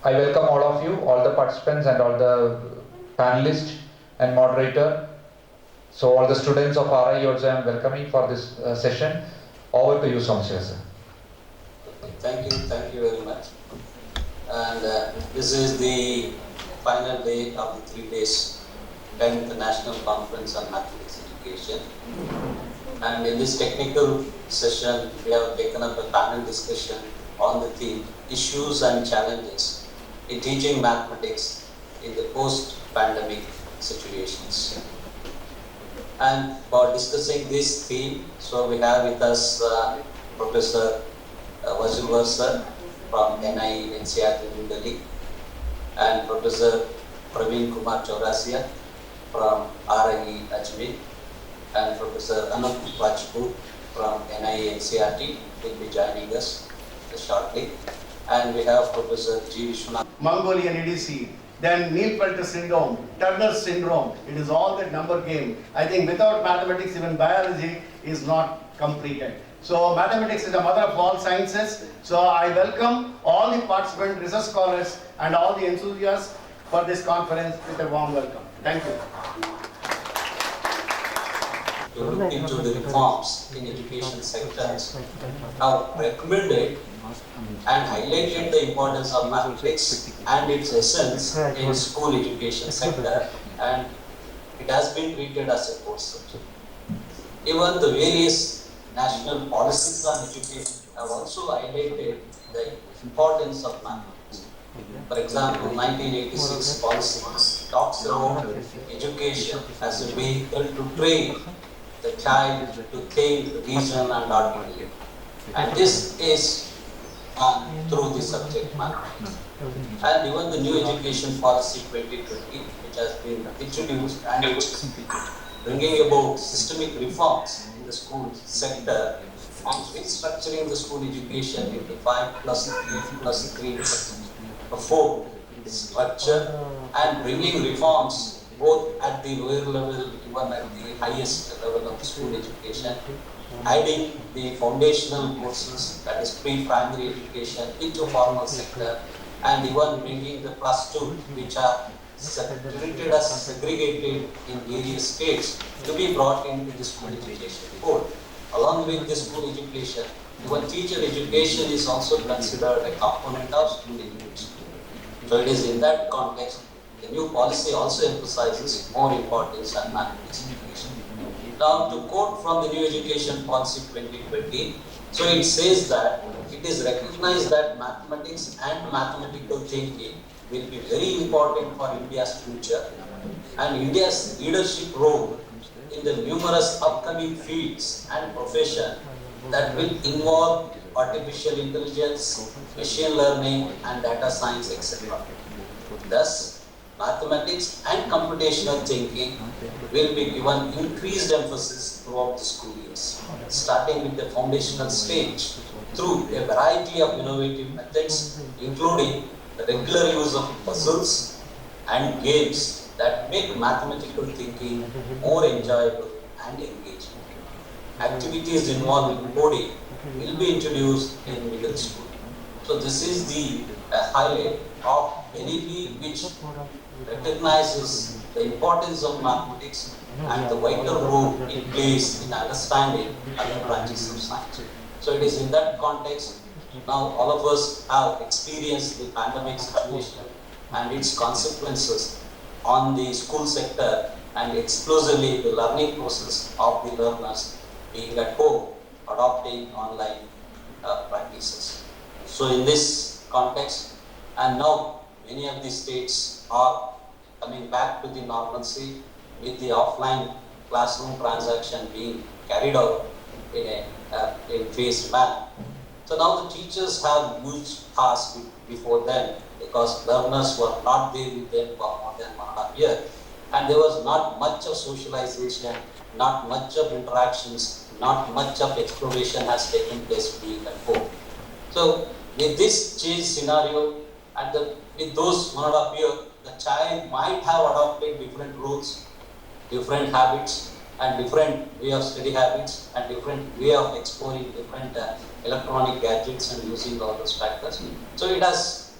I welcome all of you, all the participants and all the panelists and moderator. So all the students of RI also I am welcoming for this session. Over to you, Somashya sir. Thank you very much. And this is the final day of the 3 days 10th National Conference on Mathematics Education. And in this technical session, we have taken up a panel discussion on the theme Issues and Challenges in Teaching Mathematics in the Post-Pandemic Situations. And for discussing this theme, so we have with us Professor Vajulvar sir from NIE NCERT New Delhi, and Professor Praveen Kumar Chaurasia from RIE Ajmer, and Professor Anup Rajput from NIE NCERT will be joining us shortly. And we have Professor G. Vishwanath. Mongolian EDC, then Neelfelter syndrome, Turner syndrome, it is all that number game. I think without mathematics, even biology is not completed. So mathematics is the mother of all sciences. So I welcome all the participants, research scholars and all the enthusiasts for this conference with a warm welcome. Thank you. To look into the reforms in education sectors, have recommended and highlighted the importance of mathematics and its essence in school education sector, and it has been treated as a core subject. Even the various national policies on education have also highlighted the importance of mathematics. For example, 1986 policy talks about education as a vehicle to train the child to think, reason and articulate. And this is through the subject mathematics. And even the new education policy 2020, which has been introduced and it's bringing about systemic reforms in the school sector and restructuring the school education into 5+3+3+4 structure and bringing reforms both at the lower level, even at the highest level of the school education, adding the foundational courses, that is pre-primary education, into formal sector, and even bringing the +2, which are treated as segregated in various states, to be brought into the school education code. Along with the school education, even teacher education is also considered a component of school education. So it is in that context, the new policy also emphasizes more importance on mathematics education. Now, to quote from the new education policy 2020, so it says that it is recognized that mathematics and mathematical thinking will be very important for India's future, and India's leadership role in the numerous upcoming fields and professions that will involve artificial intelligence, machine learning and data science, etc. Thus, mathematics and computational thinking will be given increased emphasis throughout the school years, starting with the foundational stage through a variety of innovative methods, including the regular use of puzzles and games that make mathematical thinking more enjoyable and engaging. Activities involving coding will be introduced in middle school. So this is the highlight of NEP, which recognizes the importance of mathematics and the vital role it plays in understanding other branches of science. So it is in that context, now all of us have experienced the pandemic situation and its consequences on the school sector and exclusively the learning process of the learners being at home, adopting online practices. So in this context, and now many of the states are coming back to the normalcy with the offline classroom transaction being carried out in a phased manner. So now the teachers have huge tasks before them because learners were not there with them for more than 1.5 years, and there was not much of socialization, not much of interactions, not much of exploration has taken place being at home. So with this change scenario and with those 1.5 years, the child might have adopted different roles, different habits and different way of study habits and different way of exploring different electronic gadgets and using all those factors. So it has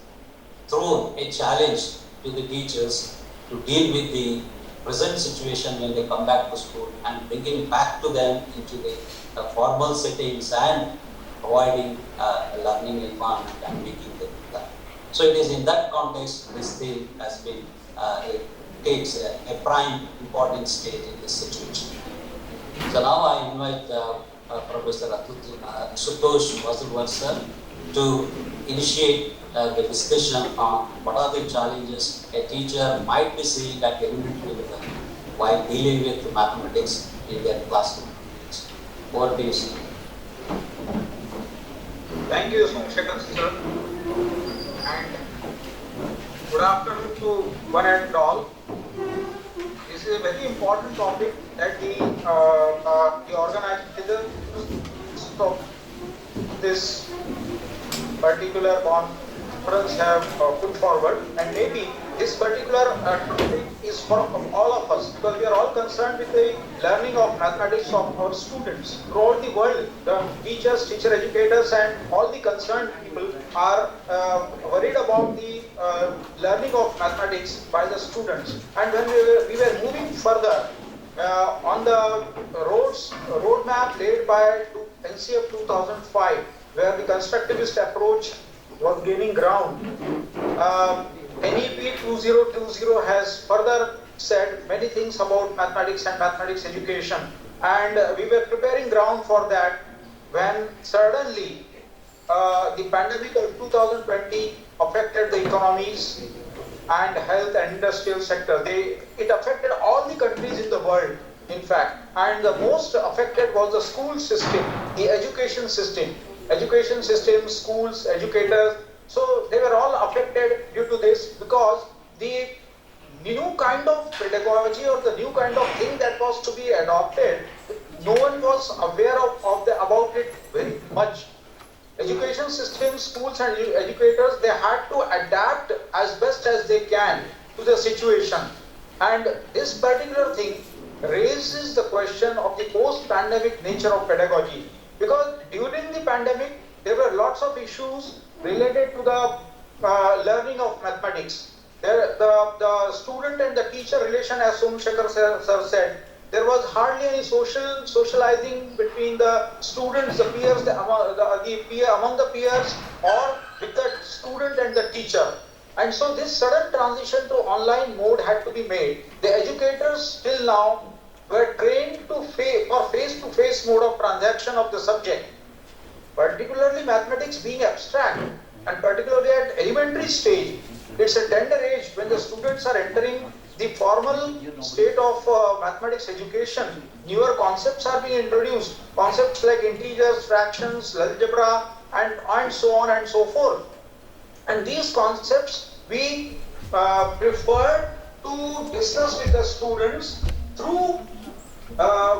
thrown a challenge to the teachers to deal with the present situation when they come back to school and bringing back to them into the formal settings and avoiding learning environment and making them learn. So it is in that context this theme has been, it takes a prime important stage in this situation. So now I invite Professor Sutosh Vasulwar sir to initiate the discussion on what are the challenges a teacher might be seeing at elementary level while dealing with mathematics in their classroom. Over to you, sir. Thank you, Somsekhar sir, and good afternoon to one and all. This is a very important topic that the organizers of this particular conference have put forward, and maybe this particular topic is for all of us because we are all concerned with the learning of mathematics of our students throughout the world. The teachers, teacher educators, and all the concerned people are worried about the learning of mathematics by the students. And when we were moving further on the roadmap laid by NCF 2005, where the constructivist approach was gaining ground, NEP 2020 has further said many things about mathematics and mathematics education, and we were preparing ground for that when suddenly the pandemic of 2020 affected the economies and health and industrial sector. It affected all the countries in the world, in fact, and the most affected was the school system, the education system, schools, educators. So they were all affected due to this because the new kind of pedagogy or the new kind of thing that was to be adopted, no one was aware about it very much. Education systems, schools and educators, they had to adapt as best as they can to the situation. And this particular thing raises the question of the post-pandemic nature of pedagogy. Because during the pandemic, there were lots of issues related to the learning of mathematics. The student and the teacher relation, as Somsekhar sir said, there was hardly any socializing between the students, the peers, among the peers, or with the student and the teacher. And so this sudden transition to online mode had to be made. The educators till now were trained for face-to-face mode of transaction of the subject. Particularly mathematics being abstract, and particularly at elementary stage, it's a tender age when the students are entering the formal state of mathematics education. Newer concepts are being introduced, concepts like integers, fractions, algebra, and so on and so forth. And these concepts we prefer to discuss with the students through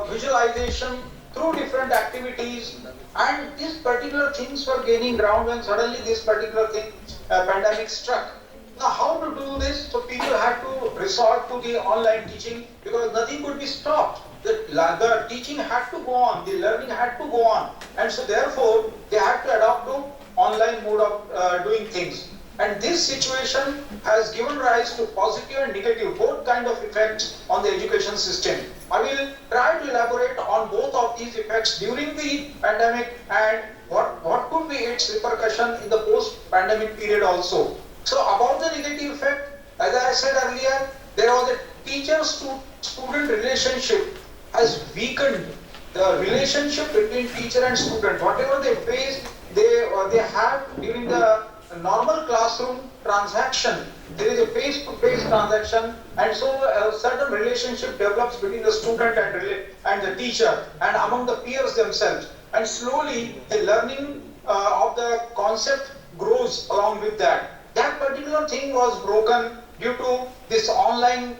visualization, through different activities, and these particular things were gaining ground when suddenly this particular thing, pandemic struck. Now how to do this? So people had to resort to the online teaching because nothing could be stopped. The teaching had to go on, the learning had to go on, and so therefore they had to adopt to online mode of doing things. And this situation has given rise to positive and negative, both kind of effects on the education system. I will try to elaborate on both of these effects during the pandemic and what could be its repercussion in the post-pandemic period also. So about the negative effect, as I said earlier, there was a teacher-student relationship has weakened. The relationship between teacher and student, whatever they face, they have during the normal classroom transaction, there is a face-to-face transaction, and so a certain relationship develops between the student and the teacher and among the peers themselves, and slowly the learning of the concept grows along with that. That particular thing was broken due to this online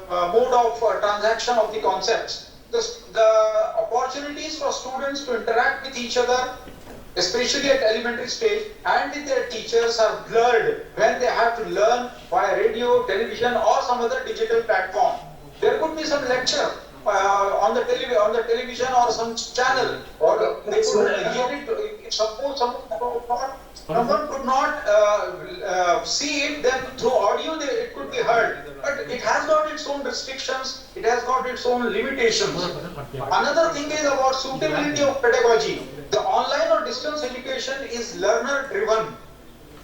mode of transaction of the concepts. The opportunities for students to interact with each other, especially at elementary stage, and with their teachers are blurred when they have to learn via radio, television, or some other digital platform. There could be some lecture on the television or some channel, or they could hear it suppose someone could not see it, then through audio it could be heard. But it has got its own restrictions, it has got its own limitations. Another thing is about suitability of pedagogy. The online or distance education is learner driven.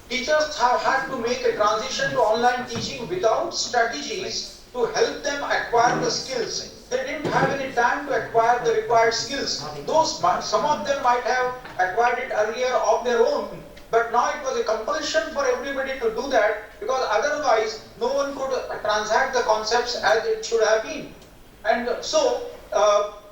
Teachers have had to make a transition to online teaching without strategies to help them acquire the skills. They didn't have any time to acquire the required skills. Some of them might have acquired it earlier of their own, but now it was a compulsion for everybody to do that, because otherwise no one could transact the concepts as it should have been. And so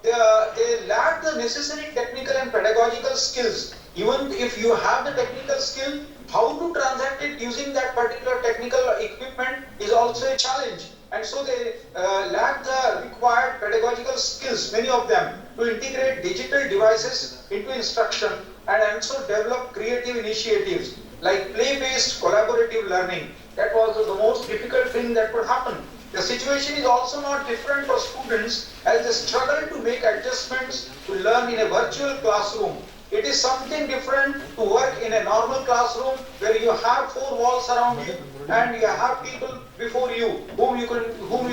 they lack the necessary technical and pedagogical skills. Even if you have the technical skill, how to transact it using that particular technical equipment is also a challenge. And so they lack the required pedagogical skills, many of them, to integrate digital devices into instruction and also develop creative initiatives like play-based collaborative learning. That was the most difficult thing that could happen. The situation is also not different for students as they struggle to make adjustments to learn in a virtual classroom. It is something different to work in a normal classroom where you have four walls around you and you have people before you whom you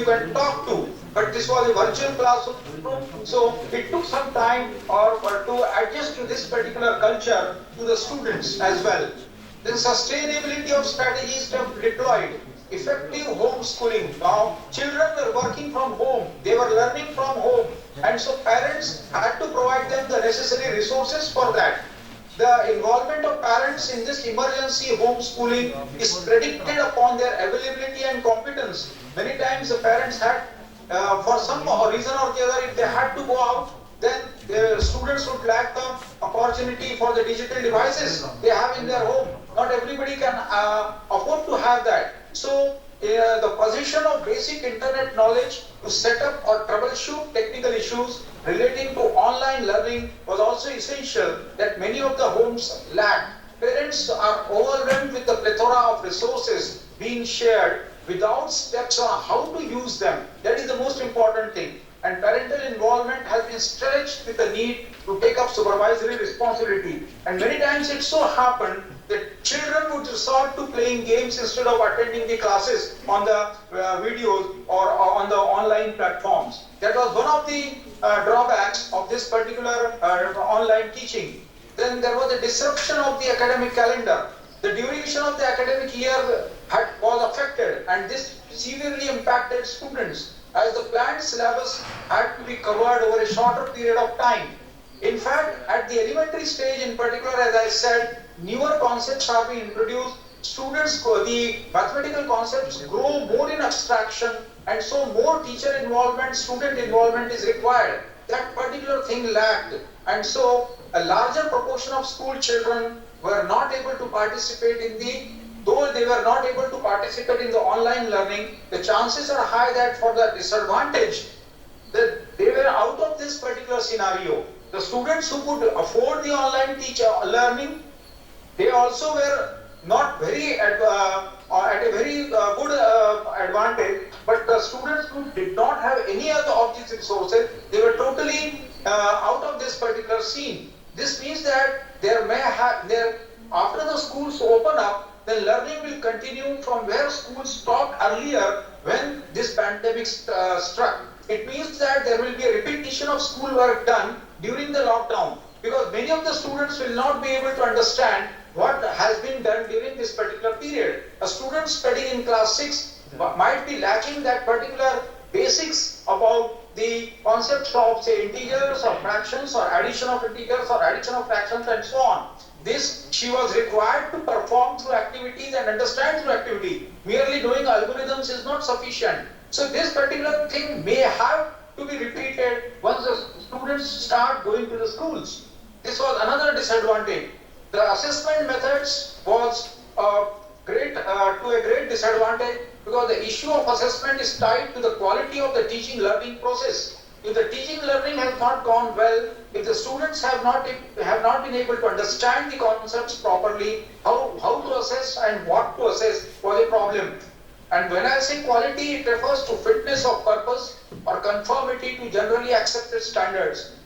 can talk to. But this was a virtual classroom, so it took some time to adjust to this particular culture to the students as well. The sustainability of strategies deployed. Effective homeschooling. Now, children were working from home, they were learning from home, and so parents had to provide them the necessary resources for that. The involvement of parents in this emergency homeschooling is predicted upon their availability and competence. Many times the parents had, for some reason or the other, if they had to go out, then the students would lack the opportunity for the digital devices they have in their home. Not everybody can afford to have that. So the position of basic internet knowledge to set up or troubleshoot technical issues relating to online learning was also essential that many of the homes lacked. Parents are overwhelmed with the plethora of resources being shared without steps on how to use them. That is the most important thing. And parental involvement has been stretched with the need to take up supervisory responsibility. And many times it so happened that children would resort to playing games instead of attending the classes on the videos or on the online platforms. That was one of the drawbacks of this particular online teaching. Then there was a disruption of the academic calendar. The duration of the academic year was affected, and this severely impacted students, as the planned syllabus had to be covered over a shorter period of time. In fact, at the elementary stage in particular, as I said, newer concepts are being introduced. Students, the mathematical concepts grow more in abstraction, and so more teacher involvement, student involvement is required. That particular thing lacked, and so a larger proportion of school children were not able to participate in though they were not able to participate in the online learning, the chances are high that for the disadvantage, that they were out of this particular scenario. The students who could afford the online learning, they also were not very at a very good advantage, but the students who did not have any other of these resources, they were totally out of this particular scene. This means that after the schools open up, the learning will continue from where schools stopped earlier when this pandemic struck. It means that there will be a repetition of schoolwork done during the lockdown, because many of the students will not be able to understand what has been done during this particular period. A student studying in class 6 might be lacking that particular basics about the concepts of, say, integers or fractions or addition of integers or addition of fractions and so on. This she was required to perform through activities and understand through activity. Merely knowing algorithms is not sufficient. So this particular thing may have to be repeated once the students start going to the schools. This was another disadvantage. The assessment methods was to a great disadvantage, because the issue of assessment is tied to the quality of the teaching learning process. If the teaching learning has not gone well, if the students have not been able to understand the concepts properly, how to assess and what to assess was a problem. And when I say quality, it refers to fitness of purpose or conformity to generally accepted standards.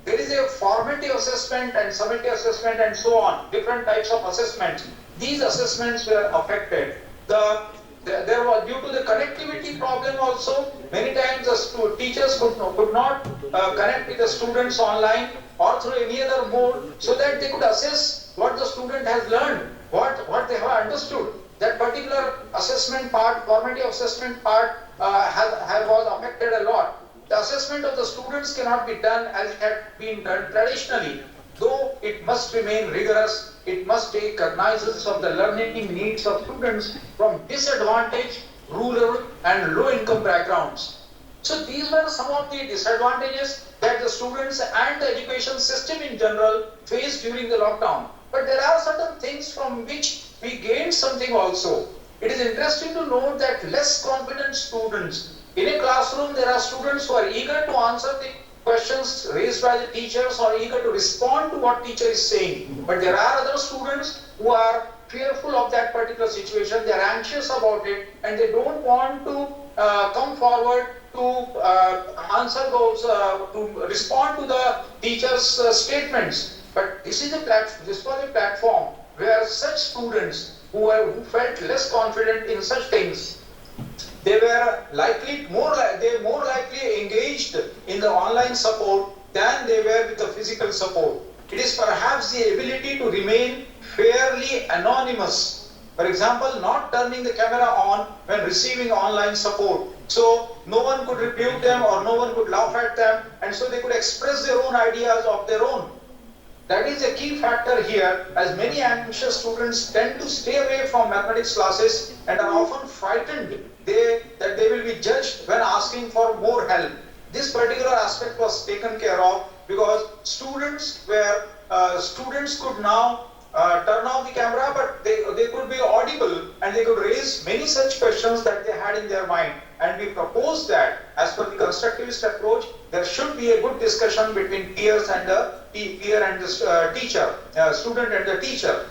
there is a formative assessment and summative assessment and so on, different types of assessments. These assessments were affected. There was, due to the connectivity problem also, many times the teachers could not connect with the students online or through any other mode, so that they could assess what the student has learned, what they have understood. That particular assessment part, formative assessment part was affected a lot. The assessment of the students cannot be done as it had been done traditionally. Though it must remain rigorous, it must take cognizance of the learning needs of students from disadvantaged, rural and low-income backgrounds. So these were some of the disadvantages that the students and the education system in general faced during the lockdown. But there are certain things from which we gained something also. It is interesting to note that less confident students, in a classroom there are students who are eager to answer the questions raised by the teachers or eager to respond to what teacher is saying. But there are other students who are fearful of that particular situation, they are anxious about it and they don't want to come forward to answer those, to respond to the teacher's statements. But this was a platform where such students who felt less confident in such things, they were more likely engaged in the online support than they were with the physical support. It is perhaps the ability to remain fairly anonymous. For example, not turning the camera on when receiving online support. So no one could rebuke them or no one could laugh at them, and so they could express their own ideas of their own. That is a key factor here, as many anxious students tend to stay away from mathematics classes and are often frightened that they will be judged when asking for more help. This particular aspect was taken care of because students could now turn off the camera, but they could be audible and they could raise many such questions that they had in their mind. And we proposed that, as per the constructivist approach, there should be a good discussion between peers and the teacher, student and the teacher.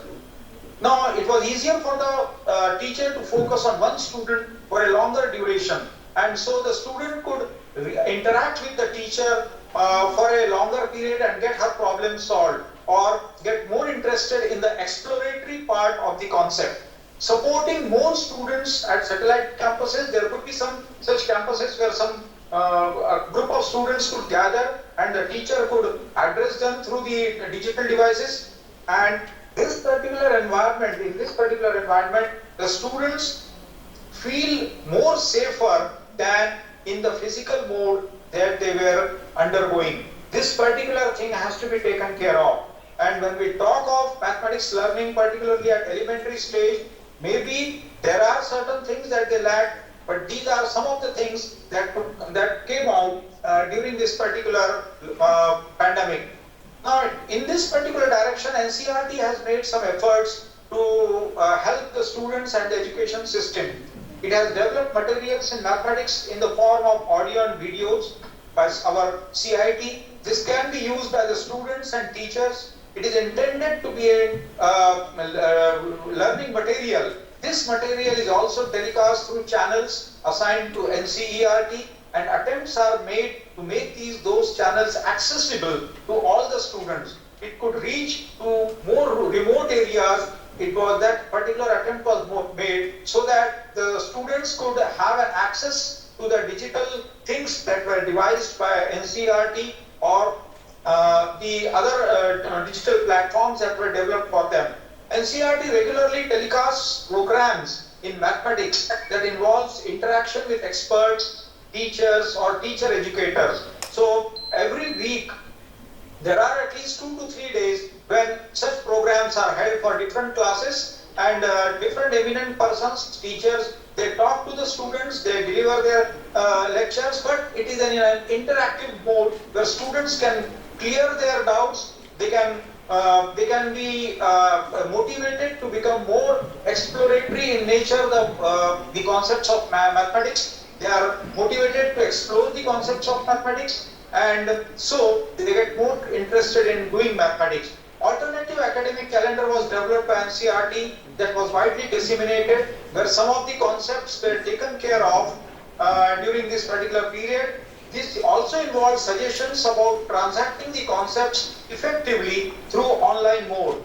Now, it was easier for the teacher to focus on one student for a longer duration, and so the student could interact with the teacher for a longer period and get her problem solved, or get more interested in the exploratory part of the concept. Supporting more students at satellite campuses, there could be some such campuses where some a group of students could gather and the teacher could address them through the digital devices. And in this particular environment, the students feel more safer than in the physical mode that they were undergoing. This particular thing has to be taken care of. And when we talk of mathematics learning, particularly at elementary stage, maybe there are certain things that they lack, but these are some of the things that came out during this particular pandemic. Now, in this particular direction, NCERT has made some efforts to help the students and the education system. It has developed materials in mathematics in the form of audio and videos by our CIT. This can be used by the students and teachers. It is intended to be a learning material. This material is also telecast through channels assigned to NCERT, and attempts are made to make those channels accessible to all the students. It could reach to more remote areas. That particular attempt was made so that the students could have an access to the digital things that were devised by NCERT or the other digital platforms that were developed for them. NCERT regularly telecasts programs in mathematics that involves interaction with experts, teachers or teacher educators. So every week there are at least 2 to 3 days when such programs are held for different classes, and different eminent persons, teachers, they talk to the students, they deliver their lectures, but it is in an interactive mode where students can clear their doubts, they can be motivated to become more exploratory in nature, the concepts of mathematics. They are motivated to explore the concepts of mathematics, and so they get more interested in doing mathematics. Alternative academic calendar was developed by NCERT that was widely disseminated, where some of the concepts were taken care of during this particular period. This also also involves suggestions about transacting the concepts effectively through online mode.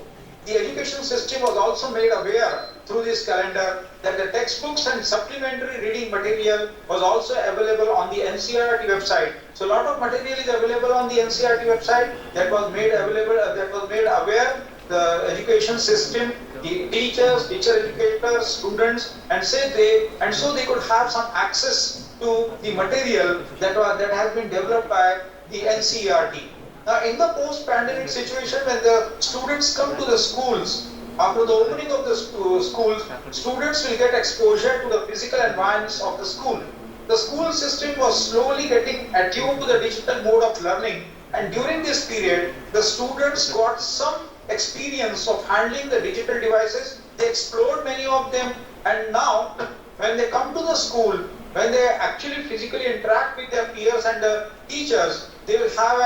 The education system was also made aware through this calendar that the textbooks and supplementary reading material was also available on the NCERT website. So a lot of material is available on the NCERT website that was made available, that was made aware the education system, the teachers, teacher educators, students, and so they could have some access to the material that has been developed by the NCERT. Now, in the post-pandemic situation, when the students come to the schools, after the opening of the schools, students will get exposure to the physical environments of the school. The school system was slowly getting attuned to the digital mode of learning, and during this period, the students got some experience of handling the digital devices. They explored many of them, and now, when they come to the school, when they actually physically interact with their peers and the teachers, they will have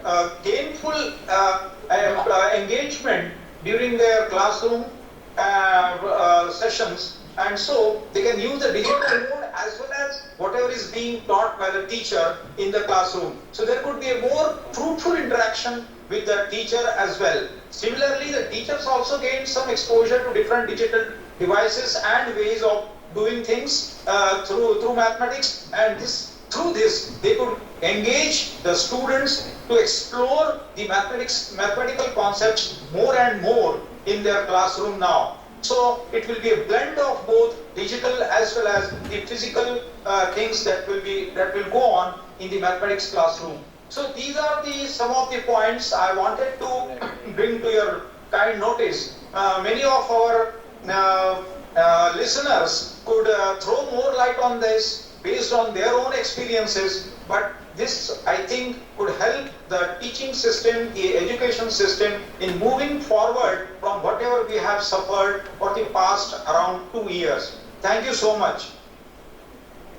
a gainful engagement during their classroom sessions, and so they can use the digital mode as well as whatever is being taught by the teacher in the classroom. So there could be a more fruitful interaction with the teacher as well. Similarly, the teachers also gain some exposure to different digital devices and ways of doing things through mathematics, and through this they could engage the students to explore the mathematical concepts more and more in their classroom now. So it will be a blend of both digital as well as the physical things that will go on in the mathematics classroom. So these are some of the points I wanted to bring to your kind notice. Many of our listeners could throw more light on this based on their own experiences, but this, I think, could help the teaching system, the education system in moving forward from whatever we have suffered for the past around 2 years. Thank you so much.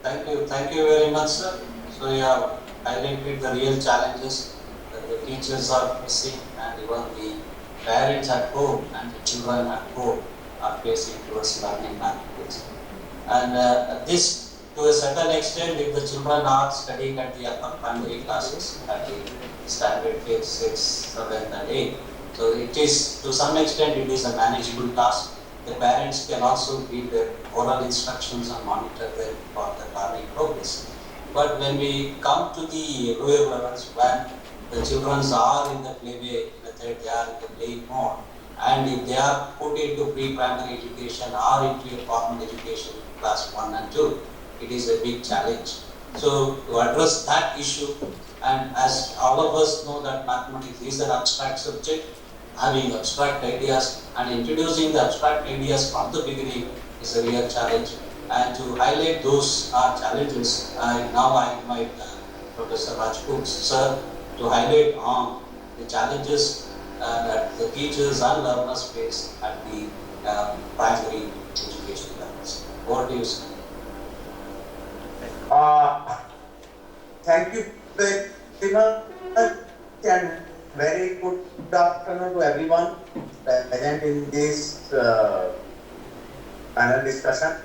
Thank you very much, sir. So you have highlighted the real challenges that the teachers are facing, and even the parents at home and the children at home are facing towards learning mathematics. And this, to a certain extent, if the children are studying at the upper primary classes, at the standard 5th, 6th, 7th and 8th, so it is, to some extent, it is a manageable task. The parents can also give their oral instructions and monitor them for the learning progress. But when we come to the lower levels, when the children are in the playway method, they are in the playing mode, and if they are put into pre-primary education or into a formal education, class 1 and 2, it is a big challenge. So to address that issue, and as all of us know that mathematics is an abstract subject, having abstract ideas and introducing the abstract ideas from the beginning is a real challenge. And to highlight those challenges, now I invite Professor Rajput sir to highlight on the challenges that the teachers and learners face at the primary education levels. Over to you, sir. Thank you very much, and very good afternoon to everyone present in this panel discussion.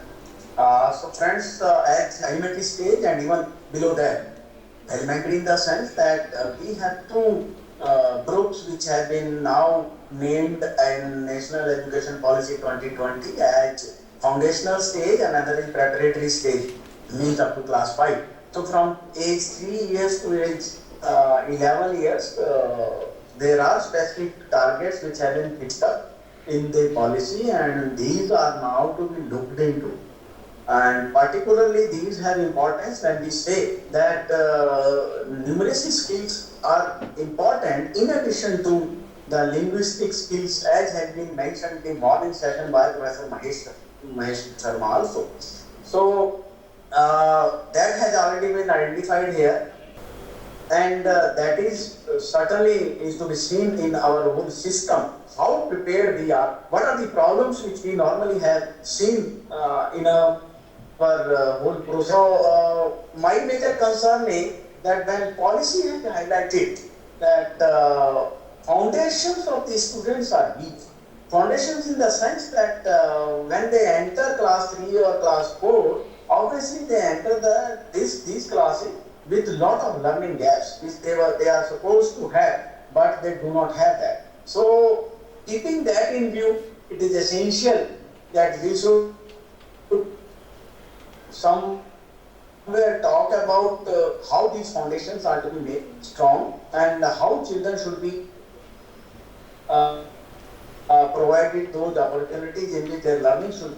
So friends, at elementary stage and even below that, elementary in the sense that we have two groups which have been now named in National Education Policy 2020 as foundational stage and another is preparatory stage, means up to class 5. So from age 3 years to age 11 years, there are specific targets which have been fixed up in the policy, and these are now to be looked into. And particularly these have importance when we say that numeracy skills are important in addition to the linguistic skills, as had been mentioned in the morning session by Professor Mahesh Sharma also. So that has already been identified here, and that is certainly is to be seen in our whole system, how prepared we are, what are the problems which we normally have seen in our whole process. So my major concern is that when policy has highlighted that foundations of the students are weak, foundations in the sense that when they enter class 3 or class 4, obviously they enter these classes with a lot of learning gaps which they are supposed to have, but they do not have that. So keeping that in view, it is essential that we should somewhere talk about how these foundations are to be made strong and how children should be provided those opportunities in which their learning should.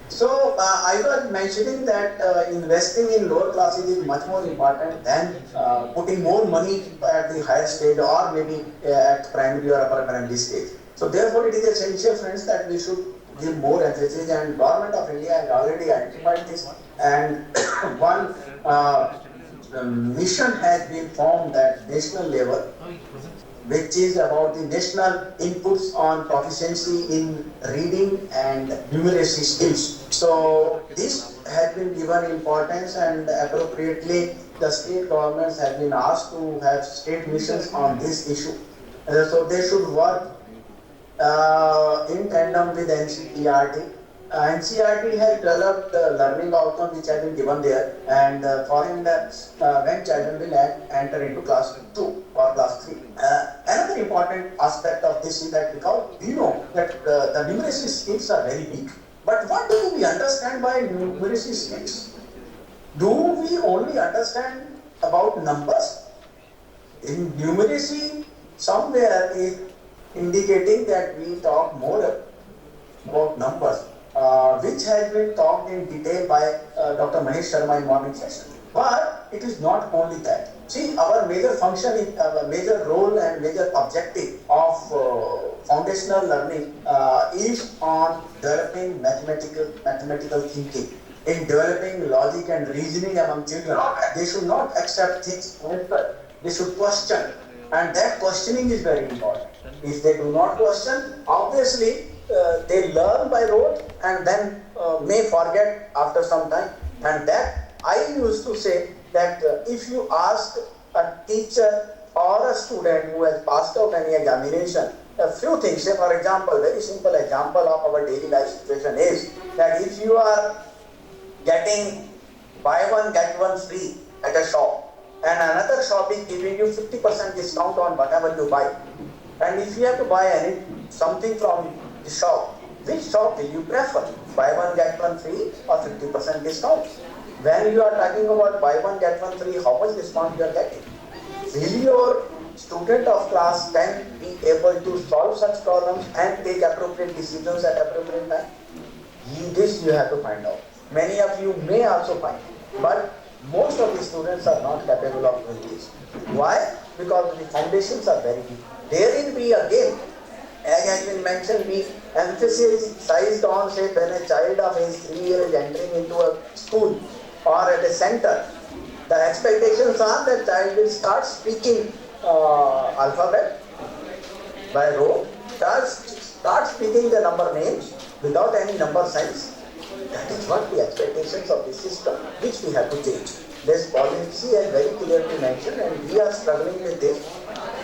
So I was mentioning that investing in lower classes is much more important than putting more money at the higher stage or maybe at primary or upper primary stage. So therefore it is essential, friends, that we should give more emphasis, and Government of India has already identified this, and one mission has been formed at national level, which is about the national inputs on proficiency in reading and numeracy skills. So this has been given importance, and appropriately the state governments have been asked to have state missions on this issue. So they should work in tandem with NCERT. NCERT has developed learning outcomes which have been given there, and following that, when children will enter into class 2 or class 3. Another important aspect of this is that because we know that the numeracy skills are very big, but what do we understand by numeracy skills? Do we only understand about numbers? In numeracy, somewhere is indicating that we talk more about numbers, which has been talked in detail by Dr. Mahesh Sharma in morning session. But it is not only that. See, our major function, major role and major objective of foundational learning is on developing mathematical thinking, in developing logic and reasoning among children. They should not accept things, they should question, and that questioning is very important. If they do not question, obviously they learn by rote and then may forget after some time. And that I used to say that if you ask a teacher or a student who has passed out any examination, a few things, say for example, very simple example of our daily life situation is that if you are getting buy one get one free at a shop, and another shop is giving you 50% discount on whatever you buy, and if you have to buy something from the shop, which shop will you prefer? Buy one get one free or 50% discount? When you are talking about buy one get one free, how much discount you are getting? Will your student of class 10 be able to solve such problems and take appropriate decisions at appropriate time? This you have to find out. Many of you may also find, but most of the students are not capable of doing this. Why? Because the foundations are very weak. Therein we again, as has been mentioned, we emphasized on, say, when a child of age 3 years is entering into a school or at a center, the expectations are that child will start speaking alphabet by rote, start speaking the number names without any number sense. That is what the expectations of the system, which we have to change. This policy has very clearly mentioned, and we are struggling with this.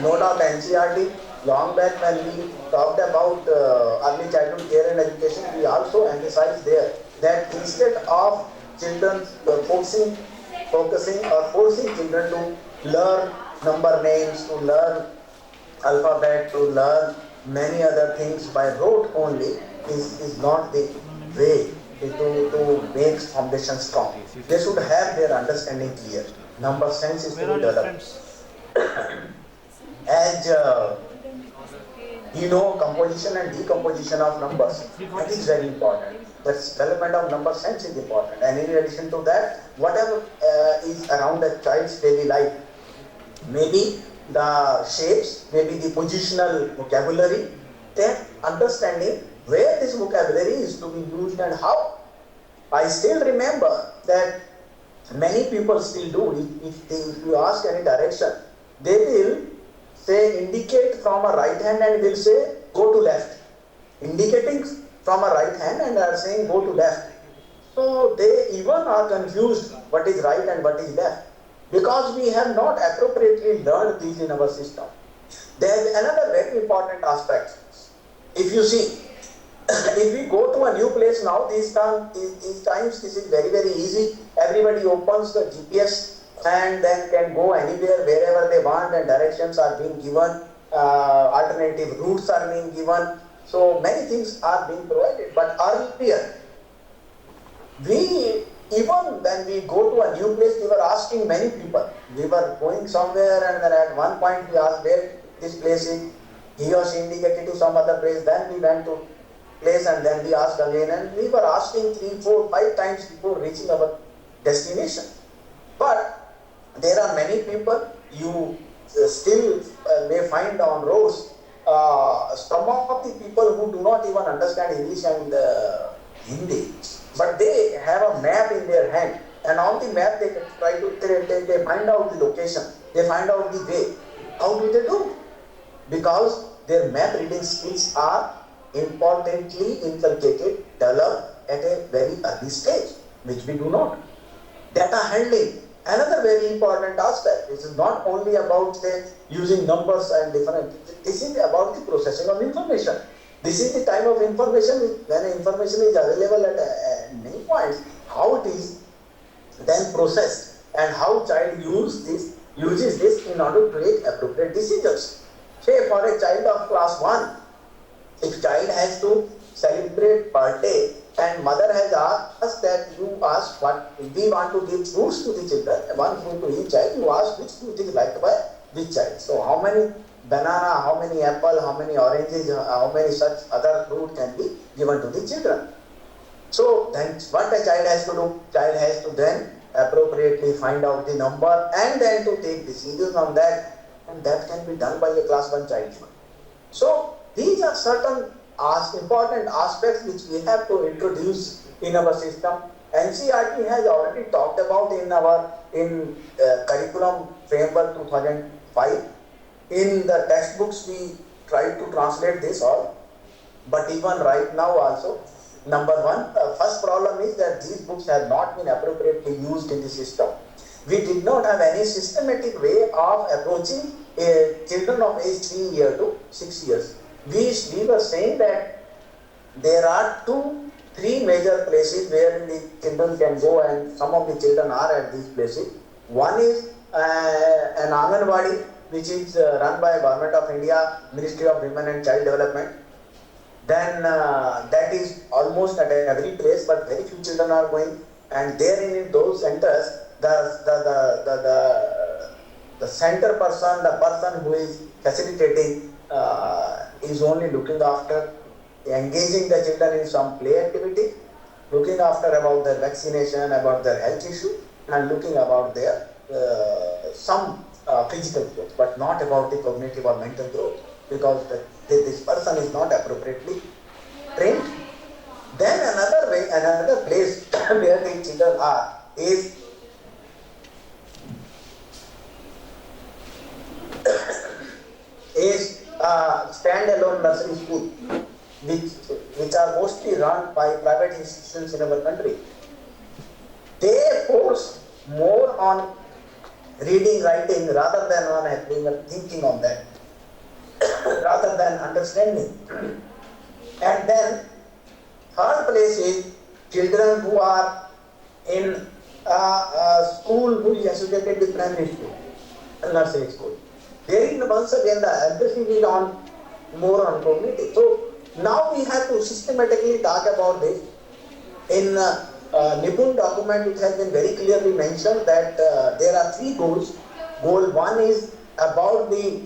No doubt NCERT, long back when we talked about early childhood care and education, we also emphasized there that instead of children focusing or forcing children to learn number names, to learn alphabet, to learn many other things by rote only, is not the way to make foundation strong. They should have their understanding clear. Number sense is to be developed. As composition and decomposition of numbers, that is very important. The development of number sense is important. And in addition to that, whatever is around a child's daily life, maybe the shapes, maybe the positional vocabulary, then understanding where this vocabulary is to be used and how. I still remember that many people still do. If you ask any direction, they will say indicate from a right hand and will say go to left. Indicating from a right hand and are saying go to left. So they even are confused what is right and what is left, because we have not appropriately learned these in our system. There is another very important aspect. If you see, if we go to a new place now, these times this is very, very easy. Everybody opens the GPS and then can go anywhere, wherever they want, and directions are being given, alternative routes are being given. So many things are being provided. But earlier, we, even when we go to a new place, we were asking many people. We were going somewhere, and then at one point we asked where this place is. He or she indicated to some other place. Then we went to place, and then we asked again, and we were asking 3, 4, 5 times before reaching our destination. But there are many people you still may find on roads. Some of the people who do not even understand English and Hindi, but they have a map in their hand, and on the map they try to they find out the location, they find out the way. How do they do? Because their map reading skills are importantly inculcated, developed at a very early stage, which we do not. Data handling, another very important aspect. This is not only about say using numbers and different. This is about the processing of information. This is the time of information. When information is available at many points, how it is then processed and how child uses this in order to take appropriate decisions. Say for a child of class 1, if child has to celebrate birthday and mother has asked that you ask what we want to give fruits to the children, one fruit to each child, you ask which fruit is liked by which child. So how many banana, how many apple, how many oranges, how many such other fruit can be given to the children. So then what a child has to do? Child has to then appropriately find out the number and then to take decisions on that, and that can be done by a class 1 child. So these are certain important aspects which we have to introduce in our system. NCERT has already talked about in curriculum framework 2005. In the textbooks we try to translate this all, but even right now also, number one, first problem is that these books have not been appropriately used in the system. We did not have any systematic way of approaching children of age 3 years to 6 years. We were saying that there are 2, 3 major places where the children can go, and some of the children are at these places. One is an Anganwadi, which is run by Government of India, Ministry of Women and Child Development. Then that is almost at every place, but very few children are going. And there in those centers, the center person, the person who is facilitating, is only looking after engaging the children in some play activity, looking after about their vaccination, about their health issue, and looking about their some physical growth, but not about the cognitive or mental growth, because this person is not appropriately trained. Then another place where the children are is standalone nursery school, which are mostly run by private institutions in our country. They force more on reading, writing rather than on thinking on that, rather than understanding. And then third place is children who are in a school who is associated with primary school, nursery school. There is once again the emphasis is on more on cognitive. So now we have to systematically talk about this. In Nipun document, it has been very clearly mentioned that there are 3 goals. Goal 1 is about the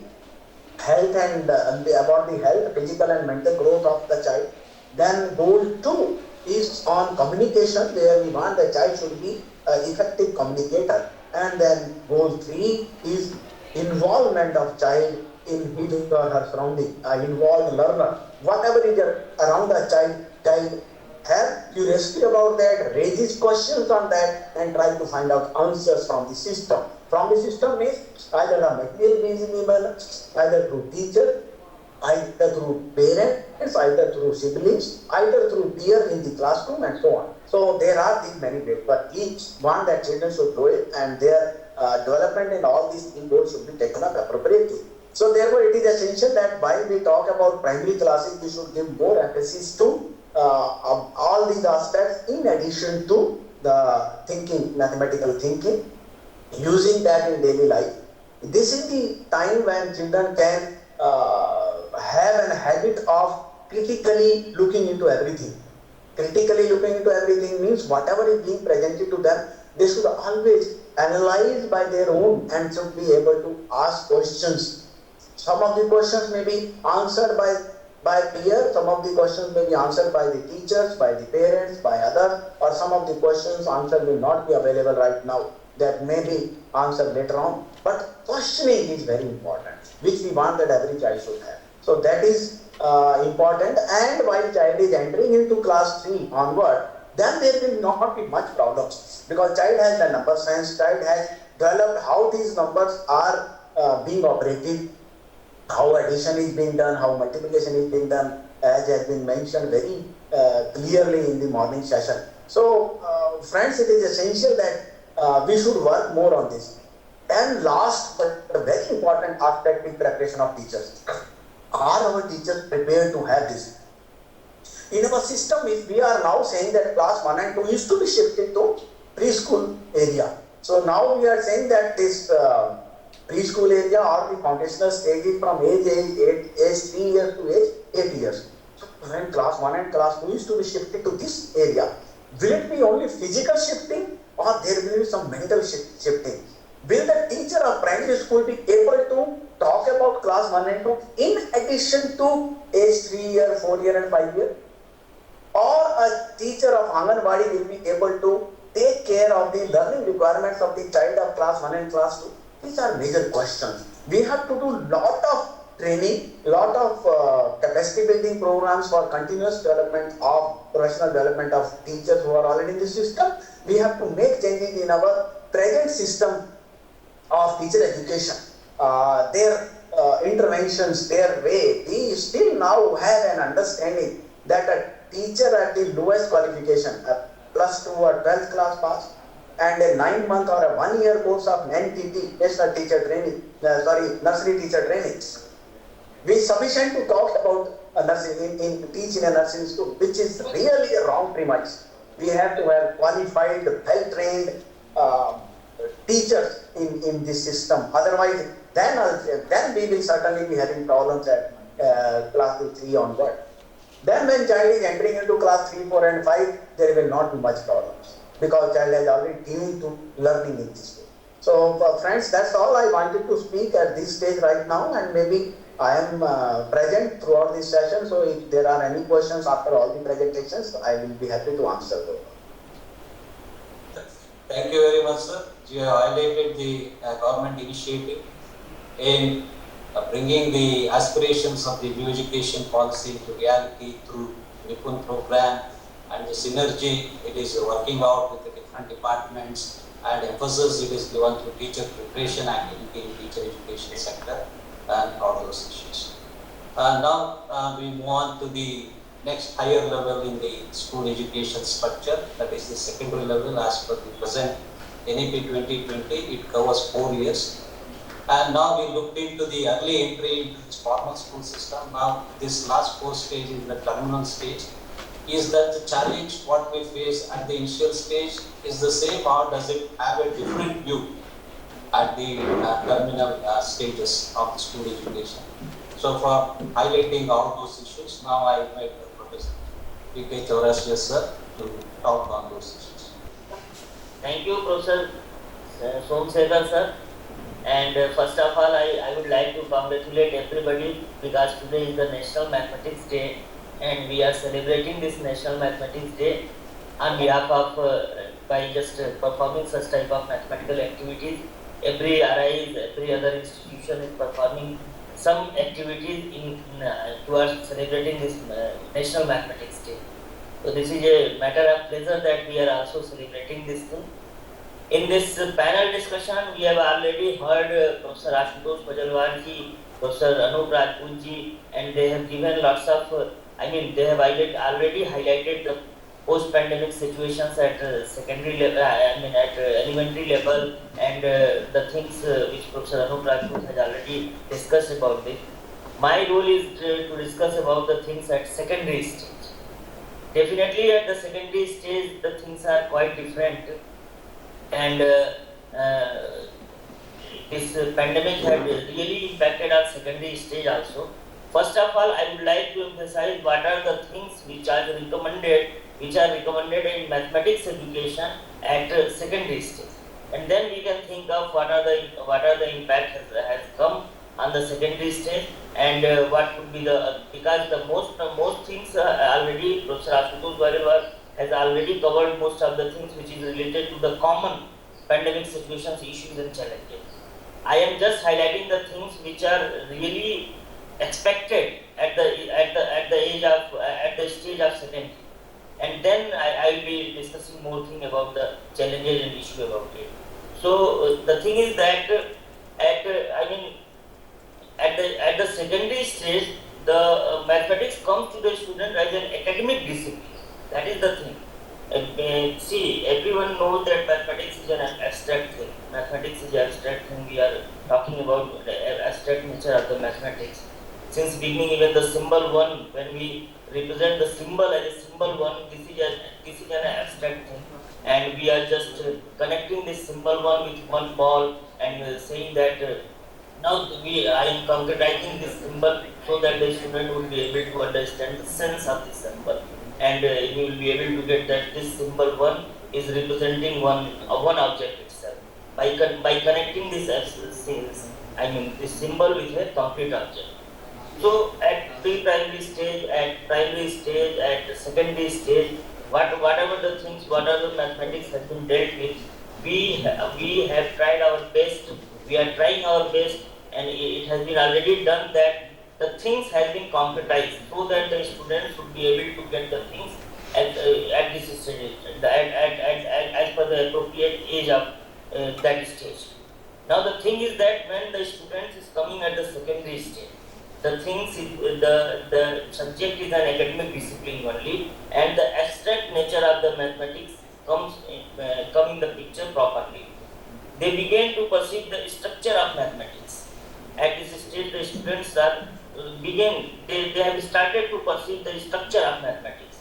health and about the health, physical and mental growth of the child. Then goal 2 is on communication, where we want the child should be an effective communicator. And then goal 3 is involvement of child in his or her surrounding, involved learner. Whatever is around the child have curiosity about that, raises questions on that, and try to find out answers from the system. From the system means either a material means either through teacher, either through parents, either through siblings, either through peer in the classroom, and so on. So there are these many ways, but each one that children should do it, and their development in all these 3 goals should be taken up appropriately. So therefore it is essential that while we talk about primary classes, we should give more emphasis to all these aspects in addition to the thinking, mathematical thinking, using that in daily life. This is the time when children can have a habit of critically looking into everything. Critically looking into everything means whatever is being presented to them, they should always analyze by their own and should be able to ask questions. Some of the questions may be answered by peers, some of the questions may be answered by the teachers, by the parents, by others, or some of the questions answer will not be available right now. That may be answered later on. But questioning is very important, which we want that every child should have. So that is important, and while child is entering into class 3 onward, then there will not be much problems, because child has the number sense, child has developed how these numbers are being operated, how addition is being done, how multiplication is being done, as has been mentioned very clearly in the morning session. So friends, it is essential that we should work more on this. And last but a very important aspect is preparation of teachers. Are our teachers prepared to have this? In our system, if we are now saying that class 1 and 2 used to be shifted to preschool area. So now we are saying that this preschool area or the foundational stage is from age 3 years to age 8 years. So when class 1 and class 2 used to be shifted to this area, will it be only physical shifting or there will be some mental shifting? Will the teacher of primary school be able to talk about class 1 and 2 in addition to age 3 year, 4 year and 5 year? Or a teacher of Anganwadi will be able to take care of the learning requirements of the child of class 1 and class 2? These are major questions. We have to do lot of training, lot of capacity building programs for continuous development of professional development of teachers who are already in the system. We have to make changes in our present system of teacher education. Their interventions, their way, we still now have an understanding that a teacher at the lowest qualification, a plus 2 or 12th class pass, and a 9-month or a 1-year course of NTT, National Teacher Training, Nursery Teacher Training, we sufficient to talk about nursing in teach in a nursing school, which is really a wrong premise. We have to have qualified, well-trained teachers in this system. Otherwise, then we will certainly be having problems at class 3 onward. Then when child is entering into class 3, 4 and 5, there will not be much problems, because child has already tuned to learning in this way. So friends, that's all I wanted to speak at this stage right now, and maybe I am present throughout this session, so if there are any questions after all the presentations, I will be happy to answer them. Thank you very much, sir. You have highlighted the government initiative in bringing the aspirations of the new education policy to reality through Nipun program, and the synergy it is working out with the different departments, and emphasis it is given to teacher preparation activity in teacher education sector and all those issues. Now we move on to the next higher level in the school education structure, that is the secondary level. As per the present NEP 2020, it covers 4 years. And now we looked into the early entry into this formal school system. Now this last 4 stage is the terminal stage. Is that the challenge what we face at the initial stage is the same, or does it have a different view at the terminal stages of the school education? So for highlighting all those issues, now I invite Professor P.K. Chaurasiya sir to talk on those issues. Thank you, Professor Somsekhar sir. And first of all, I would like to congratulate everybody, because today is the National Mathematics Day, and we are celebrating this National Mathematics Day on behalf of, by just performing such type of mathematical activities. Every RIs, every other institution is performing some activities towards celebrating this National Mathematics Day. So this is a matter of pleasure that we are also celebrating this thing. In this panel discussion, we have already heard Professor Ashutosh Pajalwar ji, Professor Anup Rajput ji, and they have given lots of, they have already highlighted the post-pandemic situations at secondary level, at elementary level, and the things which Professor Anup Rajput has already discussed about it. My role is to discuss about the things at secondary stage. Definitely at the secondary stage, the things are quite different. And this pandemic had really impacted our secondary stage also. First of all, I would like to emphasize what are the things which are recommended in mathematics education at secondary stage, and then we can think of what are the impact has come on the secondary stage, and what could be the because the most things already Professor Ashutosh Goyal has already covered most of the things which is related to the common pandemic situations, issues and challenges. I am just highlighting the things which are really expected at the stage of secondary, and then I will be discussing more thing about the challenges and issue about it. So the thing is that at the secondary stage, the mathematics comes to the student as an academic discipline. That is the thing. See, everyone knows that mathematics is an abstract thing. Mathematics is an abstract thing. We are talking about the abstract nature of the mathematics. Since beginning, even the symbol 1, when we represent the symbol as a symbol 1, this is an abstract thing. And we are just connecting this symbol 1 with one ball and saying that now I am concretizing this symbol so that the student would be able to understand the sense of this symbol, and he will be able to get that this symbol 1 is representing one object itself. By connecting this this symbol with a concrete object. So at pre-primary stage, at primary stage, at secondary stage, whatever the things, whatever the mathematics has been dealt with, we have tried our best. We are trying our best, and it has been already done that the things have been concretized so that the students should be able to get the things at this stage, as per the appropriate age of that stage. Now the thing is that when the student is coming at the secondary stage, the things the subject is an academic discipline only, and the abstract nature of the mathematics come in the picture properly. They begin to perceive the structure of mathematics. At this stage, the students are they have started to perceive the structure of mathematics.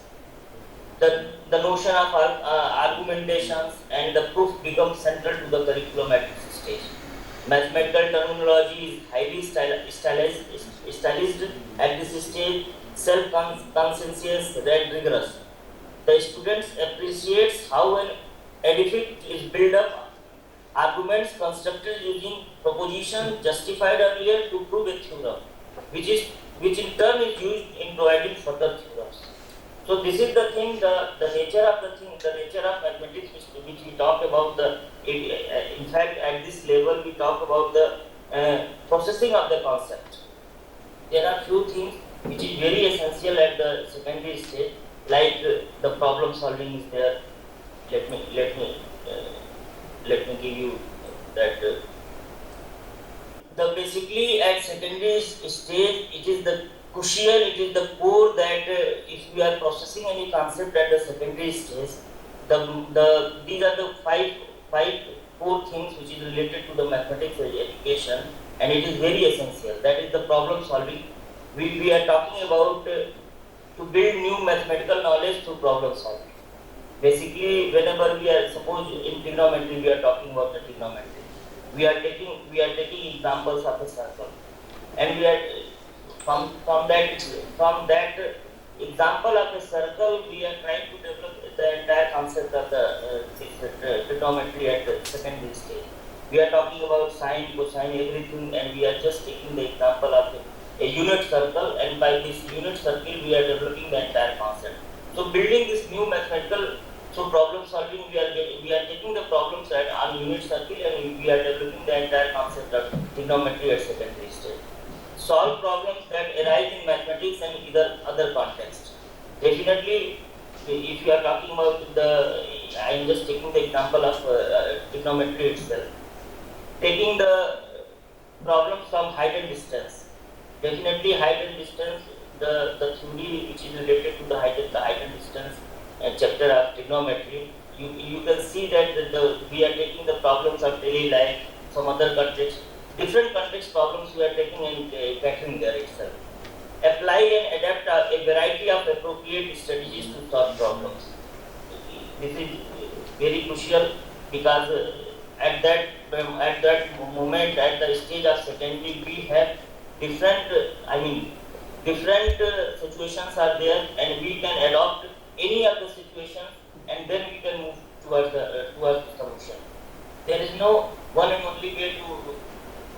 The notion of argumentations and the proof become central to the curriculum at this stage. Mathematical terminology is highly stylized at this stage, self-conscientious and rigorous. The students appreciates how an edifice is built up, arguments constructed using proposition justified earlier to prove a theorem, which in turn is used in providing further theorems. So this is the thing, the nature of the thing, the nature of mathematics which we talk about. In fact, at this level we talk about the processing of the concept. There are few things which is very essential at the secondary stage, like the problem solving is there. Let me give you that. The basically at secondary stage, it is the crucial, it is the core that if we are processing any concept at the secondary stage, these are the five core things which is related to the mathematics education, and it is very essential. That is the problem solving. We are talking about to build new mathematical knowledge through problem solving. Basically, whenever we are, suppose in trigonometry, we are talking about the trigonometry. We are taking examples of a circle, and we are from that example of a circle, we are trying to develop the entire concept of the trigonometry at the secondary stage. We are talking about sine, cosine, everything, and we are just taking the example of a unit circle, and by this unit circle, we are developing the entire concept. So, building this new mathematical, so problem solving, we are taking the problems on unit circle, and we are developing the entire concept of trigonometry at secondary stage. Solve problems that arise in mathematics and either other contexts. Definitely, if you are talking about I am just taking the example of trigonometry itself. Taking the problems from height and distance. Definitely, height and distance, the theory which is related to the height and distance chapter of trigonometry, you can see that we are taking the problems of daily life, some other context, different context problems we are taking and catering there itself. Apply and adapt a variety of appropriate strategies to solve problems. This is very crucial because at that moment, at the stage of secondary, we have different, different situations are there, and we can adopt any of the situations, and then we can move towards the solution. There is no one and only way to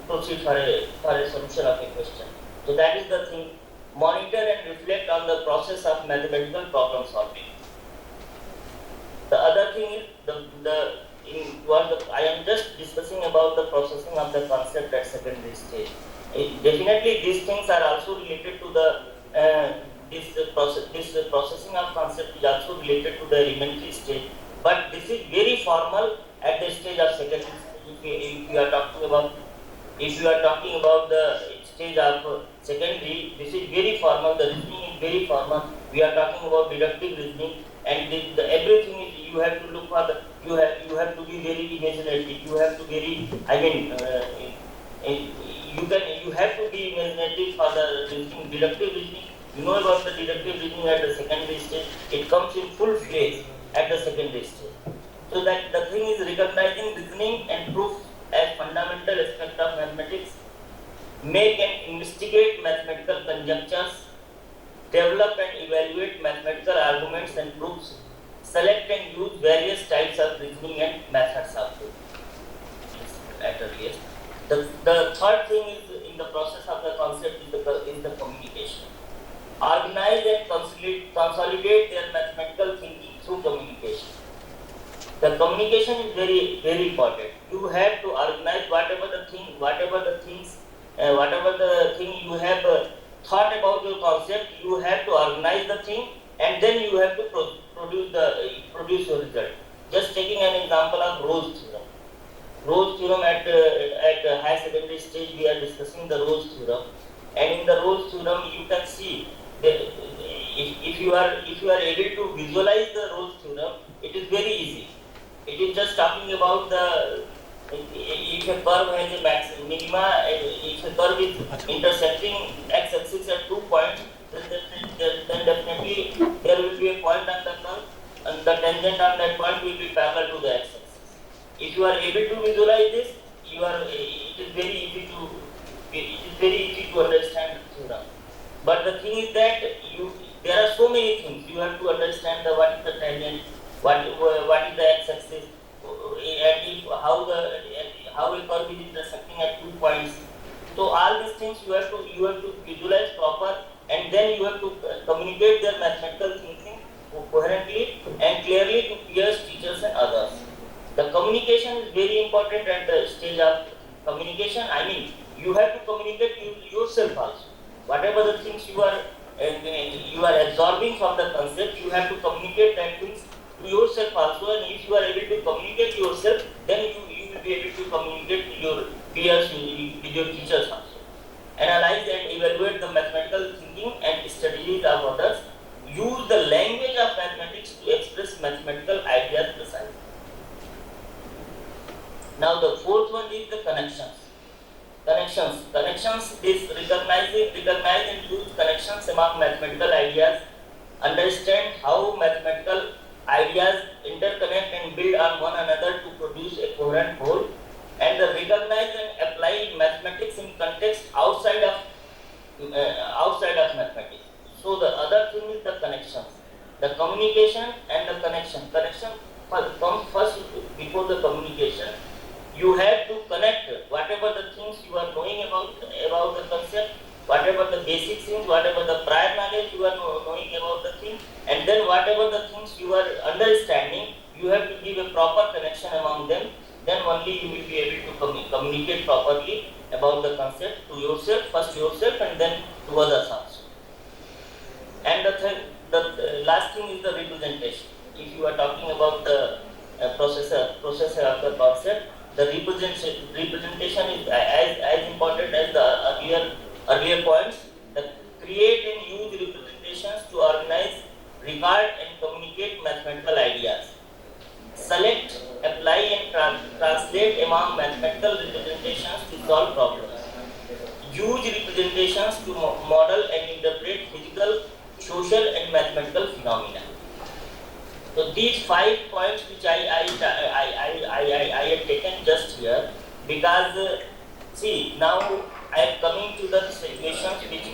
proceed for a solution of a question. So that is the thing. Monitor and reflect on the process of mathematical problem solving. The other thing is I am just discussing about the processing of the concept at secondary stage. Definitely, these things are also related to the this processing of concept is also related to the elementary stage. But this is very formal at the stage of secondary stage. If you are talking about the stage of secondary, this is very formal. The reasoning is very formal. We are talking about deductive reasoning, and everything is you have to look for the you have to be very imaginative. You have to very you have to be imaginative for the reasoning, deductive reasoning. You know about the deductive reasoning at the secondary stage. It comes in full fledged at the secondary stage. So that the thing is recognizing reasoning and proof as fundamental aspect of mathematics, make and investigate mathematical conjectures, develop and evaluate mathematical arguments and proofs, select and use various types of reasoning and methods of proof. At earliest. The third thing is in the process of the concept is the communication. Organize and consolidate their mathematical thinking through communication. The communication is very, very important. You have to organize whatever the thing you have thought about your concept. You have to organize the thing, and then you have to produce your result. Just taking an example of Rolle's theorem. Rolle's theorem at high secondary stage, we are discussing the Rolle's theorem, and in the Rolle's theorem, you can see that if you are able to visualize the Rolle's theorem, it is very easy. It is just talking about if a curve has a max minima, if a curve is intersecting x-axis at 2 points, then definitely there will be a point on the curve, and the tangent on that point will be parallel to the x-axis. If you are able to visualize this, it is very easy to understand the theorem. But the thing is that there are so many things you have to understand what is the tangent, what is the x-axis, and how a curve is intersecting at 2 points. So all these things you have to visualize proper, and then you have to communicate their mathematical thinking coherently and clearly to peers, teachers, and others. The communication is very important at the stage of communication. I mean, you have to communicate yourself also. Whatever the things you are absorbing from the concept, you have to communicate that things to yourself also, and if you are able to communicate yourself, then you will be able to communicate to your peers, with your teachers also. Analyze and evaluate the mathematical thinking and strategies of others. Use the language of mathematics to express mathematical ideas precisely. Now the fourth one is the connections. Connections is recognize and use connections among mathematical ideas. Understand how mathematical ideas interconnect and build on one another to produce a coherent whole, and recognize and apply mathematics in context outside of mathematics. So the other thing is the connections, the communication and the connection. Connection comes first before the communication. You have to connect whatever the things you are knowing about the concept, whatever the basic things, whatever the prior knowledge you are knowing about the thing, and then whatever the things you are understanding, you have to give a proper connection among them. Then only you will be able to communicate properly about the concept to yourself, and then to others also. And the last thing is the representation. If you are talking about the processor of the concept, the representation is as important as the earlier points. Create and use representations to organize, record, and communicate mathematical ideas. Select, apply, and translate among mathematical representations to solve problems. Use representations to model and interpret physical, social, and mathematical phenomena. So these 5 points which I have taken just here, because see, now I am coming to the situations which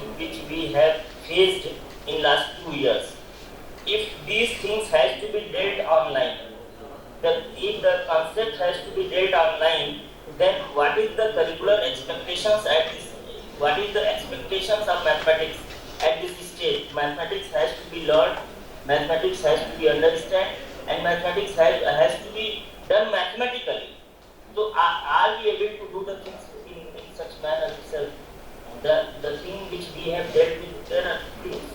we have faced in last 2 years. If these things has to be dealt online, if the concept has to be dealt online, then what is the curricular expectations at this? What is the expectations of mathematics at this stage? Mathematics has to be learned, mathematics has to be understood, and mathematics has to be done mathematically. So are we able to do the things in such manner itself? The thing which we have dealt with, there are things.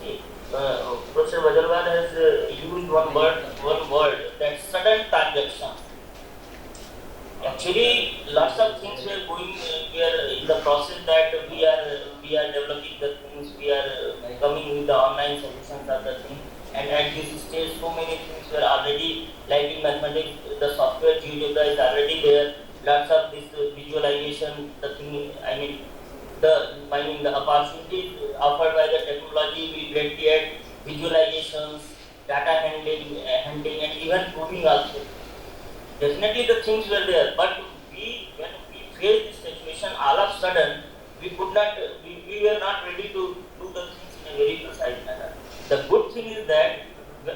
Professor Vajalwar has used one word, that sudden transactions. Actually, lots of things were going. We are in the process that we are developing the things. We are coming with the online solutions of the thing. And at this stage, so many things were already, like in mathematics, the software GeoGebra is already there. Lots of this visualization, the thing. The opportunities offered by the technology, we get visualizations, data handling, and even proving also. Definitely the things were there, but when we faced this situation, all of a sudden, we were not ready to do the things in a very precise manner. The good thing is that,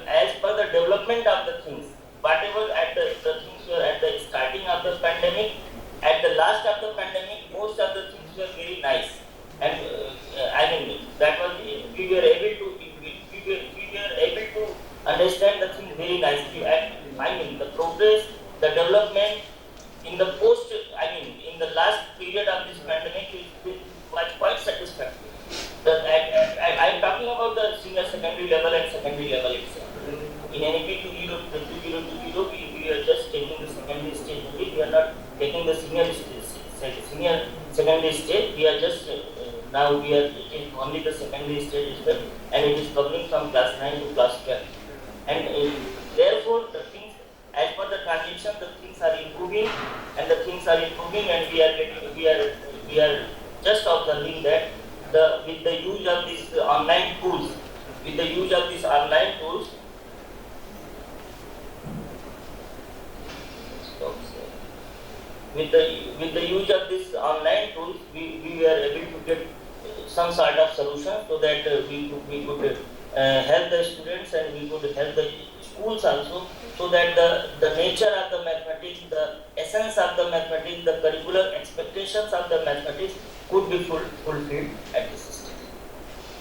as per the development of the things, whatever the things were at the starting of the pandemic, at the last of the pandemic, most of the things were very nice, and that was we were able to understand the thing very nicely, and the progress, the development in the in the last period of this pandemic was quite satisfactory. I am talking about the senior secondary level and secondary level itself. In NEP 2020, we are just taking the secondary stage only. We are not taking the senior secondary stage. We are just now we are taking only the secondary stage itself, and it is covering from class 9 to class 12. And therefore, the things, as per the transition, the things are improving, and we are just observing that with the use of these online tools, with the use of these online tools, with the use of these online tools, we were able to get some sort of solution, so that we could help the students, and we could help the schools also, so that the nature of the mathematics, the essence of the mathematics, the curricular expectations of the mathematics could be fulfilled at this stage.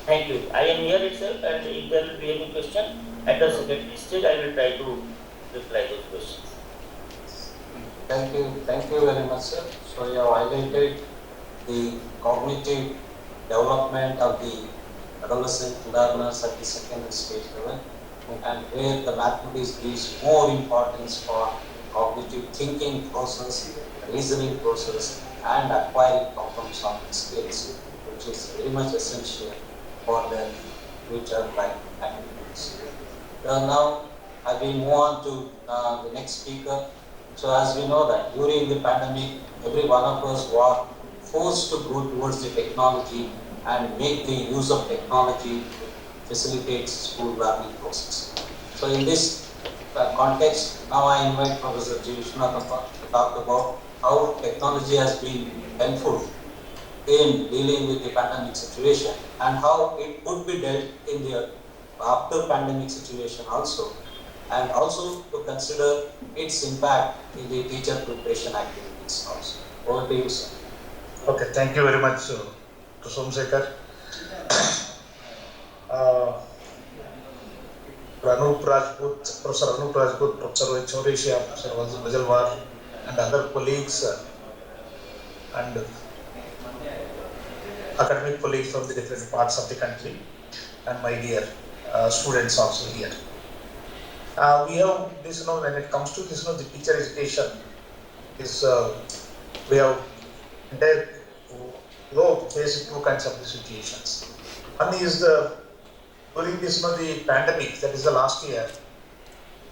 Thank you. I am here itself, and if there will be any question at the secondary stage, I will try to reply those questions. Thank you very much, sir. So you have highlighted the cognitive development of the adolescent learners at the secondary stage level, and where the mathematics gives more importance for cognitive thinking process, reasoning process, and acquiring problem-solving skills, which is very much essential for their future life activities. Now, I will move on to the next speaker. So, as we know that during the pandemic, every one of us were forced to go towards the technology and make the use of technology to facilitate school learning process. So, in this context, now I invite Professor G. Vishwanath to talk about how technology has been helpful in dealing with the pandemic situation, and how it could be dealt in the after pandemic situation also, and also to consider its impact in the teacher preparation activities also. Over to you, sir. Okay, thank you very much, Professor Somsekar. Professor Anup Rajput, Professor Rohit Chaurisha, Professor Vajalwar, and other colleagues and academic colleagues from the different parts of the country, and my dear students also here. We have this, when it comes to this, the teacher education, we have faced two kinds of situations. One is during this, the pandemic, that is the last year.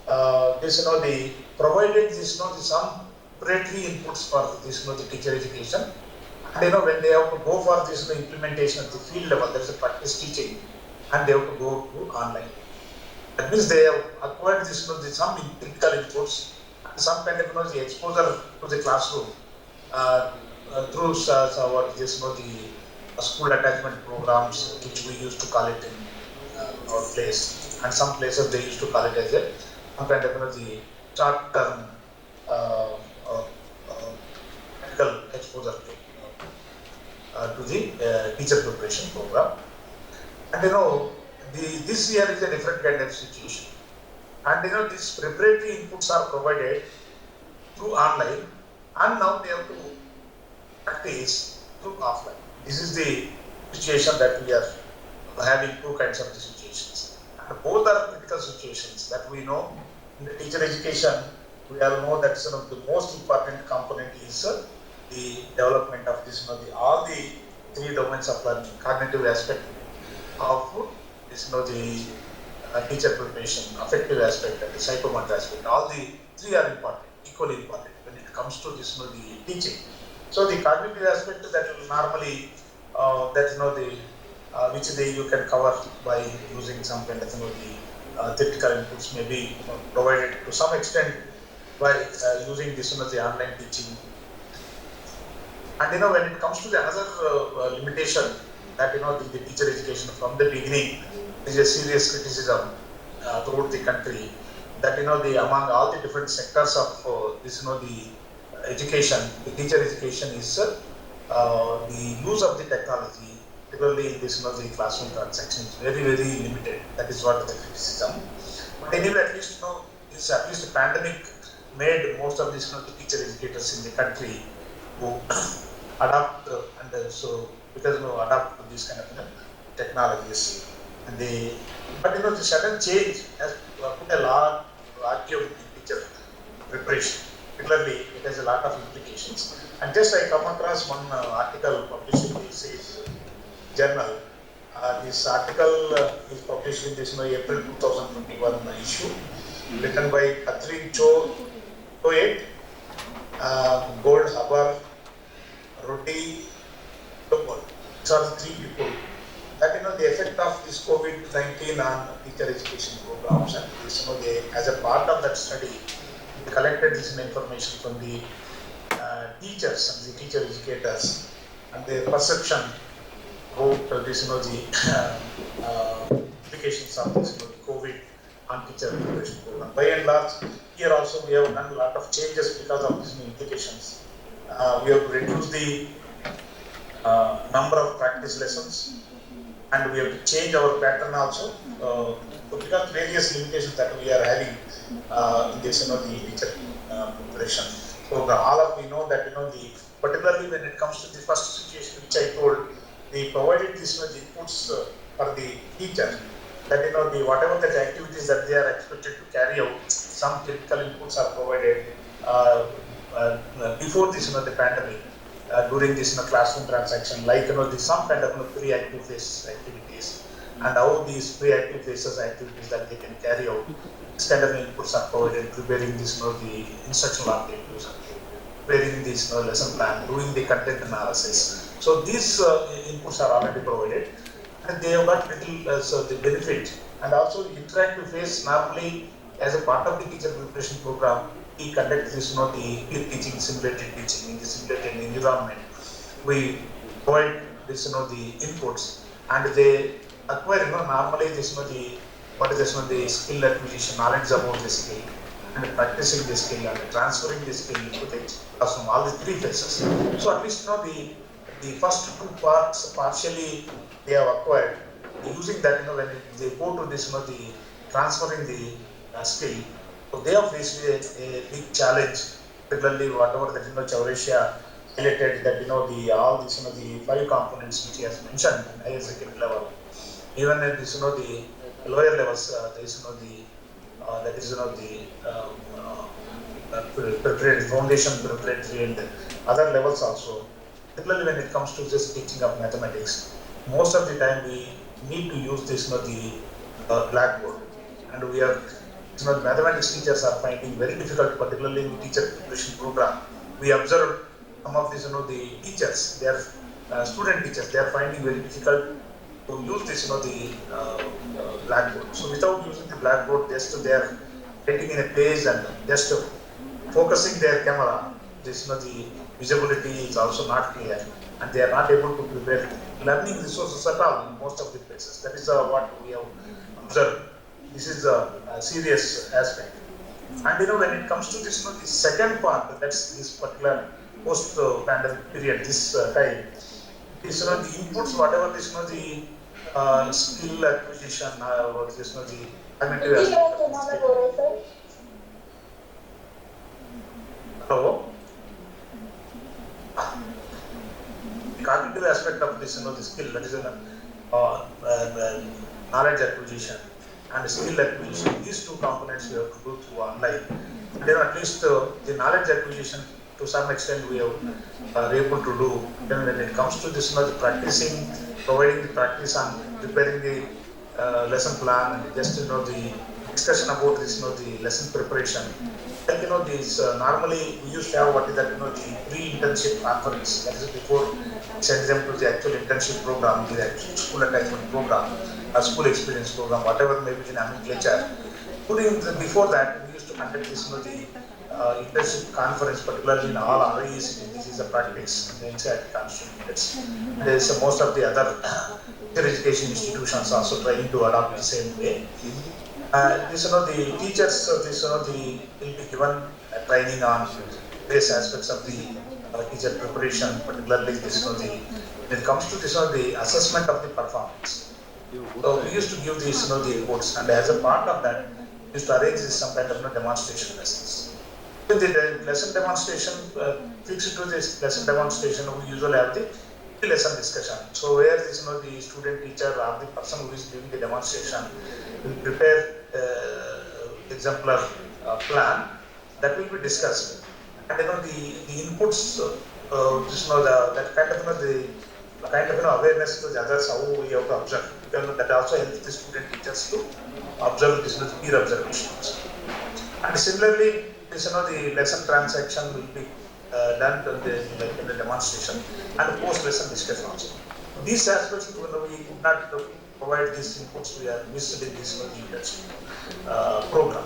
They provided this, some predatory inputs for this, the teacher education. And when they have to go for this implementation at the field level, there is a practice teaching, and they have to go to online. That means they have acquired this, some critical inputs, and some kind of the exposure to the classroom through our the school attachment programs, which we used to call it in our place, and some places they used to call it as a some kind of the short-term medical exposure to the teacher preparation program. And this year is a different kind of situation. And these preparatory inputs are provided through online, and now they have to practice through offline. This is the situation that we are having, two kinds of the situations. And both are critical situations that we know. In the teacher education, we all know that the most important component is the development of this, all the three domains of learning: cognitive aspect of this, the teacher preparation, affective aspect, and the psychomotor aspect. All the three are important, equally important when it comes to this, the teaching. So the cognitive aspect that will normally which you can cover by using some kind of the theoretical inputs, may be provided to some extent by using this the online teaching. And when it comes to the another limitation, that the teacher education from the beginning is a serious criticism throughout the country, that among all the different sectors of this the education, the teacher education is the use of the technology, particularly in this the classroom transaction, is very limited. That is what the criticism. But anyway, at least the pandemic made most of these the teacher educators in the country who adapt and so because adapt to these kind of technologies. And but the sudden change has put a lot vacuum in teacher preparation. Particularly, it has a lot of implications. And just I come across one article published in the SAGE journal. This article is published in this April 2021 issue, written by Catherine Cho, Toet, Gold Haber, Roti, Topol. These are the three people. That the effect of this COVID-19 on teacher education programs, and this, as a part of that study, they collected this information from the teachers and the teacher educators and their perception about this, the implications of this, the COVID on teacher preparation program. By and large, here also we have done a lot of changes because of these implications. We have reduced the number of practice lessons, and we have to change our pattern also because various limitations that we are having in this, the teacher preparation program. All of we know that particularly when it comes to the first situation which I told, they provided this the inputs for the teacher, that the whatever the activities that they are expected to carry out, some critical inputs are provided before this the pandemic. During this classroom transaction, like some kind of pre-active phase activities, and how these pre-active phases activities that they can carry out, this kind of inputs are provided, preparing this the instructional objectives, preparing this lesson plan, doing the content analysis. So these inputs are already provided, and they have got little so the benefit. And also the interactive phase, normally as a part of the teacher preparation program, we conduct this the peer teaching, simulated teaching in the simulated environment. We provide this the inputs, and they acquire normally this the what is this the skill acquisition, knowledge about the skill, and practicing the skill and transferring the skill into the classroom, all the three phases. So at least the first two parts partially they have acquired. Using that when they go to this the transferring the skill, so they have faced a big challenge, particularly whatever that Chaurasia related, that the all these the 5 components which he has mentioned in higher secondary level. Even at this the lower levels, there is that is the preparatory foundation, preparatory, and other levels also. Particularly when it comes to just teaching of mathematics, most of the time we need to use this the blackboard, and we are mathematics teachers are finding very difficult, particularly in the teacher preparation program. We observe some of these the teachers, they are student teachers, they are finding very difficult to use this, the blackboard. So without using the blackboard, just they are writing in a page and just focusing their camera, this, the visibility is also not clear, and they are not able to prepare learning resources at all in most of the places. That is what we have observed. This is a serious aspect. And when it comes to this, the second part, that's this particular post-pandemic period, this time, this, the inputs, whatever this, the skill acquisition, or this, the cognitive aspect. Hello? The cognitive aspect of this, the skill, that is knowledge acquisition and skill acquisition. These two components we have to go through online. Then at least the knowledge acquisition to some extent we are able to do. Then when it comes to this, the practicing, providing the practice and preparing the lesson plan and just the discussion about this, the lesson preparation. Like these normally we used to have what is that the pre-internship conference, that is before send them to the actual internship program, the actual school attachment program, a school experience program, whatever may be in nomenclature. Before that, we used to conduct this the internship conference, particularly in all REs. This is a practice inside constituents. There is most of the other higher education institutions also trying to adopt the same way. This the teachers, this will be given training on various aspects of the teacher preparation, particularly this when it comes to this the assessment of the performance. So we used to give these the reports, and as a part of that, we used to arrange some kind of demonstration lessons. With the lesson demonstration, fixed to this lesson demonstration, we usually have the lesson discussion. So where this the student, teacher, or the person who is doing the demonstration will prepare exemplar plan that will be discussed, and the inputs, that kind of the kind of awareness to the others how we have to observe. Because that also helps the student teachers to observe this peer observations. And similarly, this the lesson transaction will be done in the demonstration and post lesson discussion also. These aspects, we could not provide these inputs, we are missed in this program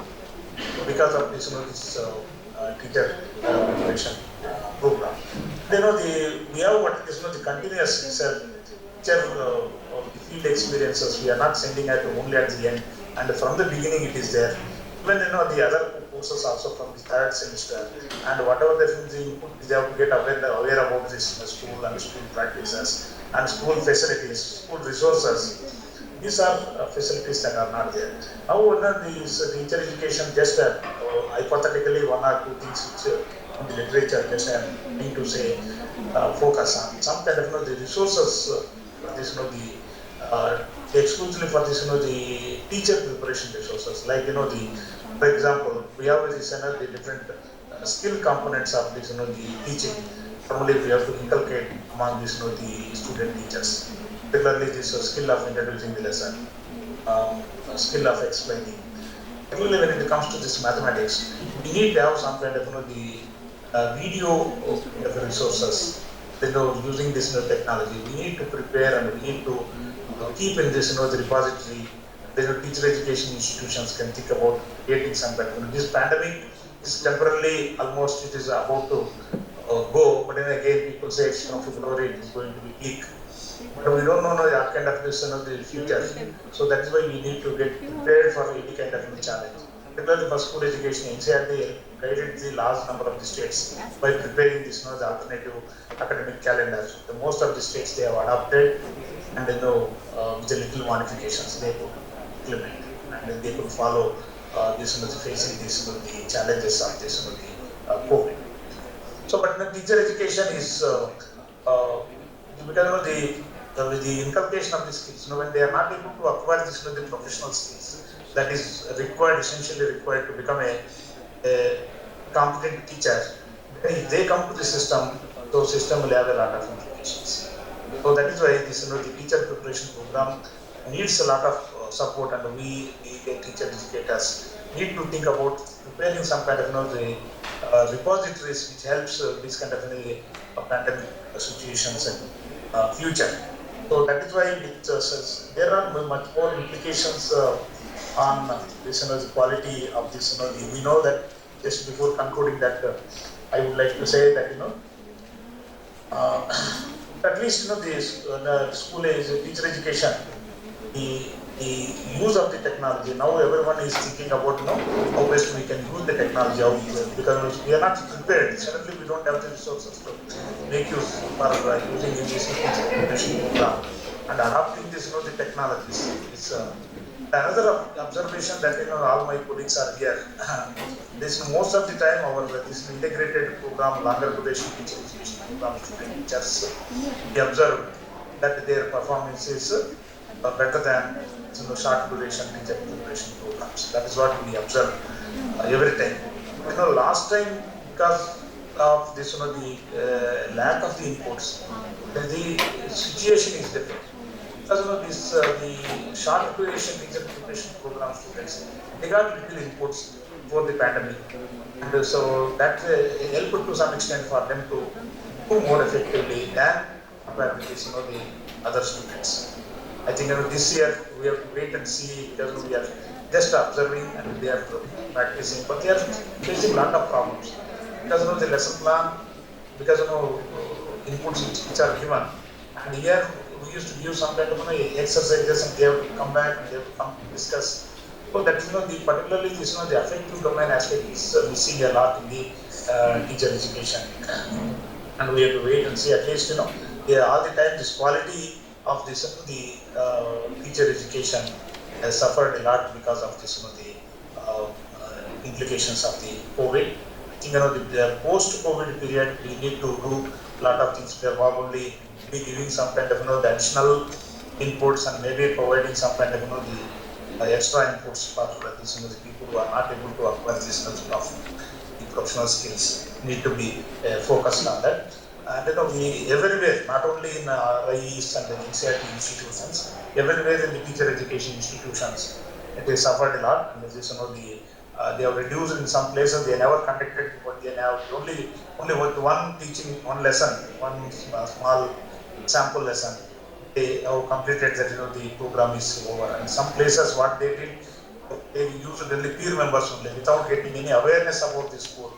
because of this teacher preparation program. We have what is the continuous teacher field experiences. We are not sending it only at the end, and from the beginning it is there. Even the other courses also from the third semester, and whatever the input, they have to get aware about this school and school practices and school facilities, school resources. These are facilities that are not there. Now, this teacher education, just hypothetically, one or two things which in the literature just I am need to say focus on some kind of the resources. This exclusively for this the teacher preparation resources, like for example, we have the different skill components of this the teaching. Normally we have to inculcate among this the student teachers, particularly this skill of introducing the lesson, skill of explaining. Particularly when it comes to this mathematics, we need to have some kind of the video of the resources. Using this technology, we need to prepare and we need to keep in this the repository. Teacher education institutions can think about creating some kind of this pandemic is temporarily almost it is about to go, but then again people say it's from February it is going to be peak. But we don't know that kind of this the future. So that is why we need to get prepared for any kind of challenge. Particularly for school education, NCRT guided the large number of the states by preparing this the alternative academic calendar. The most of the states they have adopted, and with the little modifications they could implement, and then they could follow this facing this the challenges of this the COVID. So, but the teacher education is because the inculcation of the skills. When they are not able to acquire this the professional skills that is required, essentially required to become a competent teacher, then if they come to the system, the system will have a lot of implications. So that is why this the teacher preparation program needs a lot of support, and we the teacher educators need to think about preparing some kind of the repositories which helps this kind of pandemic situations and future. So that is why there are much more implications on this, the quality of this. We know that just before concluding that, I would like to say that uh, at least the school age teacher education, the use of the technology. Now everyone is thinking about how best we can use the technology out because we are not prepared. Suddenly we don't have the resources to make use for using in this teacher education program and adopting this the technologies. It's another observation that all my colleagues are here. This most of the time our this integrated program, longer duration teacher education program teachers, we observe that their performance is better than short duration teacher preparation programs. That is what we observe every time. Last time because of this, the lack of the inputs, the situation is different. Because this the short duration teacher preparation program students, they got little inputs for the pandemic, and so that helped to some extent for them to do more effectively than compared with this, the other students. I think this year we have to wait and see because we are just observing and they are practicing, but they are facing a lot of problems because the lesson plan, because inputs which are given, and here we used to give some kind of exercises and they have to come back and they have to come to discuss. So that the particularly this the affective domain aspect is missing a lot in the teacher education, and we have to wait and see at least all the time this quality of this the teacher education has suffered a lot because of this the implications of the COVID. I think the post-COVID period we need to do a lot of things. We are probably be giving some kind of the additional inputs and maybe providing some kind of the extra inputs for this the people who are not able to acquire this much of the professional skills need to be focused on that. And we everywhere, not only in IEs and the NCERT institutions, everywhere in the teacher education institutions, it has suffered a lot. And this they have reduced in some places. They never conducted, but they have only with one teaching, one lesson, one small sample lesson. They have completed that. The program is over. And some places, what they did, they used only peer members only, without getting any awareness about the school.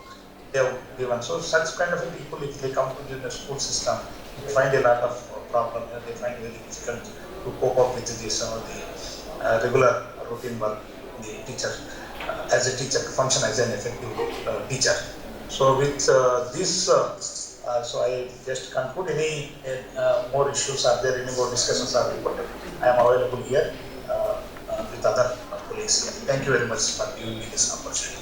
They have given. So such kind of people, if they come to the school system, they find a lot of problems. They find it very difficult to cope up with this the regular routine work. The teacher, as a teacher, function as an effective teacher. So with this, so I just conclude. Any more issues are there? Any more discussions are reported? I am available here with other colleagues here. Thank you very much for giving me this opportunity.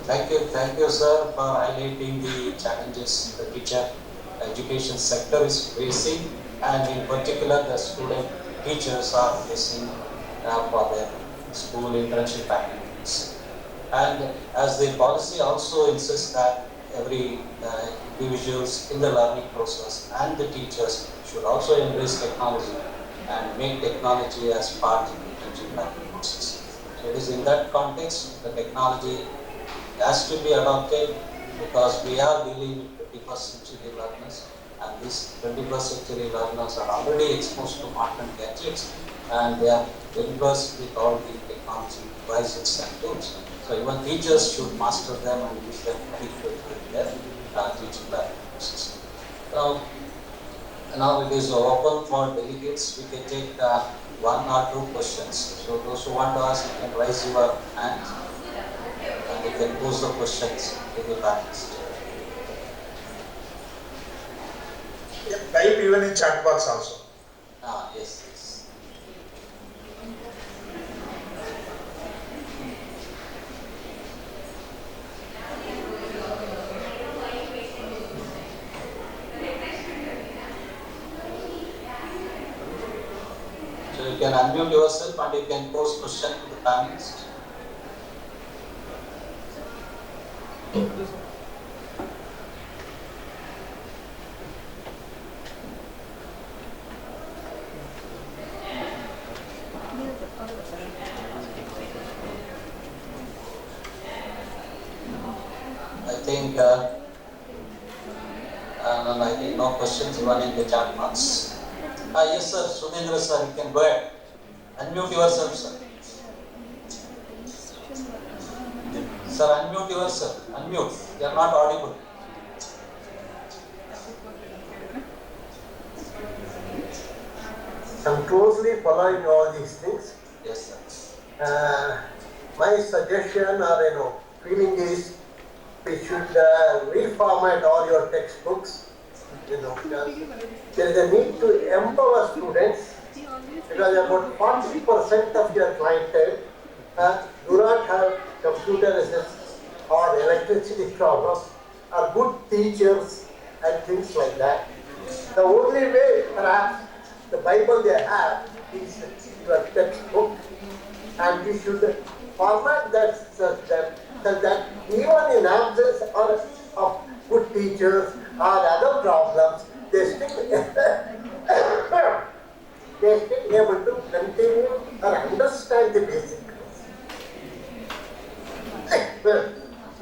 Thank you, sir, for highlighting the challenges the teacher education sector is facing, and in particular the student teachers are facing for their school internship activities. And as the policy also insists that every individuals in the learning process and the teachers should also embrace technology and make technology as part of the internship learning process. So it is in that context the technology has to be adopted because we are dealing with 21st century learners, and these 21st century learners are already exposed to modern gadgets and they are well-versed with all the technology devices and tools. So even teachers should master them and use them adequately in their teaching learning process. Now it is open for delegates. We can take one or two questions. So those who want to ask, you can raise your hand and you can pose the questions to the panelists. Type even in chat box also. Yes, yes. So you can unmute yourself and you can pose question to the panelists. I think no questions even in the chat box. Yes, sir. Sunendra, sir, you can go ahead. Unmute yourself, sir. Sir, unmute yourself. Unmute. You are not audible. I'm closely following all these things. Yes, sir. My suggestion or feeling is we should reformat all your textbooks. There is a need to empower students because about 40% of your clientele do not have computer assets or electricity problems, are good teachers and things like that. The only way perhaps the Bible they have is your textbook, and we should format that such that even in absence of good teachers or other problems, they still able to continue or understand the basics.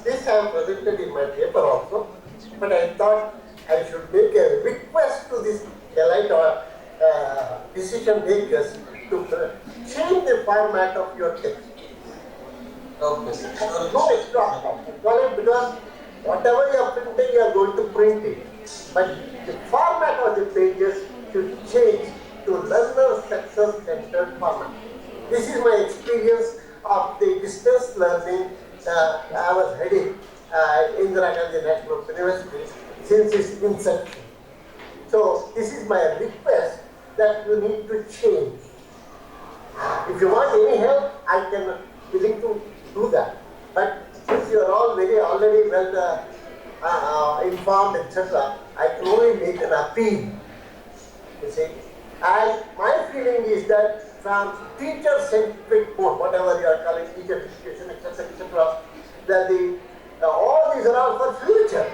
This I have presented in my paper also, but I thought I should make a request to this elite or decision makers to change the format of your text. Okay, sir. No extra because whatever you are printing, you are going to print it. But the format of the pages should change to learner success centered format. This is my experience of the distance learning I was heading Indira Gandhi National University since its inception. So this is my request that you need to change. If you want any help, I can willing to do that. But since you are all already well informed, etc., I can only make an appeal. You see, and my feeling is that from teacher-centric mode, whatever you are calling teacher education, etc., that all these are all for future.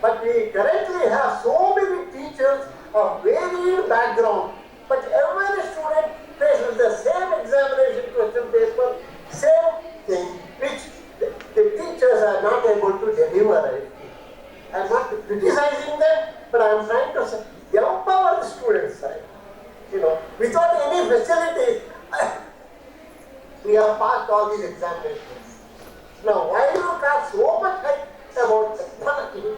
But we currently have so many teachers of varied background, but every student faces the same examination question paper, same thing, which the teachers are not able to deliver. I am not criticizing them, but I am trying to empower the students side. Without any facilities, we have passed all these examinations. Now, why do you talk so much about technology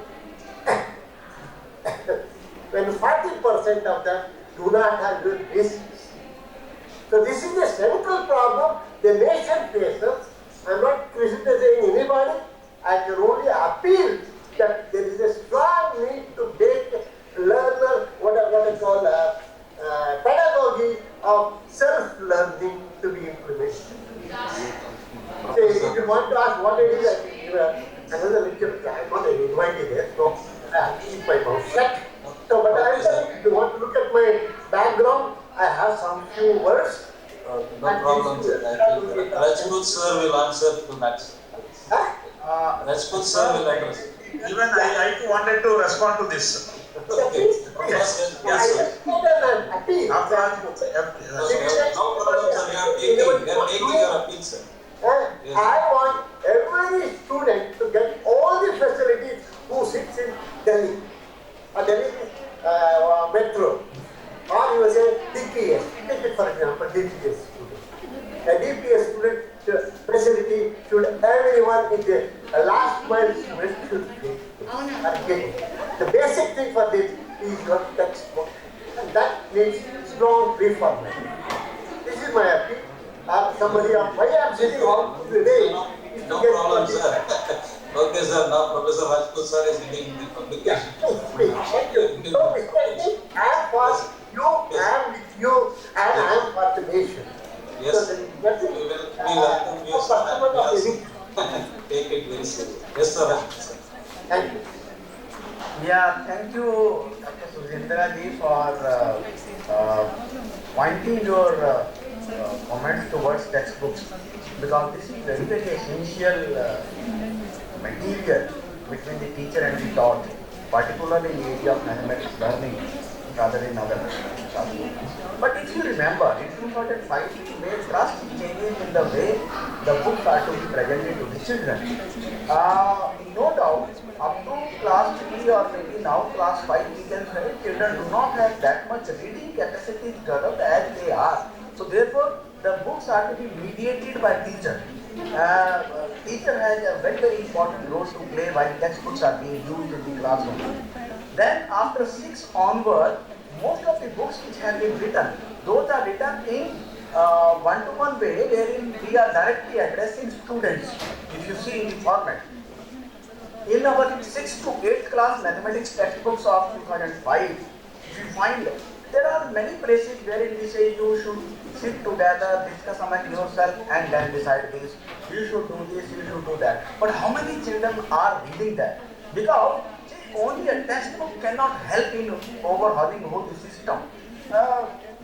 when 40% of them do not have good basics? So this is a central problem the nation faces. I am not criticizing anybody. I can only appeal that there is a strong need to make learner what I call pedagogy of self-learning to be implemented. So if you want to ask what it is, I can give another lecture. I am not invited here, so I have to keep my mouth shut. So, but I am saying, if you want to look at my background, I have some few words. No problem, sir. Rajput sir will answer to that. Rajput sir will address. Even I too wanted to respond to this. Okay. Yes, sir. No problem, sir. You are making your appeal, sir. Yes. I want every student to get all the facilities who sits in Delhi, Delhi metro, or you say DPS. Take it for example, DPS student. A DPS student facility should everyone in the last mile student should get. The basic thing for this is your textbook, and that needs strong reformat. This is my appeal. Somebody of why I am sitting all today is to No get problem, sir. Okay, sir. Now Professor Rajput sir is leading the publication. Thank you. So, respectfully, I am for you, I am with you, and I am for the nation. Yes, So, we welcome you, sir. Take it very seriously. Yes, sir. Rajput sir. Thank you. Yeah, thank you, Dr. Sujendra ji, for pointing your comments towards textbooks, because this is very, very essential material between the teacher and the taught, particularly in the area of mathematics learning rather than other subjects. But if you remember, in 2005, we made drastic changes in the way the books are to be presented to the children. no doubt, up to class 3 or maybe now class 5, we can say children do not have that much reading capacity developed as they are. So therefore, the books are to be mediated by teacher. Teacher has a very, very important role to play while textbooks are being used in the classroom. Then after 6 onward, most of the books which have been written, those are written in one-to-one way wherein we are directly addressing students, if you see in the format. In our 6th to 8th class mathematics textbooks of 2005, if you find there are many places wherein we say you should sit together, discuss among yourself and then decide this. You should do this, you should do that. But how many children are reading that? Because only a textbook cannot help in overhauling whole the system.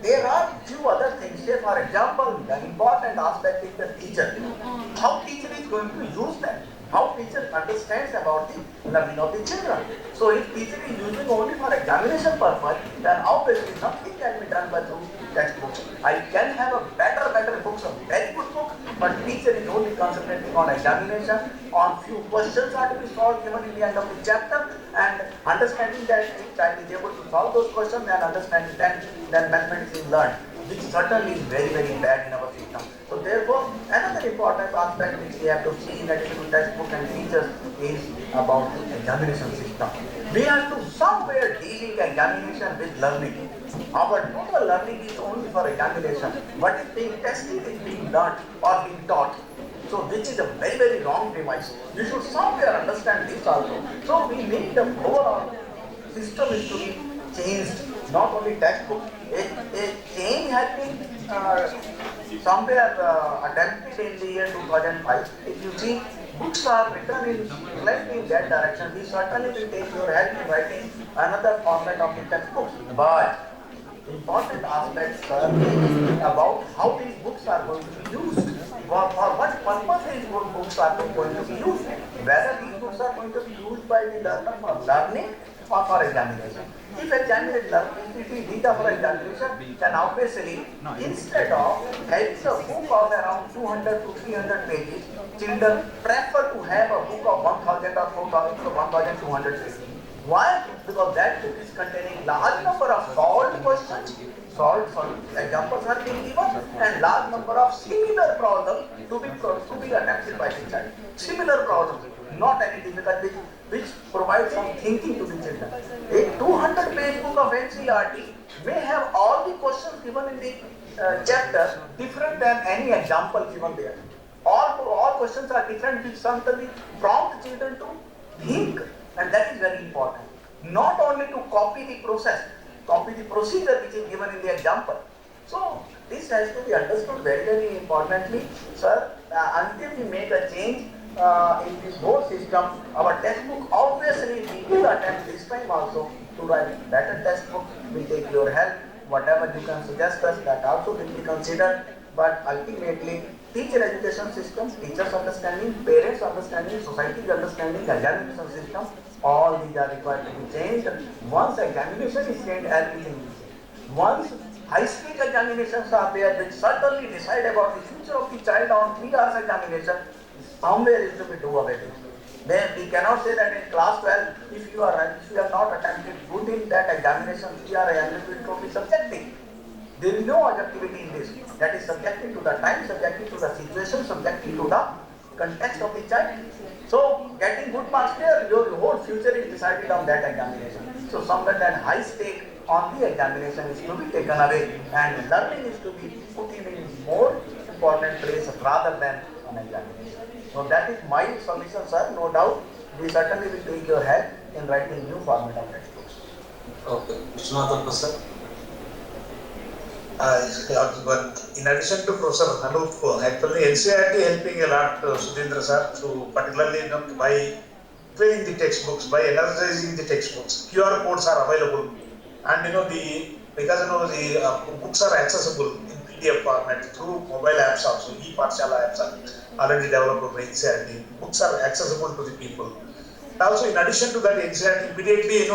There are few other things. Say for example, the important aspect is the teacher. How teacher is going to use that? How teacher understands about the learning of the children. So if teacher is using only for examination purpose, then obviously nothing can be done by through textbooks. I can have a better books, a very good book, but teacher is only concentrating on examination, on few questions are to be solved given in the end of the chapter, and understanding that if child is able to solve those questions and understanding then mathematics is learned, which certainly is very, very bad in our system. So therefore, another important aspect which we have to see in addition to textbook and teachers is about the examination system. We have to somewhere dealing examination with learning. Our total learning is only for examination. What is being tested is being learned or being taught. So which is a very, very wrong premise. We should somewhere understand this also. So we need the overall system is to be changed, not only textbook. A change has been somewhere attempted in the year 2005. If you see, books are written in slightly in that direction. We certainly will take your help in writing another format of the textbooks. But important aspects is about how these books are going to be used. For what purpose these books are going to be used? Whether these books are going to be used by the learner for learning or for examination. If examination if we data for examination, then obviously instead of having a book of around 200 to 300 pages, children prefer to have a book of 1000 or 4000 or 1200 pages. Why? Because that book is containing large number of solved questions, examples are being given, and large number of similar problems to be attempted by the child. Similar problems, not any difficult, which provides some thinking to the children. A 200-page book of NCERT may have all the questions given in the chapter different than any example given there. All questions are different, which certainly prompt children to think, and that is very important. Not only to copy the process, copy the procedure which is given in the example. So this has to be understood very, very importantly, sir. Until we make a change in this whole system, our textbook obviously we will attempt this time also to write better textbook. We take your help, whatever you can suggest us, that also will be considered. But ultimately, teacher education system, teachers understanding, parents understanding, society's understanding, examination system, all these are required to be changed. Once examination is changed, everything will change. Once high-speed examinations are there, which certainly decide about the future of the child on 3 hours examination, somewhere is to be do away with. Then we cannot say that in class 12, if you are not attempted good in that examination, 3 hour examination will be subjective. There is no objectivity in this. That is subjective to the time, subjective to the situation, subjective to the context of the child. So, getting good marks there, your whole future is decided on that examination. So, somewhere that high stake on the examination is to be taken away, and learning is to be put in more important place rather than an examination. So, that is my submission, sir. No doubt, we certainly will take your help in writing new format of textbooks. Okay, Vishwanathan sir. But in addition to Professor Anup, actually NCERT helping a lot, Sudhindra sir, to particularly by filling the textbooks, by energizing the textbooks. QR codes are available, and because the books are accessible in PDF format through mobile apps also. E-Pathshala apps are already developed by NCERT. Books are accessible to the people. And also, in addition to that, NCERT immediately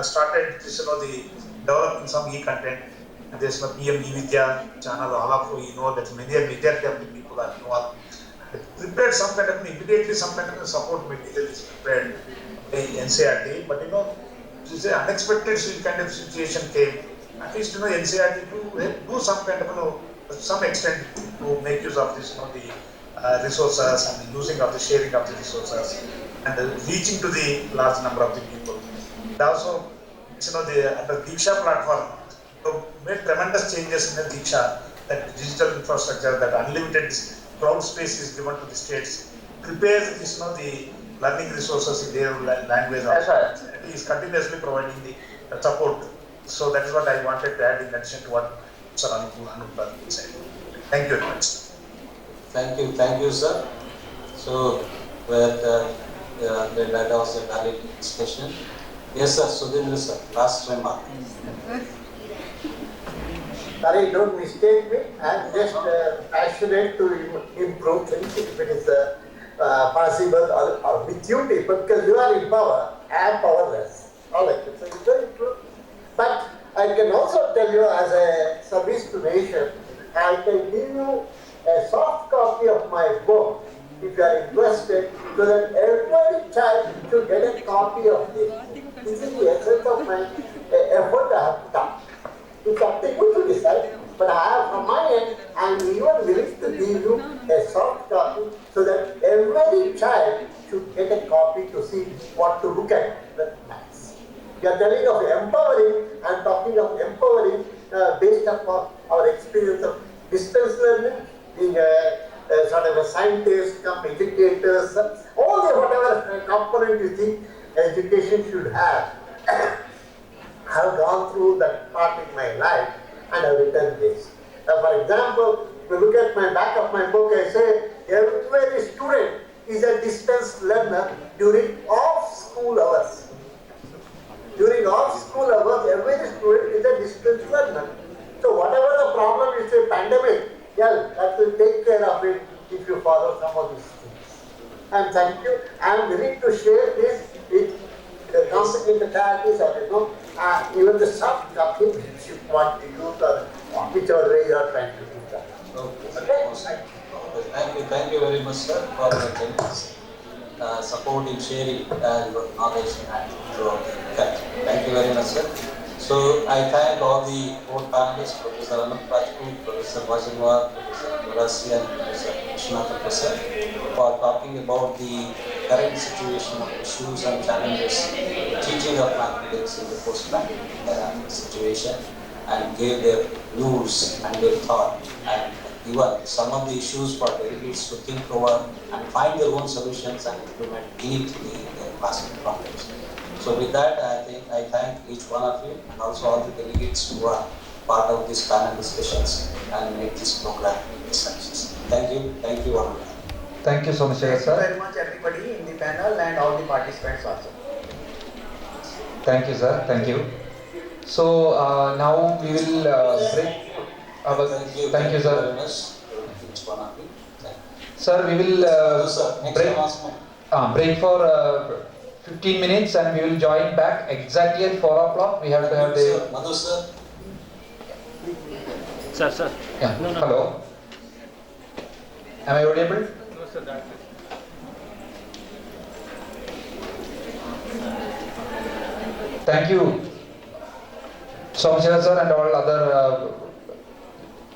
started this, the developing some e-content. There's a PM E-Vidya channel, all of you know that many majority of the people are involved. prepared some kind of immediately some kind of support material is prepared by NCRT, but this is unexpected kind of situation came. At least NCRT to do some kind of some extent to make use of this the resources and the using of the sharing of the resources and reaching to the large number of the people. And also, the under Diksha platform made tremendous changes in the Diksha, that digital infrastructure, that unlimited cloud space is given to the states, prepares this the learning resources in their language. It is continuously providing the support. So that is what I wanted to add in addition to what Sir Anup said. Thank you very much. Thank you, sir. So, that was a valid discussion. Yes, sir. Sudhindra, sir. Last remark. Sorry, don't mistake me. I'm just passionate to improve things if it is possible or with you people, because you are in power. I am powerless. All right. So it's very true. But I can also tell you, as a service to nation, I can give you a soft copy of my book if you are interested, so that every child should get a copy of this. This is the essence of my effort I have put up. It's up to you to decide, but I have, from my end, I am even willing to give you a soft copy so that every child should get a copy to see what to look at the maths. We are telling of empowering, I am talking of empowering based upon our experience of distance learning, being a sort of a scientist, come educators, all the whatever component you think education should have. I have gone through that part in my life and I have written this. For example, if you look at my back of my book, I say every student is a distance learner during off-school hours. During off-school hours, every student is a distance learner. So whatever the problem is a pandemic, yeah, that will take care of it if you follow some of these things. And thank you. I am willing to share this with the competent authorities or even the soft copy which you want to use or whichever way you are trying to do that. Okay. Thank you very much, sir, for the generous support in sharing your knowledge and your fact. Thank you very much, sir. So I thank all the four panelists, Professor Anand Rajput, Professor Vajinwar, Professor Murasi, and Professor Krishna, for talking about the current situation of issues and challenges teaching of mathematics in the post-pandemic situation, and gave their views and their thought, and even some of the issues for delegates to think over and find their own solutions and implement immediately their classroom problems. So with that, I thank each one of you and also all the delegates who are part of these panel discussions and make this program a success. Thank you all. Thank you so much, Thank you sir. very much everybody in the panel and all the participants also. Thank you, sir. Thank you. So now we will break. Thank you, sir. very much. Each one of you. Sir, we will break for 15 minutes and we will join back exactly at 4 o'clock. We have to have the... Madhu, sir. Sir. Yeah. Hello. Am I audible? No, sir, that's it. Thank you, Somashira sir, and all other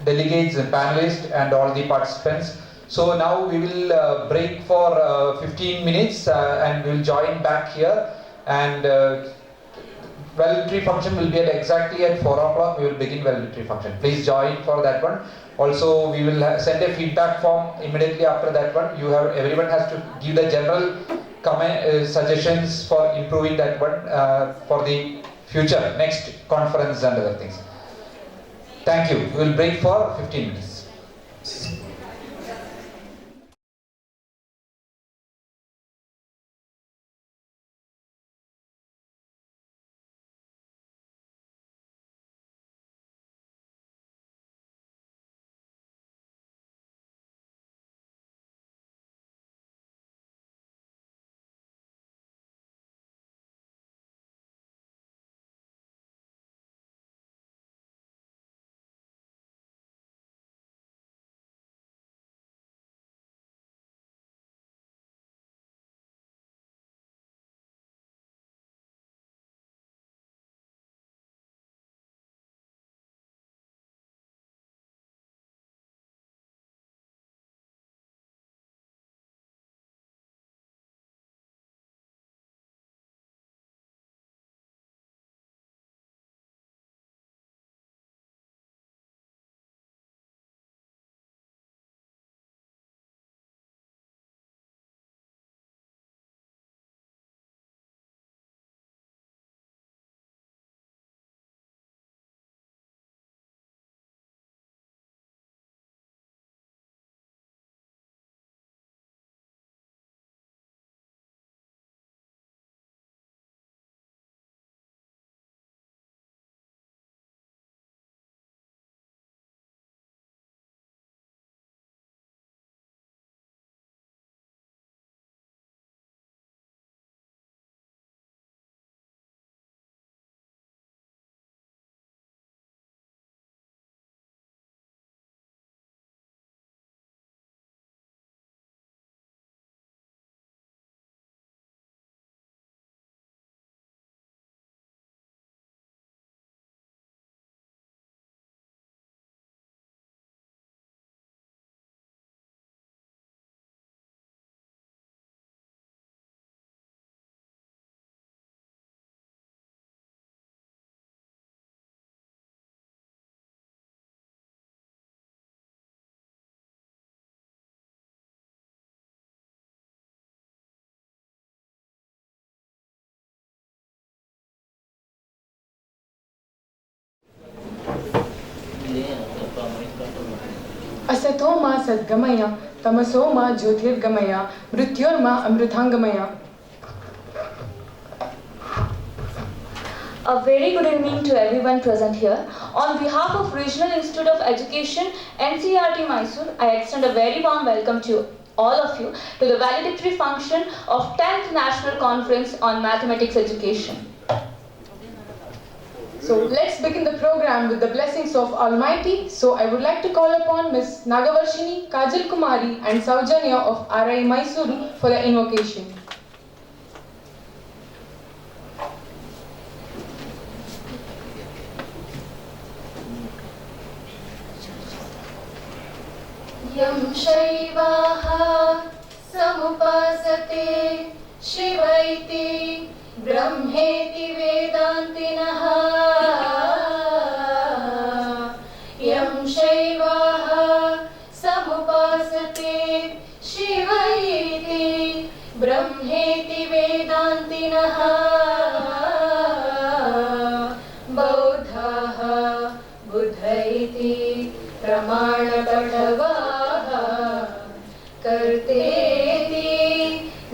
delegates and panelists and all the participants. So now we will break for 15 minutes and we will join back here, and valedictory function will be at exactly at 4 o'clock. We will begin valedictory function. Please join for that one. Also, we will send a feedback form immediately after that one. Everyone has to give the general comment, suggestions for improving that one for the future, next conference and other things. Thank you. We will break for 15 minutes. असतो मा सद्गमय तमसो मा ज्योतिर्गमय मृत्योर्मा अमृतांगमय. A very good evening to everyone present here. On behalf of Regional Institute of Education, NCERT Mysore, I extend a very warm welcome to all of you to the valedictory function of 10th National Conference on Mathematics Education. So let's begin the program with the blessings of Almighty. So I would like to call upon Ms. Nagavarshini, Kajal Kumari and Saujanya of RI Mysuru for the invocation. यं शैवाः समुपासते शिवैति ब्रह्मेति वेदान्तिनः यं शैवाः समुपासते शिवैति ब्रह्मेति वेदान्तिनः बौद्धाः बुद्ध इति प्रमाणपटवाः कर्तेति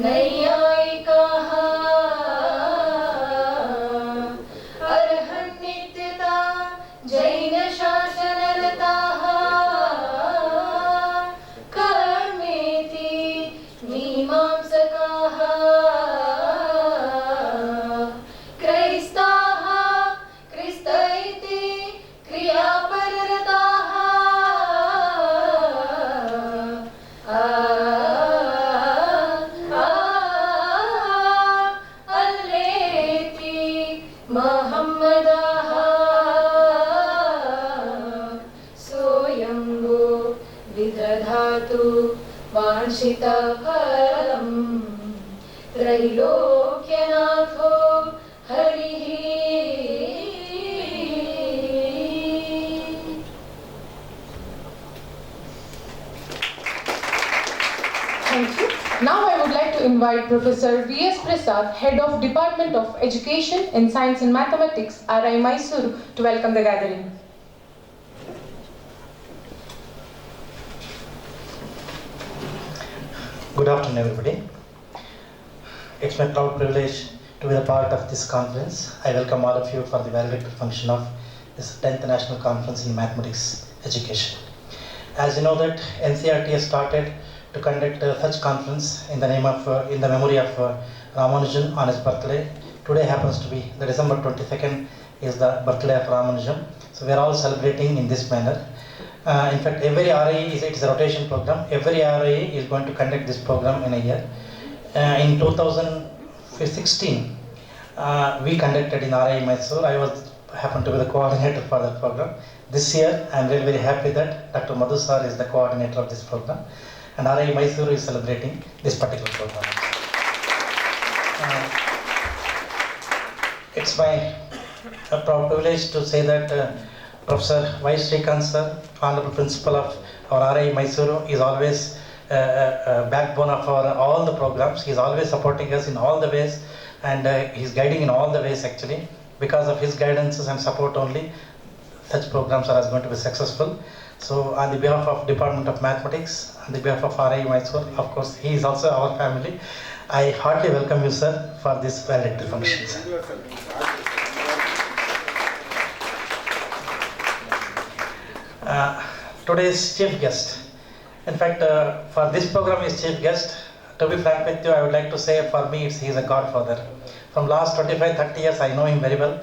नैयायिकाः अर्हन्नित्यता जैनशासनरताः कर्मेति मीमांसकाः क्रैस्ताः क्रिस्त इति क्रियापररताः महम्मदाः सोऽयम्भो विदधातु वाञ्छितफलम् त्रैलोक्यनाथो हरिः. Thank you. Now I would like to invite Professor V.S. Prasad, Head of Department of Education in Science and Mathematics, RI Mysuru, to welcome the gathering. Good afternoon, everybody. It's my proud privilege to be a part of this conference. I welcome all of you for the valedictory function of this 10th National Conference in Mathematics Education. As you know that NCERT has started to conduct such conference in the memory of Ramanujan on his birthday. Today happens to be the December 22nd is the birthday of Ramanujan. So we are all celebrating in this manner. In fact, every RIE it's a rotation program. Every RIE is going to conduct this program in a year. In 2016, we conducted in RI Mysore. I happened to be the coordinator for that program. This year, I am really very happy that Dr. Madhu sir is the coordinator of this program. And RI Mysuru is celebrating this particular program. It's my proud privilege to say that Professor Y. Srikanth sir, Honorable Principal of our RI Mysuru, is always a backbone of all the programs. He is always supporting us in all the ways, and he is guiding in all the ways actually. Because of his guidances and support only, such programs are going to be successful. So on the behalf of Department of Mathematics, on the behalf of RI Mysore, of course he is also our family, I heartily welcome you sir for this valedictory function. Today's chief guest. In fact, for this program is chief guest. To be frank with you, I would like to say for me he is a godfather. From last 25-30 years I know him very well.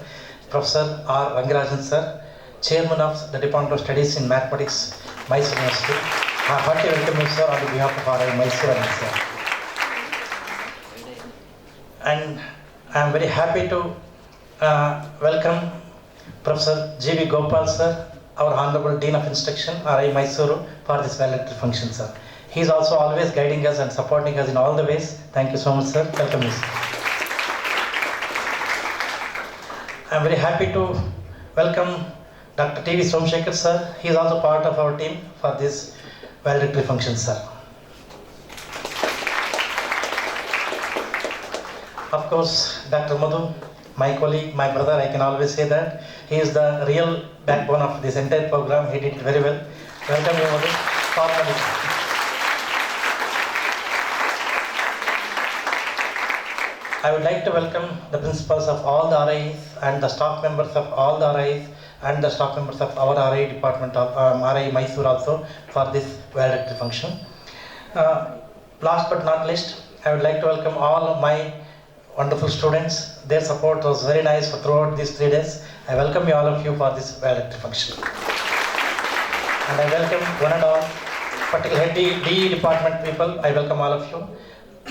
Professor R. Rangarajan sir, Chairman of the Department of Studies in Mathematics, Mysore University. I heartily welcome you sir on behalf of RI Mysore and I am very happy to welcome Professor G.V. Gopal sir, our Honorable Dean of Instruction, RI Mysuru, for this valedictory function sir. He is also always guiding us and supporting us in all the ways. Thank you so much sir. Welcome you sir. I am very happy to welcome Dr. T.V. Somshekhar sir. He is also part of our team for this valedictory function sir. Of course, Dr. Madhu, my colleague, my brother, I can always say that he is the real backbone of this entire program. He did very well. Welcome you, Madhu. Formally. I would like to welcome the principals of all the RIs and the staff members of all the RIs and the staff members of our RI department of RI Mysore also for this valedictory function. Last but not least, I would like to welcome all of my wonderful students. Their support was very nice throughout these 3 days. I welcome you all of you for this valedictory function. And I welcome one and all, particularly DE department people. I welcome all of you.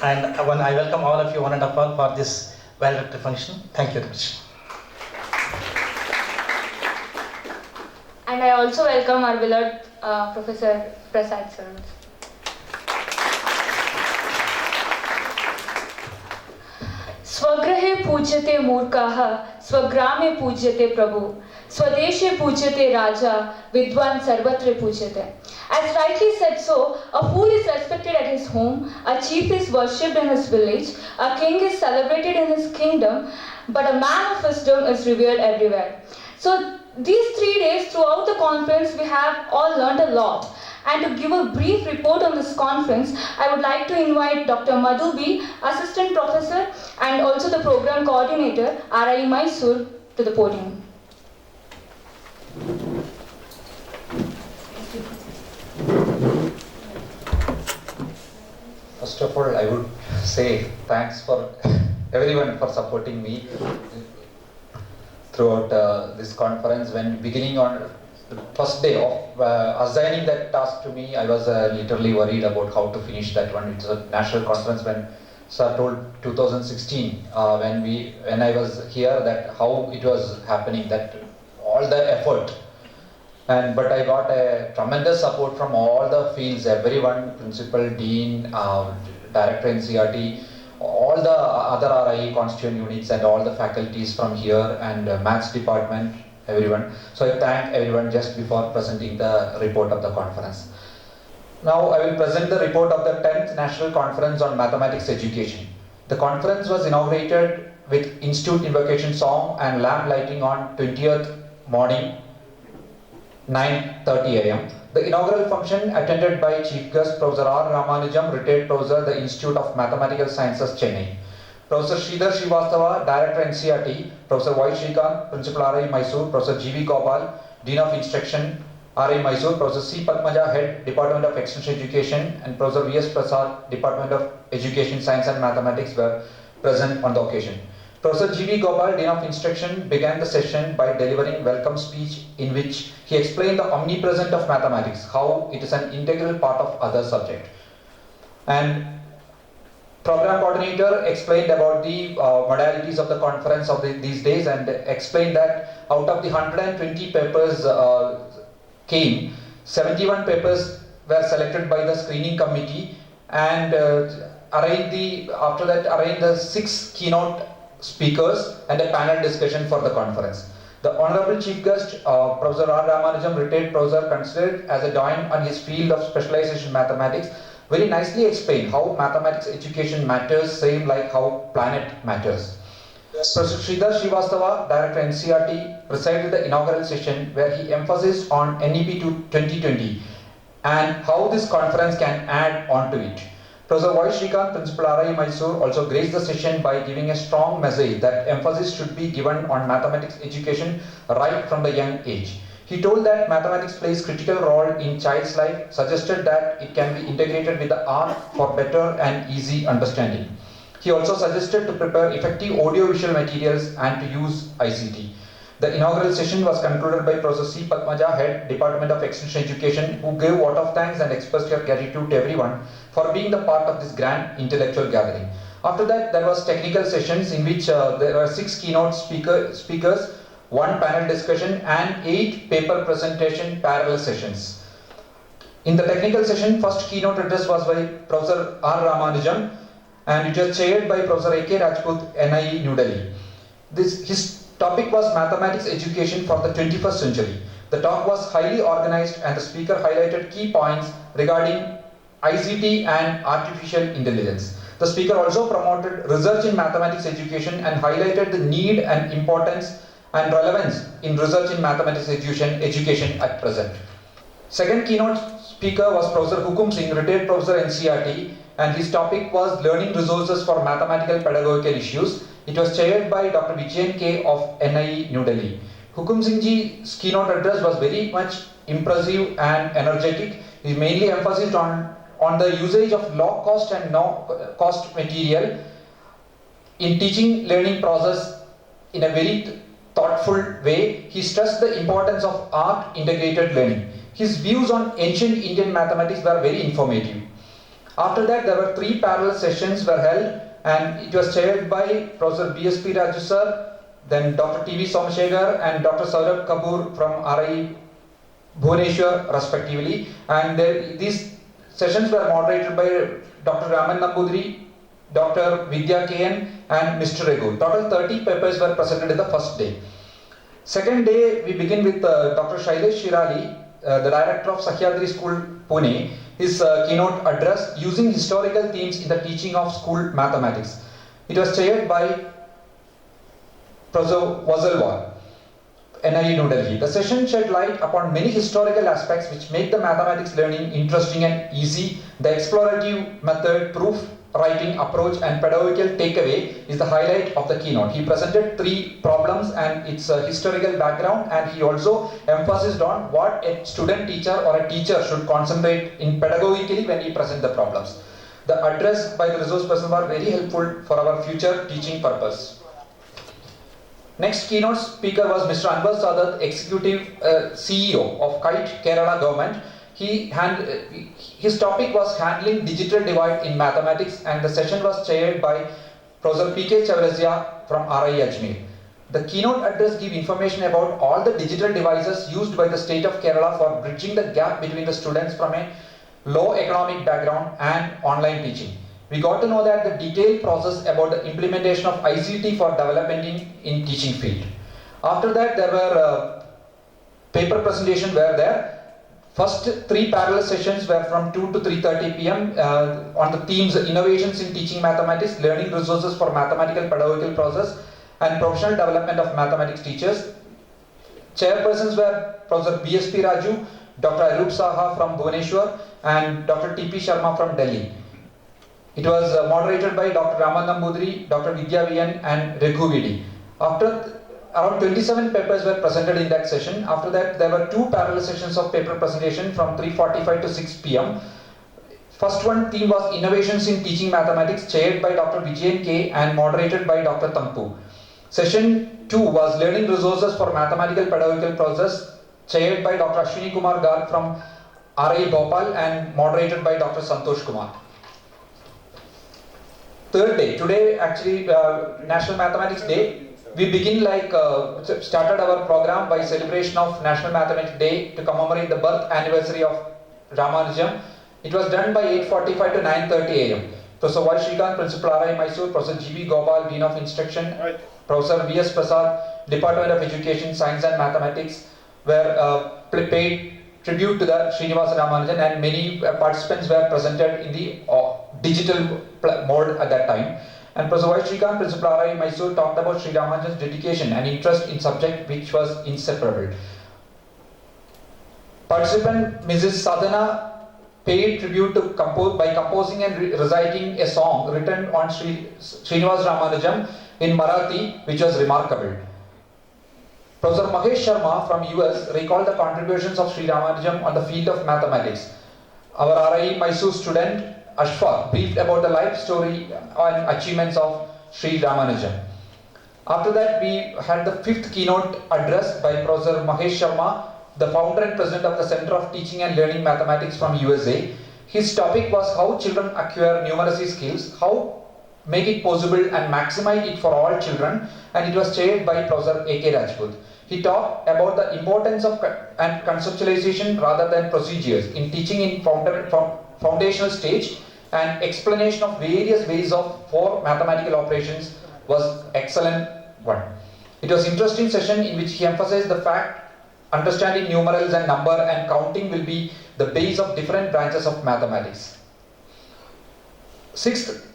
And I welcome all of you one and all for this valedictory function. Thank you very much. And I also welcome our beloved Professor Prasad sir. स्वगृहे पूज्यते मूर्खाः स्वग्रामे पूज्यते प्रभु स्वदेशे पूज्यते राजा विद्वान सर्वत्र पूज्यते. As rightly said so, a fool is respected at his home, a chief is worshipped in his village, a king is celebrated in his kingdom, but a man of wisdom is revered everywhere. So these 3 days throughout the conference we have all learned a lot. And to give a brief report on this conference, I would like to invite Dr. Madhu B, Assistant Professor and also the Program Coordinator, RI Mysore, to the podium. First of all, I would say thanks for everyone for supporting me throughout this conference. When beginning on the first day of assigning that task to me, I was literally worried about how to finish that one. It's a national conference. When Sir told 2016, when I was here, that how it was happening, that all the effort. But I got a tremendous support from all the fields, everyone, principal, dean, director NCERT, all the other RI constituent units and all the faculties from here and maths department, everyone. So I thank everyone just before presenting the report of the conference. Now I will present the report of the 10th National Conference on Mathematics Education. The conference was inaugurated with Institute Invocation Song and lamp lighting on 20th morning, 9:30 a.m. The inaugural function attended by Chief Guest Professor R. Ramanujam, retired Professor, the Institute of Mathematical Sciences, Chennai. Professor Sridhar Srivastava, Director NCERT, Professor Y. Shrikant, Principal RI Mysore, Professor G.V. Gopal, Dean of Instruction, RI Mysore, Professor C. Padmaja, Head, Department of Extension Education, and Professor V.S. Prasad, Department of Education, Science and Mathematics were present on the occasion. Professor G.V. Gopal, Dean of Instruction, began the session by delivering welcome speech in which he explained the omnipresence of mathematics, how it is an integral part of other subjects. And Program Coordinator explained about the modalities of the conference of these days and explained that out of the 120 papers came, 71 papers were selected by the screening committee and after that arranged the 6 keynote speakers and a panel discussion for the conference. The Honorable Chief Guest, Professor R. Ramanujam, retired professor, considered as a doyen on his field of specialization in mathematics, very nicely explained how mathematics education matters, same like how planet matters. Professor Sridhar Srivastava, Director NCERT, presided the inaugural session where he emphasized on NEP 2020 and how this conference can add on to it. Professor Y. Shrikant, Principal RI Mysore, also graced the session by giving a strong message that emphasis should be given on mathematics education right from the young age. He told that mathematics plays critical role in child's life, suggested that it can be integrated with the art for better and easy understanding. He also suggested to prepare effective audiovisual materials and to use ICT. The inaugural session was concluded by Professor C. Padmaja, Head, Department of Extension Education, who gave vote of thanks and expressed her gratitude to everyone for being the part of this grand intellectual gathering. After that, there was technical sessions in which there were 6 keynote speakers, 1 panel discussion and 8 paper presentation parallel sessions. In the technical session, first keynote address was by Professor R. Ramanujam and it was chaired by Professor A.K. Rajput, NIE, New Delhi. His topic was mathematics education for the 21st century. The talk was highly organized and the speaker highlighted key points regarding ICT and artificial intelligence. The speaker also promoted research in mathematics education and highlighted the need and importance and relevance in research in mathematics education at present. Second keynote speaker was Professor Hukum Singh, retired professor NCERT, and his topic was learning resources for mathematical pedagogical issues. It was chaired by Dr. Vijayan K of NIE New Delhi. Hukum Singh ji's keynote address was very much impressive and energetic. He mainly emphasized on the usage of low cost and no cost material in teaching learning process in a very thoughtful way. He stressed the importance of art integrated learning. His views on ancient Indian mathematics were very informative. After that, there were 3 parallel sessions were held, and it was chaired by Professor BSP Raju sir, then Dr. TV Somashekar and Dr. Saurabh Kapoor from RI Bhubaneswar respectively, and these sessions were moderated by Dr. Raman Nambudiri, Dr. Vidya KN and Mr. Raghu. Total 30 papers were presented in the first day. Second day, we begin with Dr. Shailesh Shirali, the director of Sahyadri School, Pune. His keynote address using historical themes in the teaching of school mathematics. It was chaired by Professor Wazalwar, NIE New Delhi. The session shed light upon many historical aspects which make the mathematics learning interesting and easy. The explorative method, proof writing approach and pedagogical takeaway is the highlight of the keynote. He presented 3 problems and its historical background, and he also emphasized on what a student teacher or a teacher should concentrate in pedagogically when he presents the problems. The address by the resource person was very helpful for our future teaching purpose. Next keynote speaker was Mr. Anwar Sadat, Executive CEO of Kite Kerala Government. His topic was handling digital divide in mathematics, and the session was chaired by Professor P.K. Chavrazia from RI Ajmer. The keynote address gave information about all the digital devices used by the state of Kerala for bridging the gap between the students from a low economic background and online teaching. We got to know that the detailed process about the implementation of ICT for development in teaching field. After that, there were paper presentations were there. First 3 parallel sessions were from 2 to 3:30 p.m. On the themes innovations in teaching mathematics, learning resources for mathematical pedagogical process, and professional development of mathematics teachers. Chairpersons were Professor BSP Raju, Dr. Arup Saha from Bhubaneswar, and Dr. TP Sharma from Delhi. It was moderated by Dr. Raman Nambudiri, Dr. Vidya VN, and Raghu VD. After around 27 papers were presented in that session. After that, there were 2 parallel sessions of paper presentation from 3:45 to 6 p.m. First one theme was innovations in teaching mathematics, chaired by Dr. Vijayan K and moderated by Dr. Tampu. Session 2 was learning resources for mathematical pedagogical process, chaired by Dr. Ashwini Kumar Garg from RI Bhopal and moderated by Dr. Santosh Kumar. Third day, today actually National Mathematics Day. We begin started our program by celebration of National Mathematics Day to commemorate the birth anniversary of Ramanujam. It was done by 8:45 to 9:30 a.m. Professor Y. Shrikant, Principal RI Mysore, Professor G.B. Gopal, Dean of Instruction, Professor V.S. Prasad, Department of Education, Science and Mathematics were paid tribute to the Srinivasa Ramanujan, and many participants were presented in the digital mode at that time. And Professor Y. Shrikant, Principal RI Mysore, talked about Sri Ramanujan's dedication and interest in subject which was inseparable. Participant Mrs. Sadhana paid tribute to by composing and reciting a song written on Srinivasa Ramanujam in Marathi, which was remarkable. Professor Mahesh Sharma from US recalled the contributions of Sri Ramanujam on the field of mathematics. Our RI Mysore student Ashfa briefed about the life story and achievements of Sri Ramanujam. After that, we had the 5th keynote address by Professor Mahesh Sharma, the founder and president of the Center of Teaching and Learning Mathematics from USA. His topic was how children acquire numeracy skills, how make it possible and maximize it for all children, and it was chaired by Professor A.K. Rajput. He talked about the importance of and conceptualization rather than procedures in teaching in foundational stage, and explanation of various ways for mathematical operations was excellent one. It was interesting session in which he emphasized the fact understanding numerals and number and counting will be the base of different branches of mathematics. 6th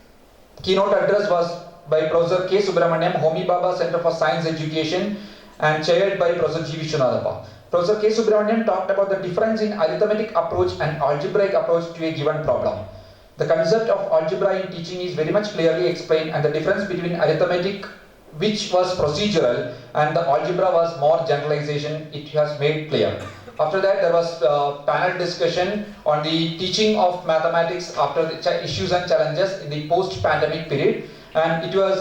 keynote address was by Professor K. Subramaniam, Homi Baba Center for Science Education, and chaired by Professor G. Vishwanathan. Professor K. Subramanian talked about the difference in arithmetic approach and algebraic approach to a given problem. The concept of algebra in teaching is very much clearly explained, and the difference between arithmetic, which was procedural, and the algebra was more generalization, it has made clear. After that, there was panel discussion on the teaching of mathematics after the issues and challenges in the post-pandemic period. And it was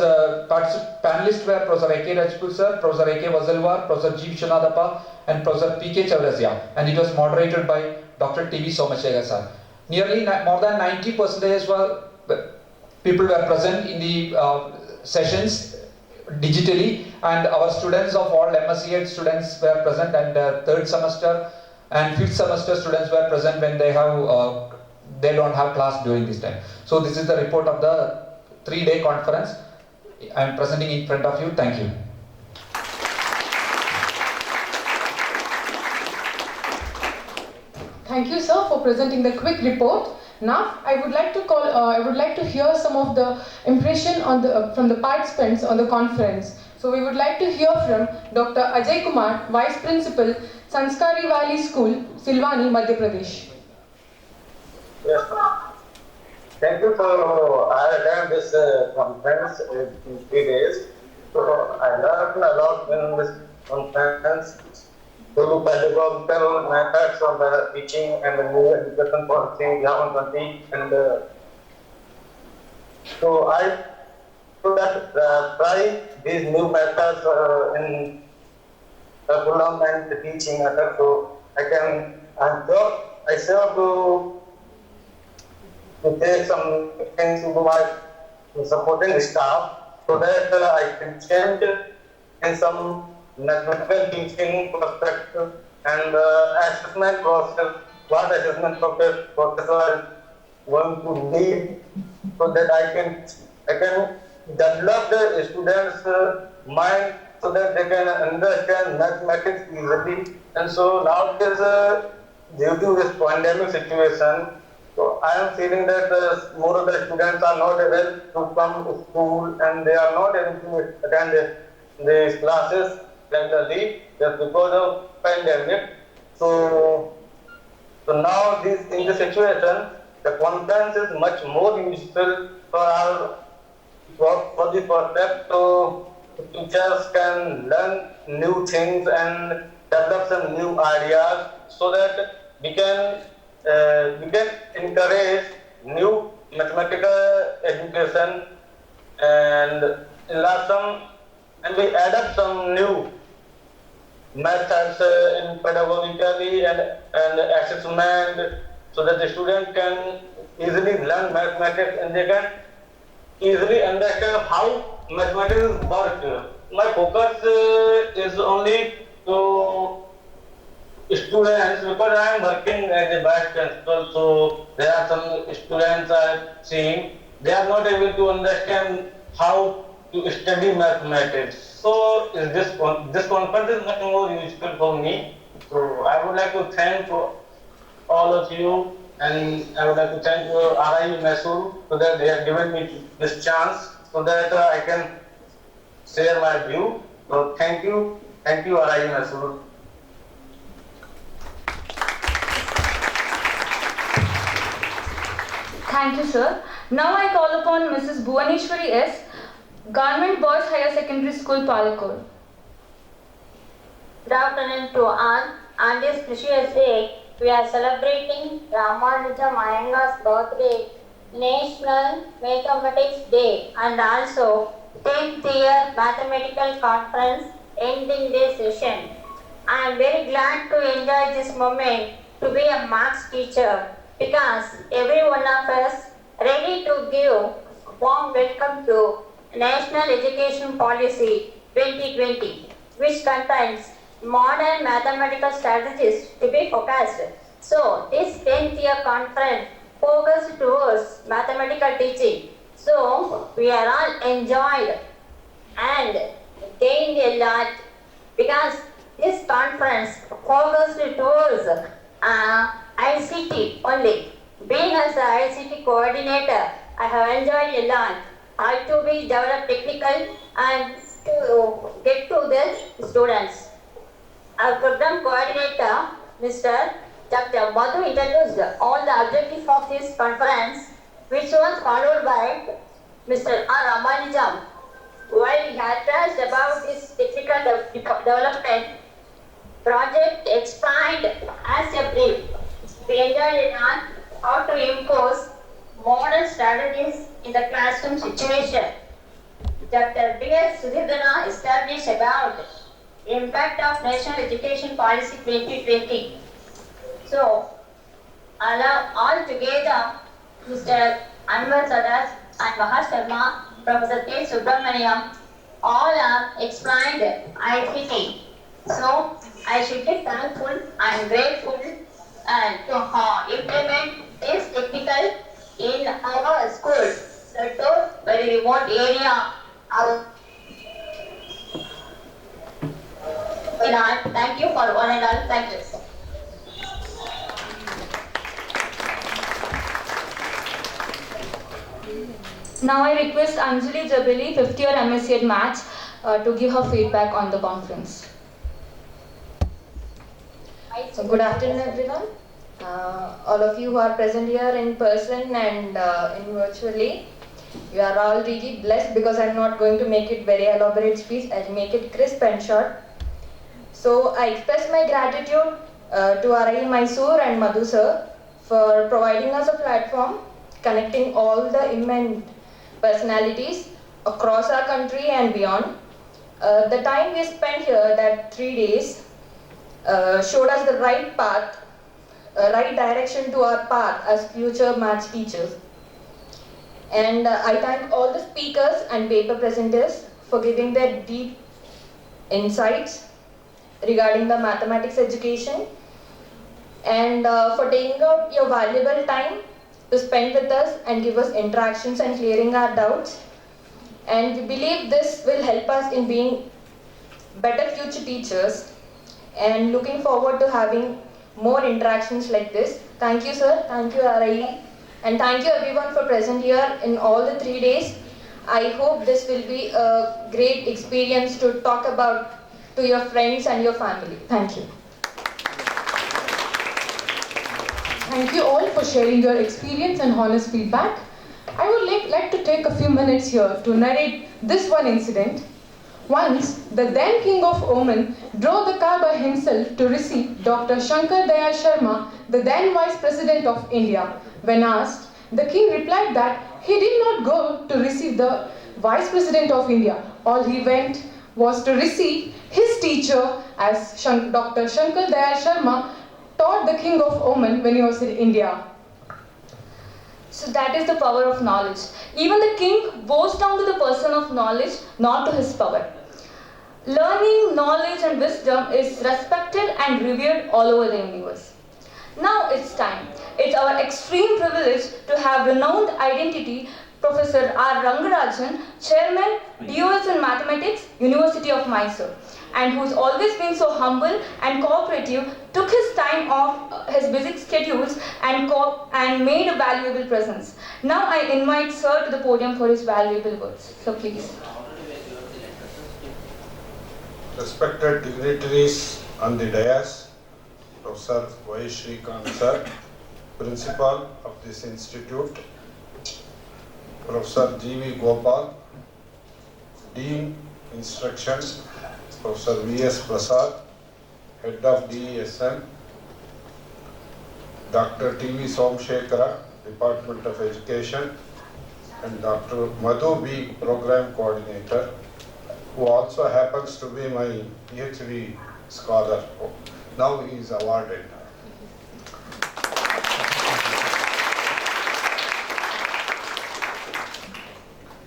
panelists were Professor A.K. Rajput sir, Professor A.K. Vasalwar, Professor G. Vishwanathan, and Professor P.K. Chaurasya. And it was moderated by Dr. T.V. Somashega sir. Nearly more than 90% were people were present in the sessions digitally, and our students of all MSc students were present, and third semester and fifth semester students were present when they don't have class during this time. So this is the report of the 3-day conference I am presenting in front of you. Thank you. Thank you, sir, for presenting the quick report. Now, I would like to hear some of the impression from the participants on the conference. So, we would like to hear from Dr. Ajay Kumar, Vice Principal, Sanskari Valley School, Silvani, Madhya Pradesh. Yes. Thank you for attending this conference in 3 days. So, I learned a lot in this conference. Through pedagogical methods of the teaching and the new education policy 2020, and so I should try these new methods in curriculum and the teaching method, so I sure to take some things into my supporting staff so that I can change in some mathematical teaching perspective and assessment process, what assessment process are going to lead, so that I can develop the students' mind so that they can understand mathematics easily. And so nowadays, due to this pandemic situation, so I am feeling that more of the students are not able to come to school and they are not able to attend these classes regularly just because of pandemic. So now in this situation, the conference is much more useful for the perspective, so teachers can learn new things and develop some new ideas so that we can encourage new mathematical education and we add up some new methods in pedagogically and assessment so that the student can easily learn mathematics and they can easily understand how mathematics work. My focus is only to students because I am working as a vice principal, so there are some students I have seen, they are not able to understand how to study mathematics. So this conference is much more useful for me. So I would like to thank all of you, and I would like to thank RIU Mysore so that they have given me this chance so that I can share my view. So thank you RIU Mysore. Thank you, sir. Now I call upon Mrs. Bhuvaneshwari S., Government Boys Higher Secondary School, Palakkad. Good afternoon to all. On this precious day, we are celebrating Ramanuja Iyengar's birthday, National Mathematics Day, and also 10th year Mathematical Conference ending day session. I am very glad to enjoy this moment to be a maths teacher because every one of us ready to give warm welcome to National Education Policy 2020, which contains modern mathematical strategies to be focused. So this 10th year conference focused towards mathematical teaching. So we are all enjoyed and gained a lot because this conference focused towards ICT only. Being as an ICT coordinator, I have enjoyed a lot. I to be developed technical and to get to the students. Our program coordinator, Mr. Dr. Madhu, introduced all the objectives of this conference, which was followed by Mr. R. Ramanujam. While he addressed about this technical development project explained as a brief, we enjoyed it on how to impose modern strategies in the classroom situation. Dr. B.S. Sudhidana established about the impact of National Education Policy 2020. So, all together, Mr. Anwar Sadat and Mahesh Sharma, Professor K. Subramaniam, all are explained ICT. So, I should be thankful and grateful and to implement this technical in our school, the very remote area. Thank you for one and all. Thank you. Now I request Anjali Jabeli, 5th year MSc at Maths, to give her feedback on the conference. So good afternoon everyone. All of you who are present here in person and in virtually. You are all really blessed because I am not going to make it very elaborate speech. I will make it crisp and short. So I express my gratitude to RIE Mysore and Madhu sir for providing us a platform connecting all the immense personalities across our country and beyond. The time we spent here, that 3 days, showed us the right path, right direction to our path as future maths teachers. And I thank all the speakers and paper presenters for giving their deep insights regarding the mathematics education and for taking out your valuable time to spend with us and give us interactions and clearing our doubts. And we believe this will help us in being better future teachers and looking forward to having more interactions like this. Thank you sir, thank you RIE, and thank you everyone for present here in all the 3 days. I hope this will be a great experience to talk about to your friends and your family. Thank you. Thank you all for sharing your experience and honest feedback. I would like to take a few minutes here to narrate this one incident. Once, the then King of Oman drove the car by himself to receive Dr. Shankar Dayal Sharma, the then Vice President of India. When asked, the King replied that he did not go to receive the Vice President of India. All he went was to receive his teacher, as Dr. Shankar Dayal Sharma taught the King of Oman when he was in India. So that is the power of knowledge. Even the king bows down to the person of knowledge, not to his power. Learning, knowledge and wisdom is respected and revered all over the universe. Now it's time. It's our extreme privilege to have renowned identity, Professor R. Rangarajan, Chairman, DOS in Mathematics, University of Mysore, and who's always been so humble and cooperative, took his time off his busy schedules and made a valuable presence. Now I invite Sir to the podium for his valuable words. So please. Respected dignitaries on the dais, Professor Y. Shrikant Sir, Principal of this institute, Professor G.V. Gopal, Dean Instruction, Professor V.S. Prasad, Head of DESN, Dr. T.V. Somshekara, Department of Education, and Dr. Madhu B., Program Coordinator, who also happens to be my PhD scholar. Now he is awarded.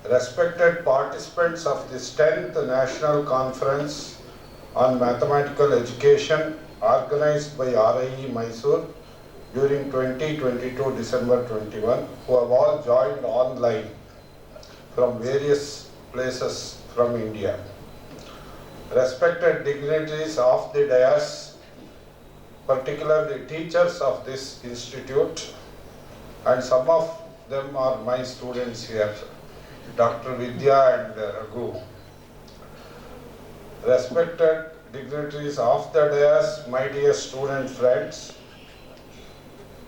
Respected participants of this 10th National Conference on Mathematical Education organized by RIE Mysore during 2022 December 21, who have all joined online from various places from India. Respected dignitaries of the dais, particularly teachers of this institute, and some of them are my students here, Dr. Vidya and Raghu. respected dignitaries of the dais, my dear student friends.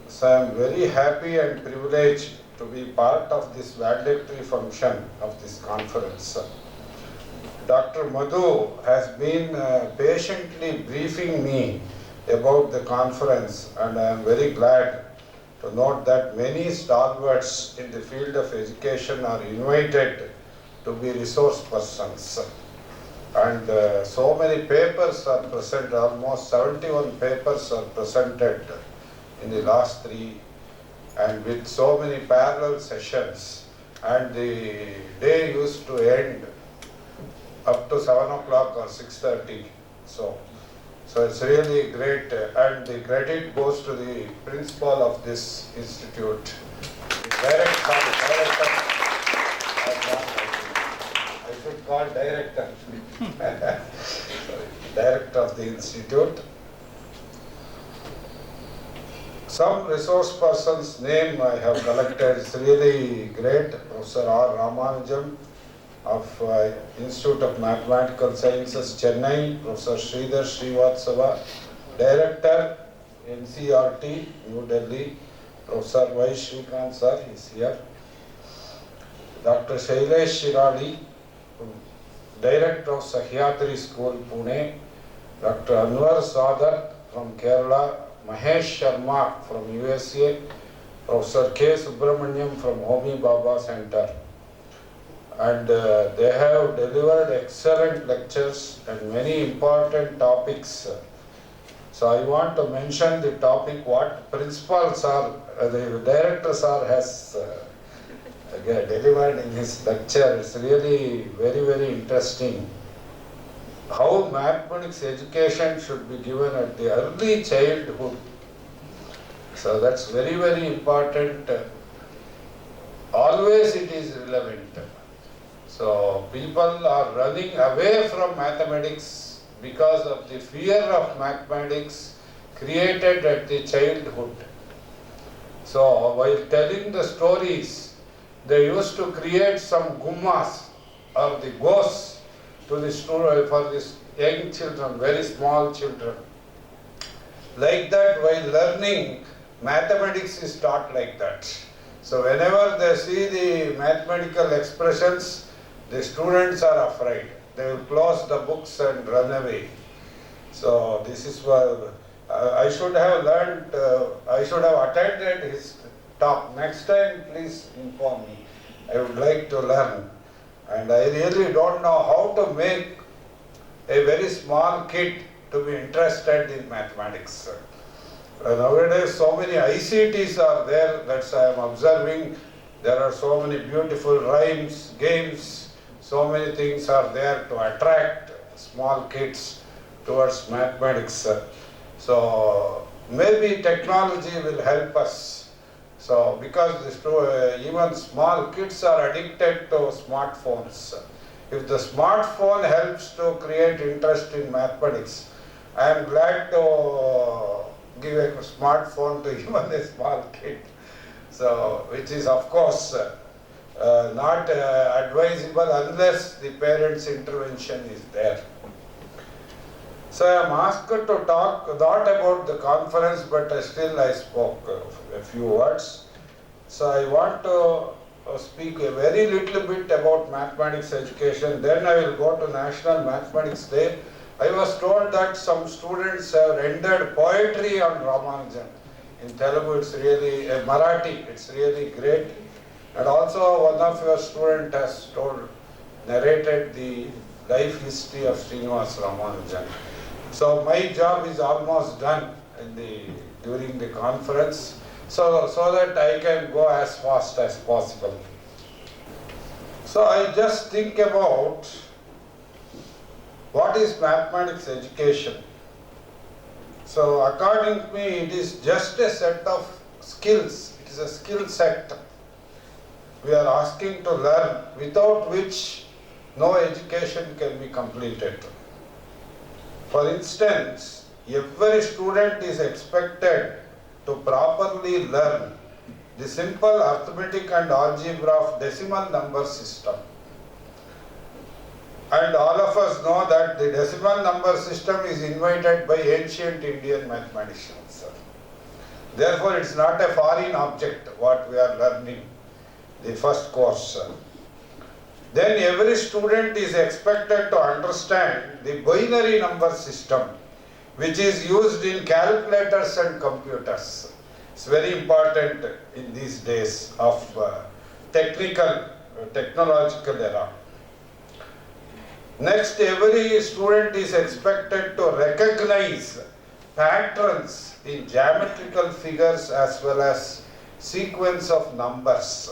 So I am very happy and privileged to be part of this valedictory function of this conference. Dr. Madhu has been patiently briefing me about the conference, and I am very glad to note that many stalwarts in the field of education are invited to be resource persons. And so many papers are present, almost 71 papers are presented in the last 3, and with so many parallel sessions, and the day used to end up to 7 o'clock or 6:30. So it's really great, and the credit goes to the principal of this institute. Director, I should call director. Director of the institute. Some resource person's name I have collected. It's really great. Professor R. Ramanujam of Institute of Mathematical Sciences, Chennai. Professor Sridhar Srivatsava, Director, NCERT, New Delhi. Professor Y. Shrikant sir is here. Dr. Shailesh Shirali, Director of Sahyadri School, Pune. Dr. Anwar Sadat from Kerala. Mahesh Sharma from USA. Professor K. Subramaniam from Homi Bhabha Center. And they have delivered excellent lectures and many important topics. So I want to mention the topic what principals are, the director sir has delivered in his lecture. It's really very, very interesting. How mathematics education should be given at the early childhood. So that's very, very important. Always it is relevant. So people are running away from mathematics because of the fear of mathematics created at the childhood. So while telling the stories, they used to create some gummas or the ghosts to the student for these young children, very small children. Like that, while learning, mathematics is taught like that. So whenever they see the mathematical expressions, the students are afraid. They will close the books and run away. So this is what I should have learned, I should have attended his talk. Next time, please inform me. I would like to learn. And I really don't know how to make a very small kid to be interested in mathematics. Nowadays, so many ICTs are there, that's I am observing. There are so many beautiful rhymes, games, so many things are there to attract small kids towards mathematics. So maybe technology will help us. So because even small kids are addicted to smartphones. If the smartphone helps to create interest in mathematics, I am glad to give a smartphone to even a small kid. So which is of course not advisable unless the parents' intervention is there. So I am asked to talk not about the conference, but still I spoke a few words. So I want to speak a very little bit about mathematics education. Then I will go to National Mathematics Day. I was told that some students have rendered poetry on Ramanujan. In Telugu, it's really a Marathi. It's really great. And also one of your students has narrated the life history of Srinivas Ramanujan. So my job is almost done during the conference, so that I can go as fast as possible. So I just think about what is mathematics education. So according to me, it is just a set of skills. It is a skill set we are asking to learn, without which no education can be completed. For instance, every student is expected to properly learn the simple arithmetic and algebra of decimal number system. And all of us know that the decimal number system is invented by ancient Indian mathematicians. Therefore, it's not a foreign object what we are learning, the first course. Then every student is expected to understand the binary number system, which is used in calculators and computers. It's very important in these days of technological era. Next, every student is expected to recognize patterns in geometrical figures as well as sequence of numbers,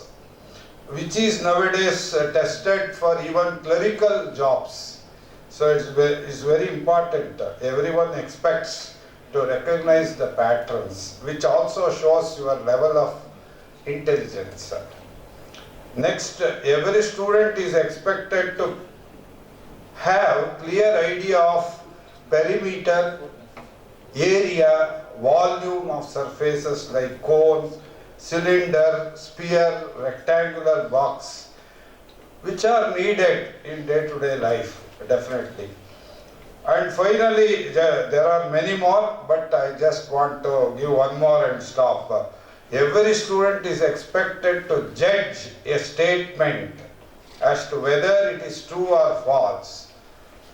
which is nowadays tested for even clerical jobs. So it's very important. Everyone expects to recognize the patterns, which also shows your level of intelligence. Next, every student is expected to have clear idea of perimeter, area, volume of surfaces like cone, cylinder, sphere, rectangular box, which are needed in day-to-day life, definitely. And finally, there are many more, but I just want to give one more and stop. Every student is expected to judge a statement as to whether it is true or false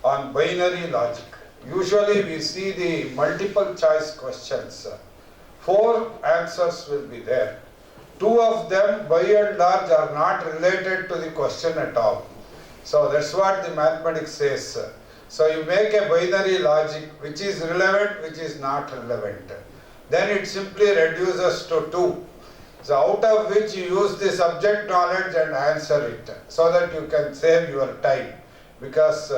on binary logic. Usually we see the multiple choice questions. 4 answers will be there. 2 of them by and large are not related to the question at all. So that's what the mathematics says. So you make a binary logic which is relevant, which is not relevant. Then it simply reduces to 2. So out of which you use the subject knowledge and answer it so that you can save your time. Because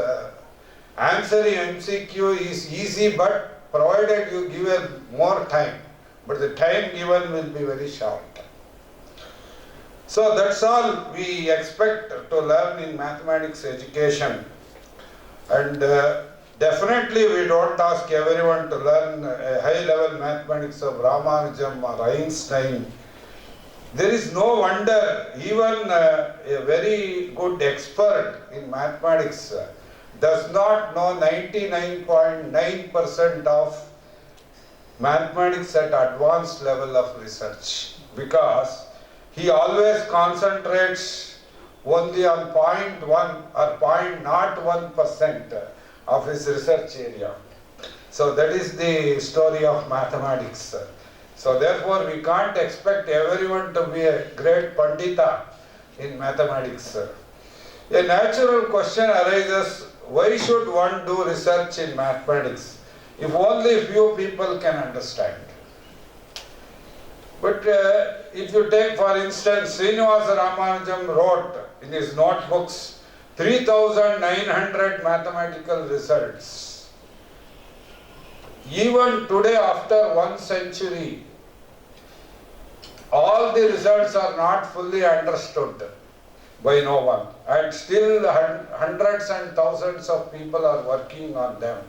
answering MCQ is easy, but provided you give more time. But the time given will be very short. So that's all we expect to learn in mathematics education. And definitely we don't ask everyone to learn a high level mathematics of Ramanujan or Einstein. There is no wonder even a very good expert in mathematics does not know 99.9% of mathematics at advanced level of research, because he always concentrates only on 0.1 or 0.01% of his research area. So that is the story of mathematics. So therefore we can't expect everyone to be a great Pandita in mathematics. A natural question arises, why should one do research in mathematics if only few people can understand? But if you take for instance, Srinivasa Ramanujan wrote in his notebooks 3,900 mathematical results. Even today, after 1 century, all the results are not fully understood by no one, and still hundreds and thousands of people are working on them.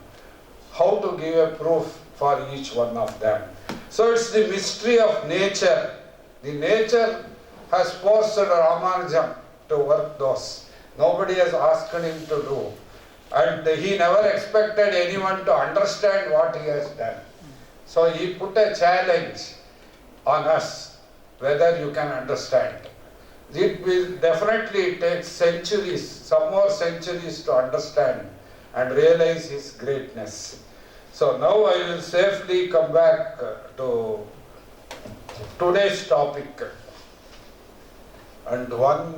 How to give a proof for each one of them? So it's the mystery of nature. The nature has forced Ramanujan to work those. Nobody has asked him to do. And he never expected anyone to understand what he has done. So he put a challenge on us, whether you can understand. It will definitely take centuries, some more centuries to understand and realize his greatness. So now I will safely come back to today's topic. And one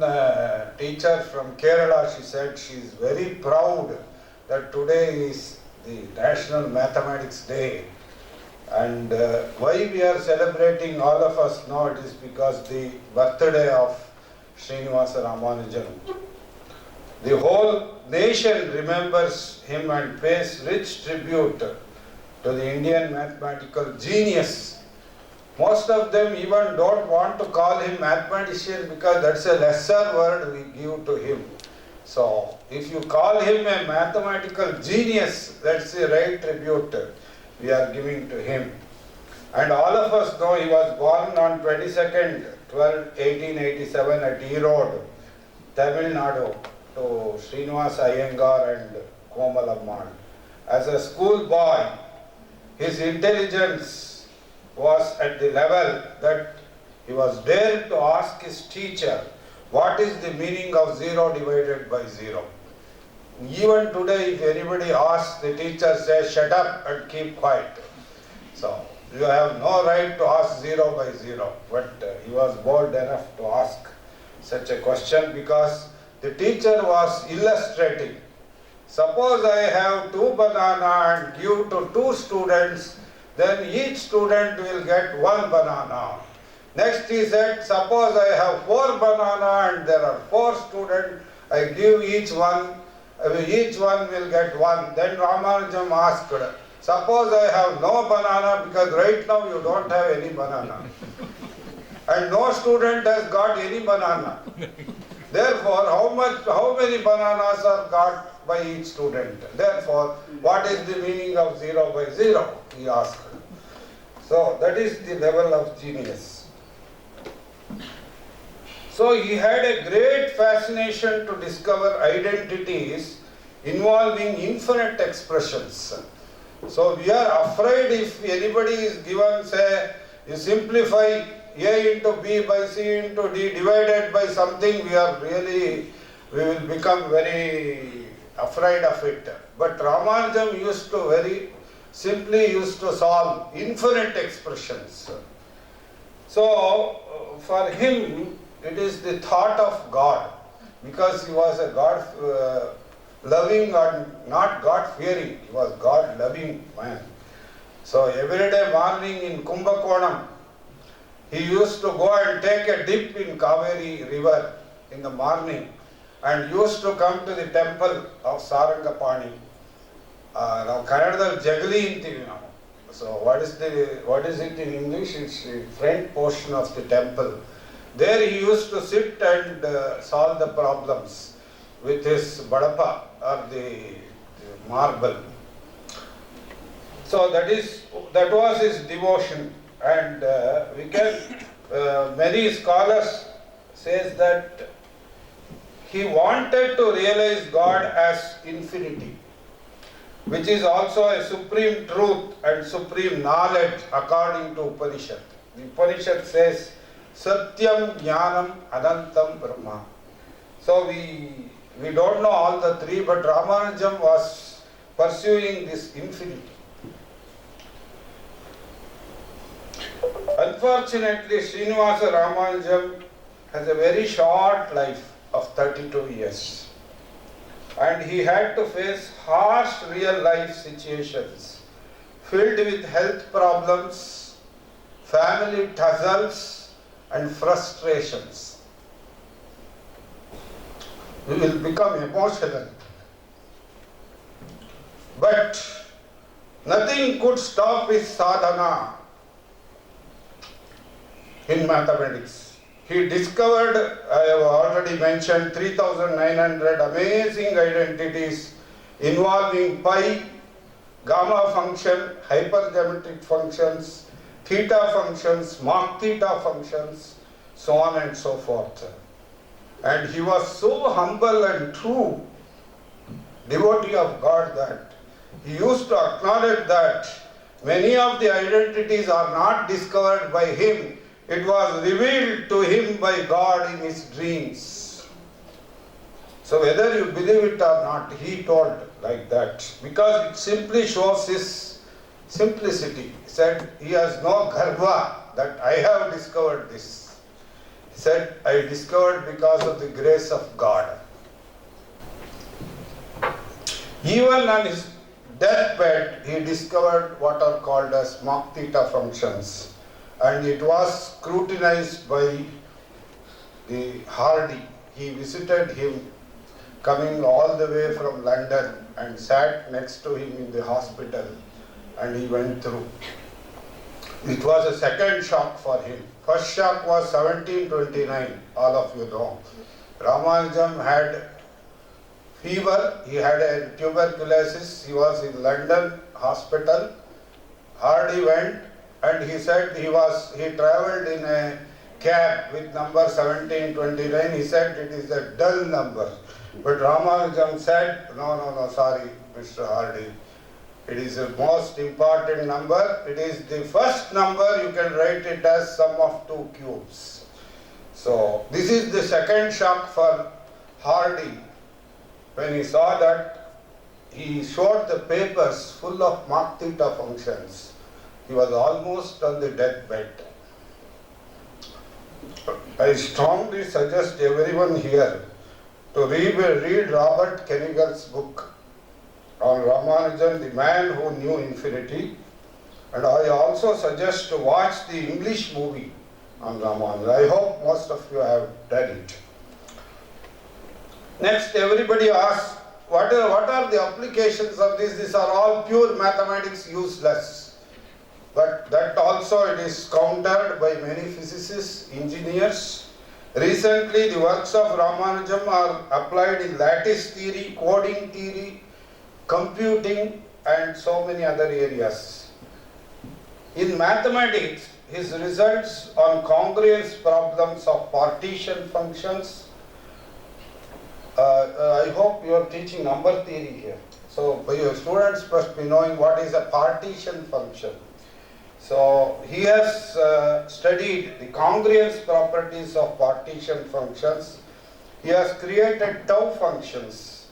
teacher from Kerala, she said she is very proud that today is the National Mathematics Day. And why we are celebrating, all of us know it is because the birthday of Srinivasa Ramanujan. The whole nation remembers him and pays rich tribute to the Indian mathematical genius. Most of them even don't want to call him mathematician because that's a lesser word we give to him. So if you call him a mathematical genius, that's the right tribute we are giving to him. And all of us know he was born on 22nd, 1887 at Erode, Tamil Nadu. to Srinivasa Iyengar and Komalammal. As a school boy, his intelligence was at the level that he was dared to ask his teacher, what is the meaning of 0 divided by 0? Even today, if anybody asks, the teacher says, shut up and keep quiet. So, you have no right to ask 0 by 0. But he was bold enough to ask such a question because the teacher was illustrating. Suppose I have 2 bananas and give to 2 students, then each student will get 1 banana. Next he said, suppose I have 4 bananas and there are 4 students, I give each one will get 1. Then Ramanujam asked, suppose I have no banana because right now you don't have any banana. And no student has got any banana. Therefore, how many bananas are got by each student? Therefore, what is the meaning of 0 by 0? He asked. So, that is the level of genius. So, he had a great fascination to discover identities involving infinite expressions. So, we are afraid if anybody is given, say, you simplify A into B by C into D divided by something, we will become very afraid of it. But Ramanujam used to very simply solve infinite expressions. So, for him, it is the thought of God, because he was a God loving and not God fearing, he was God loving man. So, every day morning in Kumbakonam, he used to go and take a dip in Kaveri river in the morning and used to come to the temple of Sarangapani. Now Kannadadal Jagli antivi now. So what is it in English? It's the front portion of the temple. There he used to sit and solve the problems with his badapa or the marble. So that was his devotion. And many scholars says that he wanted to realize God as infinity, which is also a supreme truth and supreme knowledge according to Upanishad. The Upanishad says, Satyam Jnanam Anantam Brahma. So we don't know all the 3, but Ramanujam was pursuing this infinity. Unfortunately, Srinivasa Ramanujam has a very short life of 32 years. And he had to face harsh real life situations filled with health problems, family tussles and frustrations. We will become emotional. But nothing could stop his sadhana in mathematics. He discovered, I have already mentioned, 3,900 amazing identities involving pi, gamma function, hypergeometric functions, theta functions, Mach theta functions, so on and so forth. And he was so humble and true devotee of God that he used to acknowledge that many of the identities are not discovered by him. It was revealed to him by God in his dreams. So whether you believe it or not, he told like that, because it simply shows his simplicity. He said he has no garva that I have discovered this. He said, I discovered because of the grace of God. Even on his deathbed, he discovered what are called as Mach theta functions. And it was scrutinized by the Hardy. He visited him coming all the way from London and sat next to him in the hospital, and he went through. It was a second shock for him. First shock was 1729, all of you know. Ramanujam had fever, he had a tuberculosis, he was in London hospital. Hardy went, and he said he travelled in a cab with number 1729. He said it is a dull number. But Ramanujan said, no, sorry, Mr. Hardy. It is the most important number. It is the first number. You can write it as sum of two cubes. So this is the second shock for Hardy. When he saw that, he showed the papers full of Mach theta functions. He was almost on the deathbed. I strongly suggest everyone here to read Robert Kennigal's book on Ramanujan, the man who knew infinity. And I also suggest to watch the English movie on Ramanujan. I hope most of you have done it. Next, everybody asks, what are the applications of this? These are all pure mathematics, useless. But that also it is countered by many physicists, engineers. Recently, the works of Ramanujan are applied in lattice theory, coding theory, computing, and so many other areas. In mathematics, his results on congruence problems of partition functions. I hope you are teaching number theory here. So your students must be knowing what is a partition function. So he has studied the congruence properties of partition functions. He has created tau functions.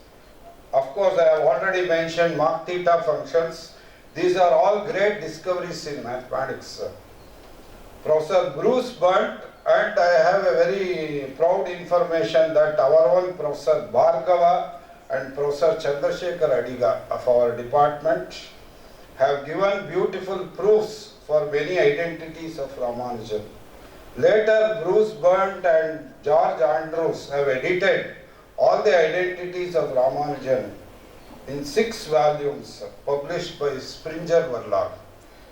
Of course, I have already mentioned Mach theta functions. These are all great discoveries in mathematics. Professor Bruce Bunt, and I have a very proud information that our own Professor Bhargava and Professor Chandrasekhar Adiga of our department have given beautiful proofs for many identities of Ramanujan. Later, Bruce Bunt and George Andrews have edited all the identities of Ramanujan in 6 volumes published by Springer Verlag.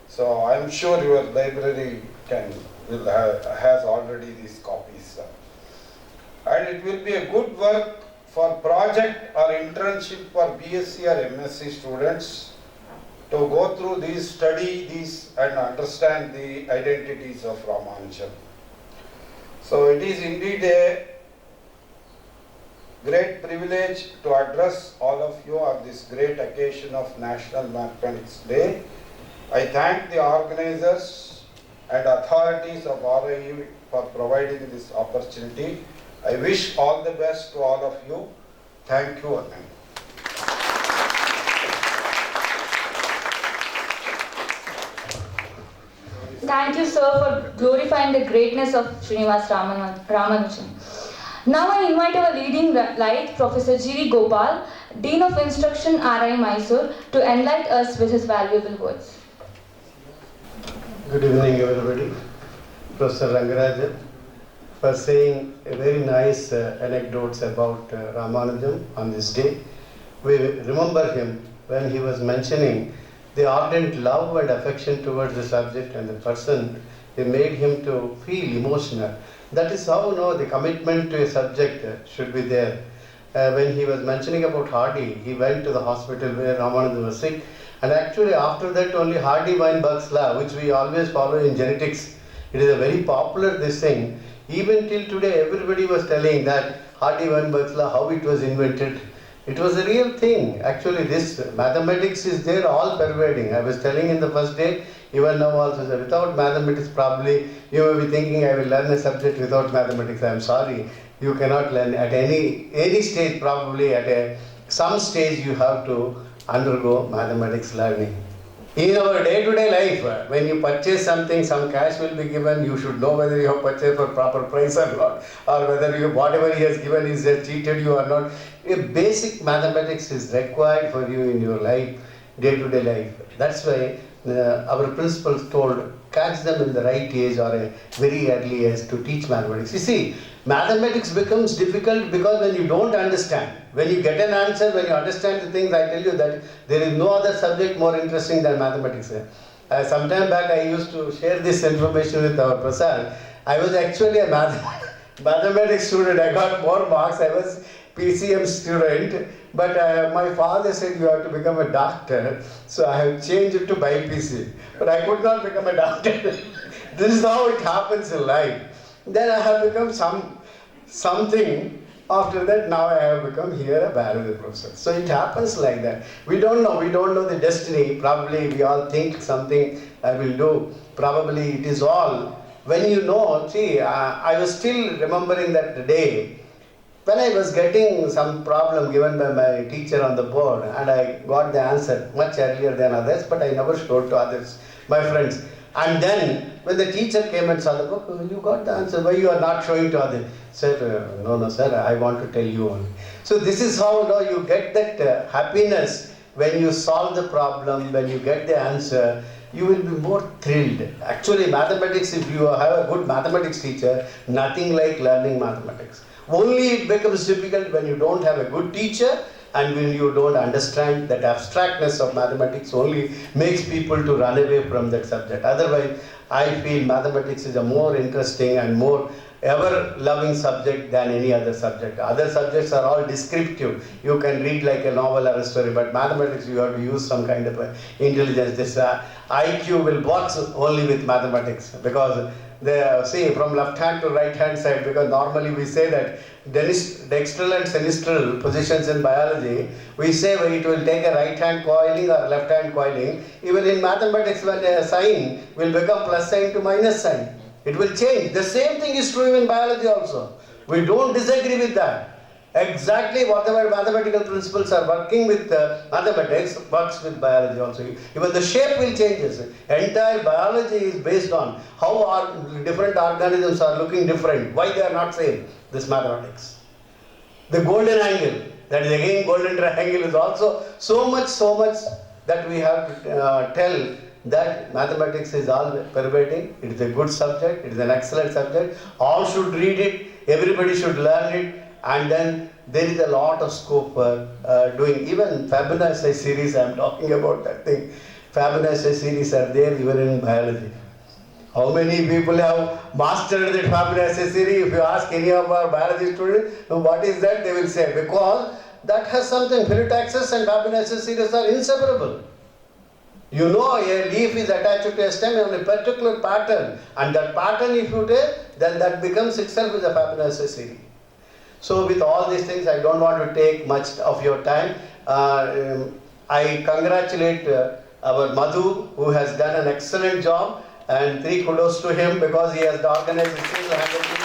So I am sure your library has already these copies. And it will be a good work for project or internship for BSc or MSc students to go through these, study these and understand the identities of Ramanujan. So it is indeed a great privilege to address all of you on this great occasion of National Mathematics Day. I thank the organizers and authorities of RIU for providing this opportunity. I wish all the best to all of you. Thank you again. Thank you, sir, for glorifying the greatness of Srinivas Ramanujan. Now I invite our leading light, Professor G.V. Gopal, Dean of Instruction, RI Mysore, to enlighten us with his valuable words. Good evening, everybody. Professor Rangarajan, for saying a very nice anecdotes about Ramanujan on this day. We remember him when he was mentioning the ardent love and affection towards the subject and the person. They made him to feel emotional. That is how the commitment to a subject should be there. When he was mentioning about Hardy, he went to the hospital where Ramanujan was sick, and actually after that only Hardy-Weinberg's law, which we always follow in genetics, it is a very popular this thing. Even till today, everybody was telling that Hardy-Weinberg's law, how it was invented. It was a real thing. Actually, this mathematics is there, all pervading. I was telling in the first day, even now also, that without mathematics, probably you may be thinking, I will learn a subject without mathematics. I am sorry, you cannot learn at any stage. Probably at some stage you have to undergo mathematics learning. In our day-to-day life, when you purchase something, some cash will be given. You should know whether you have purchased for proper price or not, or whether whatever he has given is cheated you or not. A basic mathematics is required for you in your life, day-to-day life. That's why our principals told, catch them in the right age or a very early age to teach mathematics. You see, mathematics becomes difficult because when you don't understand, when you get an answer, when you understand the things, I tell you that there is no other subject more interesting than mathematics. Some time back I used to share this information with our Prasad. I was actually a mathematics student. I got more marks. I was PCM student, but my father said you have to become a doctor, so I have changed it to BPC. But I could not become a doctor. This is how it happens in life. Then I have become something After that, now I have become here a biology professor. So it happens like that. We don't know the destiny. Probably we all think something I will do. Probably it is all. When you know, see, I was still remembering that day when I was getting some problem given by my teacher on the board, and I got the answer much earlier than others, but I never showed to others, my friends. And then when the teacher came and saw the book, "Oh, you got the answer, why you are not showing to others?" Said, no sir, I want to tell you only. So this is how you get that happiness when you solve the problem, when you get the answer. You will be more thrilled. Actually, mathematics, if you have a good mathematics teacher, nothing like learning mathematics. Only it becomes difficult when you don't have a good teacher and when you don't understand that abstractness of mathematics only makes people to run away from that subject. Otherwise, I feel mathematics is a more interesting and more ever-loving subject than any other subject. Other subjects are all descriptive. You can read like a novel or a story, but mathematics you have to use some kind of intelligence. This IQ will box only with mathematics, because see, from left hand to right hand side, because normally we say that dextral and sinistral positions in biology, we say it will take a right hand coiling or left hand coiling. Even in mathematics, when a sign will become plus sign to minus sign, it will change. The same thing is true in biology also. We don't disagree with that. Exactly whatever mathematical principles are working with mathematics works with biology also. Even the shape will change. Entire biology is based on how our different organisms are looking different. Why they are not same? This mathematics. The golden angle, that is again golden triangle, is also so much that we have to tell that mathematics is all pervading. It is a good subject. It is an excellent subject. All should read it. Everybody should learn it. And then there is a lot of scope for doing. Even Fibonacci series, I am talking about that thing. Fibonacci series are there even in biology. How many people have mastered the Fibonacci series? If you ask any of our biology students, what is that? They will say, because that has something. Phyllotaxis and Fibonacci series are inseparable. You know, a leaf is attached to a stem on a particular pattern, and that pattern if you take, then that becomes itself is a Fibonacci series. So with all these things, I don't want to take much of your time. I congratulate our Madhu, who has done an excellent job, and 3 kudos to him because he has organized it single-handedly,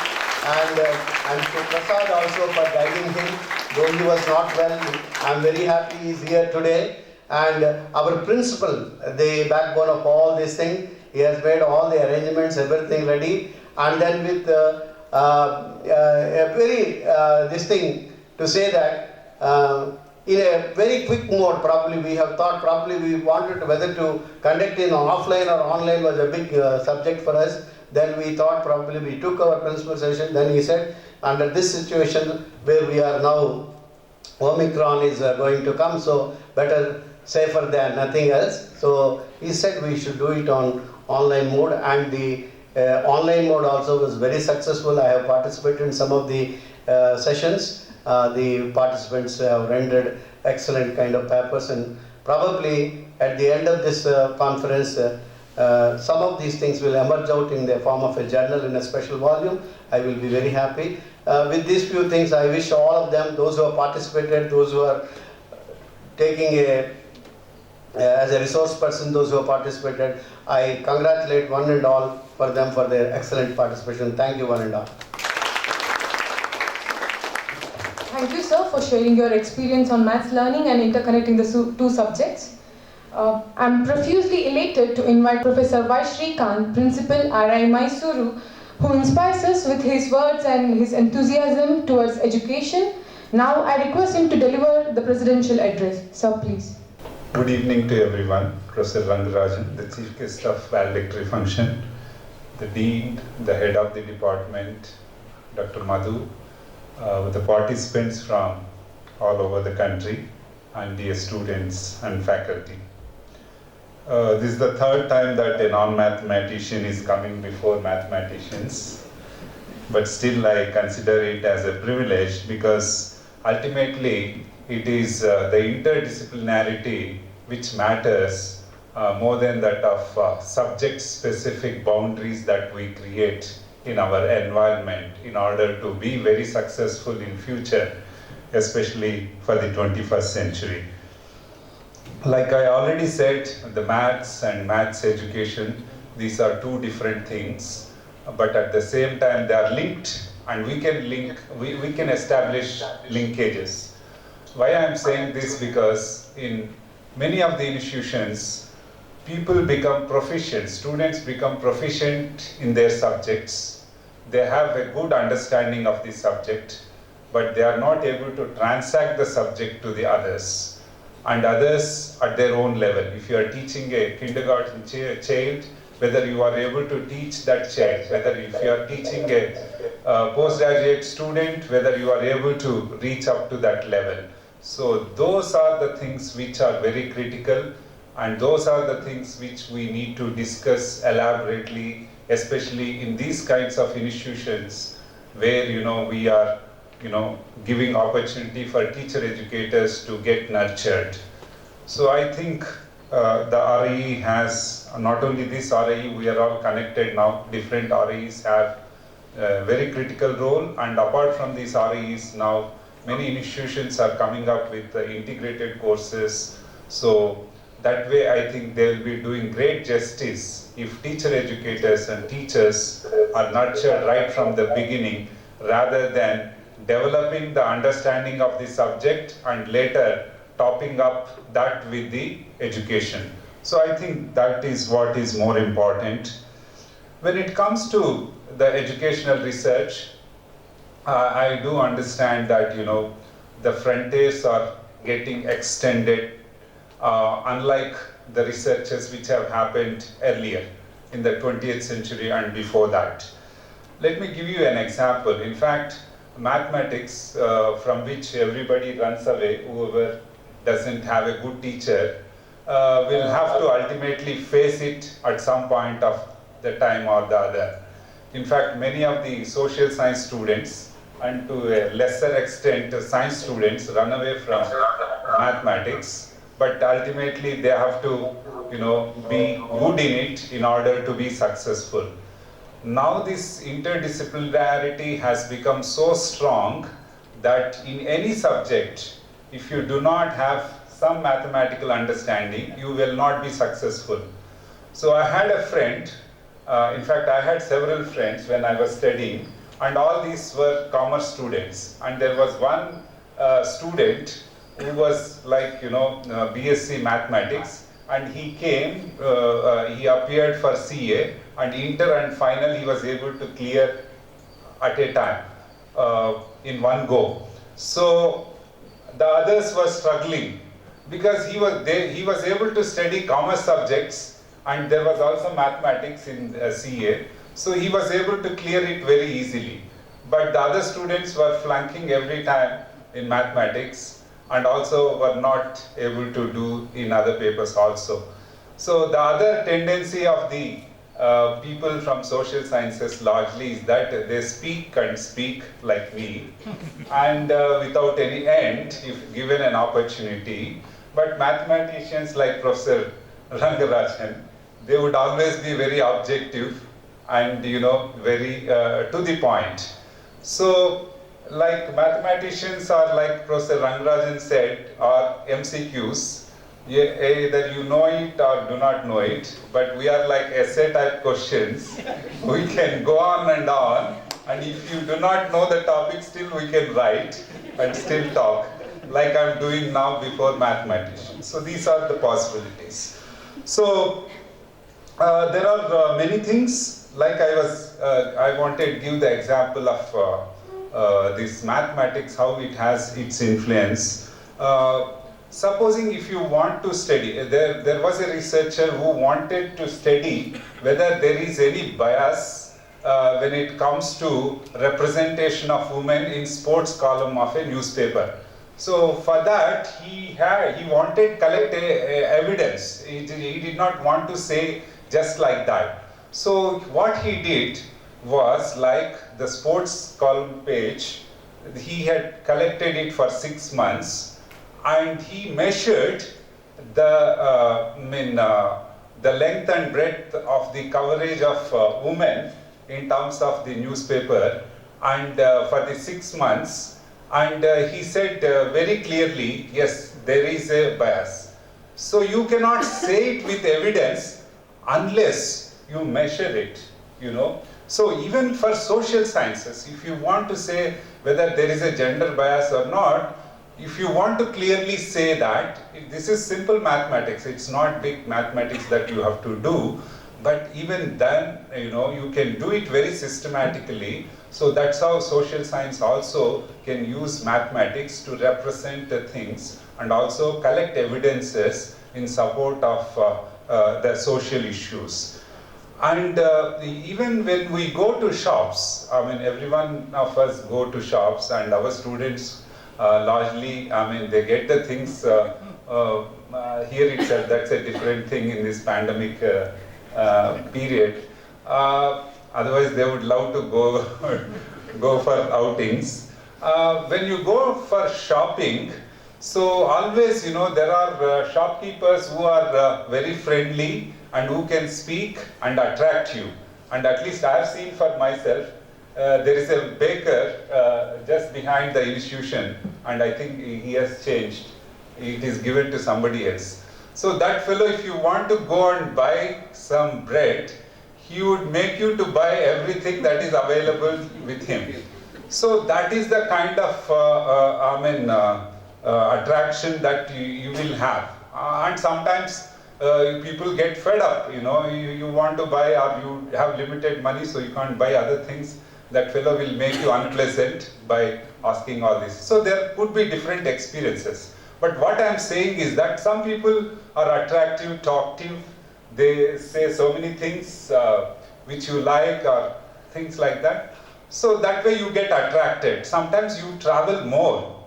and to Prasad also for guiding him, though he was not well. I am very happy he is here today. And our principal, the backbone of all these things, he has made all the arrangements, everything ready, and then with a very this thing to say that in a very quick mode, probably we have thought, probably we wanted whether to conduct in offline or online was a big subject for us. Then we thought probably we took our principal session. Then he said, under this situation where we are now, Omicron is going to come, so better safer than nothing else. So he said we should do it on online mode, and the online mode also was very successful. I have participated in some of the sessions. The participants have rendered excellent kind of papers, and probably at the end of this conference, some of these things will emerge out in the form of a journal in a special volume. I will be very happy. With these few things, I wish all of them, those who have participated, those who are taking as a resource person, those who have participated, I congratulate one and all for them for their excellent participation. Thank you one and all. Thank you, sir, for sharing your experience on maths learning and interconnecting the 2 subjects. I'm profusely elated to invite Professor Y. Srikanth, Principal RI Mysuru, who inspires us with his words and his enthusiasm towards education. Now I request him to deliver the presidential address. Sir, please. Good evening to everyone. Professor Rangarajan, the Chief Guest of Valedictory Function, the Dean, the Head of the Department, Dr. Madhu, with the participants from all over the country, and dear students and faculty. This is the 3rd time that a non-mathematician is coming before mathematicians, but still I consider it as a privilege, because ultimately it is the interdisciplinarity which matters more than that of subject-specific boundaries that we create in our environment in order to be very successful in future, especially for the 21st century. Like I already said, the maths and maths education, these are two different things, but at the same time they are linked, and we can establish linkages. Why I am saying this? Because in many of the institutions, people become proficient, students become proficient in their subjects. They have a good understanding of the subject, but they are not able to transact the subject to the others, and others at their own level. If you are teaching a kindergarten child, whether you are able to teach that child, whether if you are teaching a postgraduate student, whether you are able to reach up to that level. So those are the things which are very critical, and those are the things which we need to discuss elaborately, especially in these kinds of institutions where we are giving opportunity for teacher educators to get nurtured. So I think the RE has, not only this RE, we are all connected now, different REs have a very critical role, and apart from these REs now, many institutions are coming up with integrated courses. So that way I think they will be doing great justice if teacher educators and teachers are nurtured right from the beginning, rather than developing the understanding of the subject and later topping up that with the education. So I think that is what is more important. When it comes to the educational research, I do understand that the frontiers are getting extended, unlike the researches which have happened earlier in the 20th century and before that. Let me give you an example. In fact, mathematics, from which everybody runs away, whoever doesn't have a good teacher, will have to ultimately face it at some point of the time or the other. In fact, many of the social science students, and to a lesser extent science students, run away from mathematics, but ultimately they have to be good in it in order to be successful. Now this interdisciplinarity has become so strong that in any subject, if you do not have some mathematical understanding, you will not be successful. So I had a friend, in fact I had several friends when I was studying, and all these were commerce students, and there was one student who was like BSc mathematics, and he came, he appeared for CA, and inter and final he was able to clear at a time, in one go. So the others were struggling because he was able to study commerce subjects, and there was also mathematics in CA, so he was able to clear it very easily. But the other students were flunking every time in mathematics, and also were not able to do in other papers also. So the other tendency of the people from social sciences largely is that they speak and speak like me, and without any end if given an opportunity. But mathematicians like Professor Rangarajan, they would always be very objective and very to the point. So like mathematicians are, like Professor Rangarajan said, are MCQs. Either you know it or do not know it, but we are like essay type questions. We can go on, and if you do not know the topic, still we can write and still talk, like I'm doing now before mathematicians. So these are the possibilities. So there are many things. Like I wanted to give the example of this mathematics, how it has its influence. Supposing if you want to study, there was a researcher who wanted to study whether there is any bias when it comes to representation of women in sports column of a newspaper. So for that, he wanted to collect evidence. He did not want to say just like that. So what he did was, like the sports column page, he had collected it for 6 months, and he measured the length and breadth of the coverage of women in terms of the newspaper, and for the 6 months, and he said very clearly, yes, there is a bias. So you cannot say it with evidence unless you measure it, you know. So even for social sciences, if you want to say whether there is a gender bias or not, if you want to clearly say that, this is simple mathematics, it's not big mathematics that you have to do, but even then, you know, you can do it very systematically. So that's how social science also can use mathematics to represent the things and also collect evidences in support of the social issues. And even when we go to shops, I mean, every one of us go to shops, and our students largely, I mean, they get the things here itself. That's a different thing in this pandemic period. Otherwise, they would love to go for outings. When you go for shopping, so always, you know, there are shopkeepers who are very friendly and who can speak and attract you. And at least I have seen for myself, there is a baker just behind the institution, and I think he has changed. It is given to somebody else. So that fellow, if you want to go and buy some bread, he would make you to buy everything that is available with him. So that is the kind of attraction that you will have. And sometimes people get fed up, you know, you want to buy, or you have limited money, so you can't buy other things. That fellow will make you unpleasant by asking all this. So there could be different experiences. But what I am saying is that some people are attractive, talkative, they say so many things which you like, or things like that. So that way you get attracted. Sometimes you travel more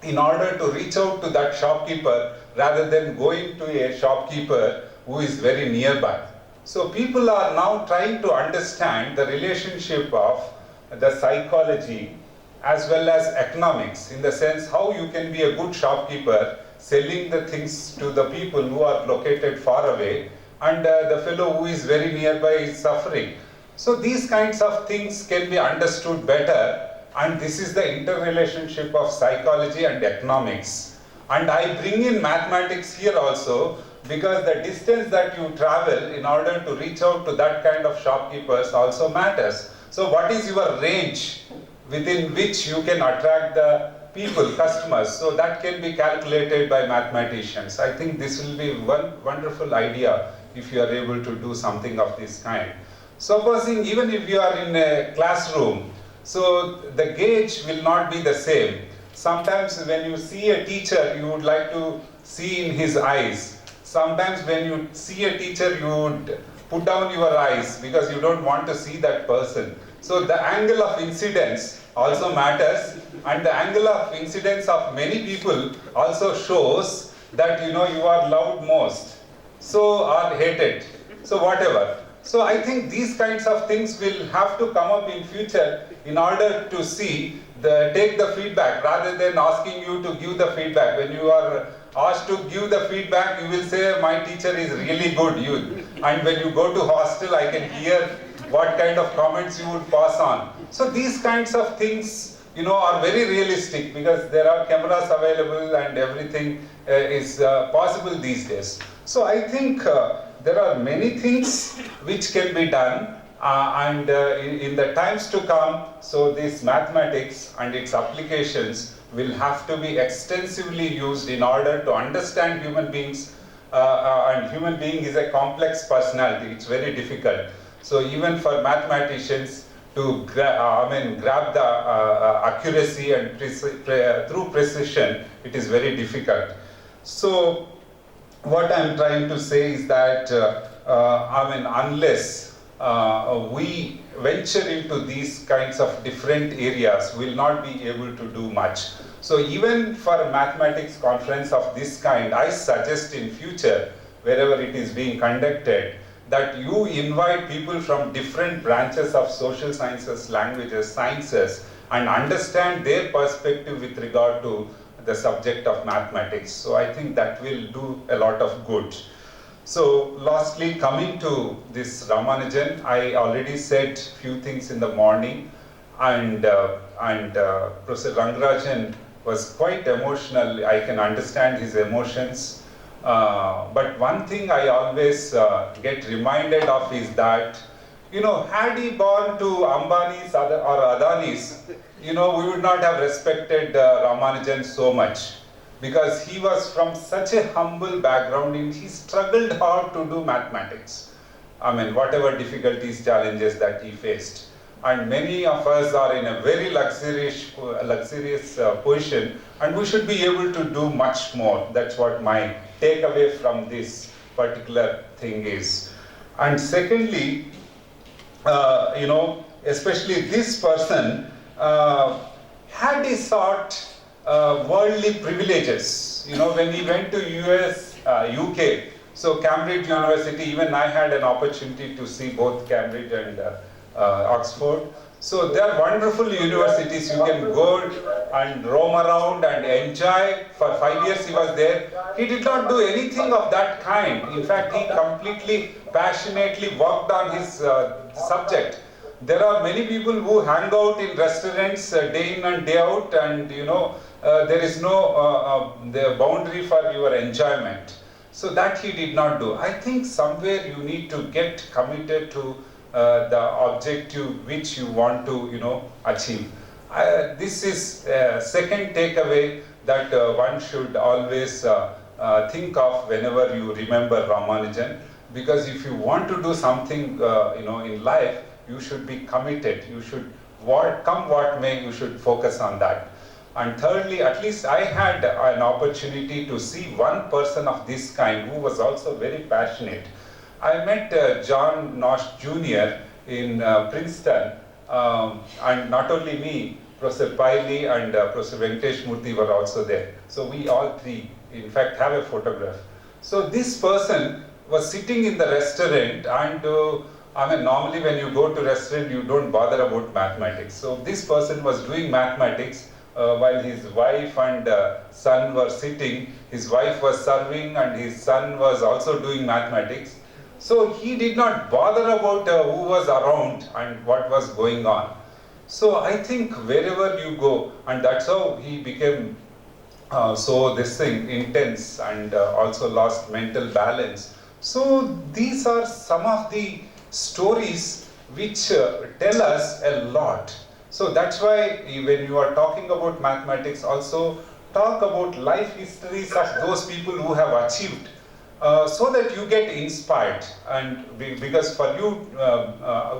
in order to reach out to that shopkeeper rather than going to a shopkeeper who is very nearby. So people are now trying to understand the relationship of the psychology as well as economics, in the sense how you can be a good shopkeeper selling the things to the people who are located far away, and the fellow who is very nearby is suffering. So these kinds of things can be understood better, and this is the interrelationship of psychology and economics. And I bring in mathematics here also, because the distance that you travel in order to reach out to that kind of shopkeepers also matters. So what is your range within which you can attract the people, customers? So that can be calculated by mathematicians. I think this will be one wonderful idea if you are able to do something of this kind. Supposing even if you are in a classroom, so the gauge will not be the same. Sometimes when you see a teacher, you would like to see in his eyes. Sometimes when you see a teacher, you would put down your eyes because you don't want to see that person. So the angle of incidence also matters, and the angle of incidence of many people also shows that, you know, you are loved most, so, or hated, so whatever. So I think these kinds of things will have to come up in future in order to see take the feedback rather than asking you to give the feedback. When you are asked to give the feedback, you will say, my teacher is really good. And when you go to hostel, I can hear what kind of comments you would pass on. So these kinds of things, you know, are very realistic because there are cameras available and everything is possible these days. So I think there are many things which can be done, and in the times to come, so this mathematics and its applications will have to be extensively used in order to understand human beings, and human being is a complex personality, it's very difficult. So even for mathematicians to grab the accuracy and through precision, it is very difficult. So what I'm trying to say is that, unless we venture into these kinds of different areas, we'll not be able to do much. So even for a mathematics conference of this kind, I suggest in future, wherever it is being conducted, that you invite people from different branches of social sciences, languages, sciences, and understand their perspective with regard to the subject of mathematics. So I think that will do a lot of good. So lastly, coming to this Ramanujan, I already said few things in the morning, and Professor Rangarajan was quite emotional. I can understand his emotions. But one thing I always get reminded of is that, had he born to Ambani's or Adani's, we would not have respected Ramanujan so much, because he was from such a humble background and he struggled hard to do mathematics. I mean, whatever difficulties, challenges that he faced. And many of us are in a very luxurious position, and we should be able to do much more. That's what my takeaway from this particular thing is. And secondly, especially this person had he sought worldly privileges. When he went to US, UK, so Cambridge University, even I had an opportunity to see both Cambridge and Oxford. So they are wonderful universities. You can go and roam around and enjoy. For 5 years he was there. He did not do anything of that kind. In fact, he completely passionately worked on his subject. There are many people who hang out in restaurants day in and day out, and there is no the boundary for your enjoyment. So that he did not do. I think somewhere you need to get committed to the objective which you want to achieve. This is second takeaway that one should always think of whenever you remember Ramanujan, because if you want to do something in life, you should be committed. You should, come what may, you should focus on that. And thirdly, at least I had an opportunity to see one person of this kind who was also very passionate. I met John Nosh Jr. in Princeton, and not only me, Professor Paili and Professor Venkatesh Murthy were also there. So we all three, in fact, have a photograph. So this person was sitting in the restaurant, and normally when you go to restaurant, you don't bother about mathematics. So this person was doing mathematics while his wife and son were sitting. His wife was serving and his son was also doing mathematics. So he did not bother about who was around and what was going on. So I think wherever you go, and that's how he became intense, and also lost mental balance. So these are some of the stories which tell us a lot. So that's why when you are talking about mathematics, also talk about life histories of those people who have achieved, so that you get inspired. And because for you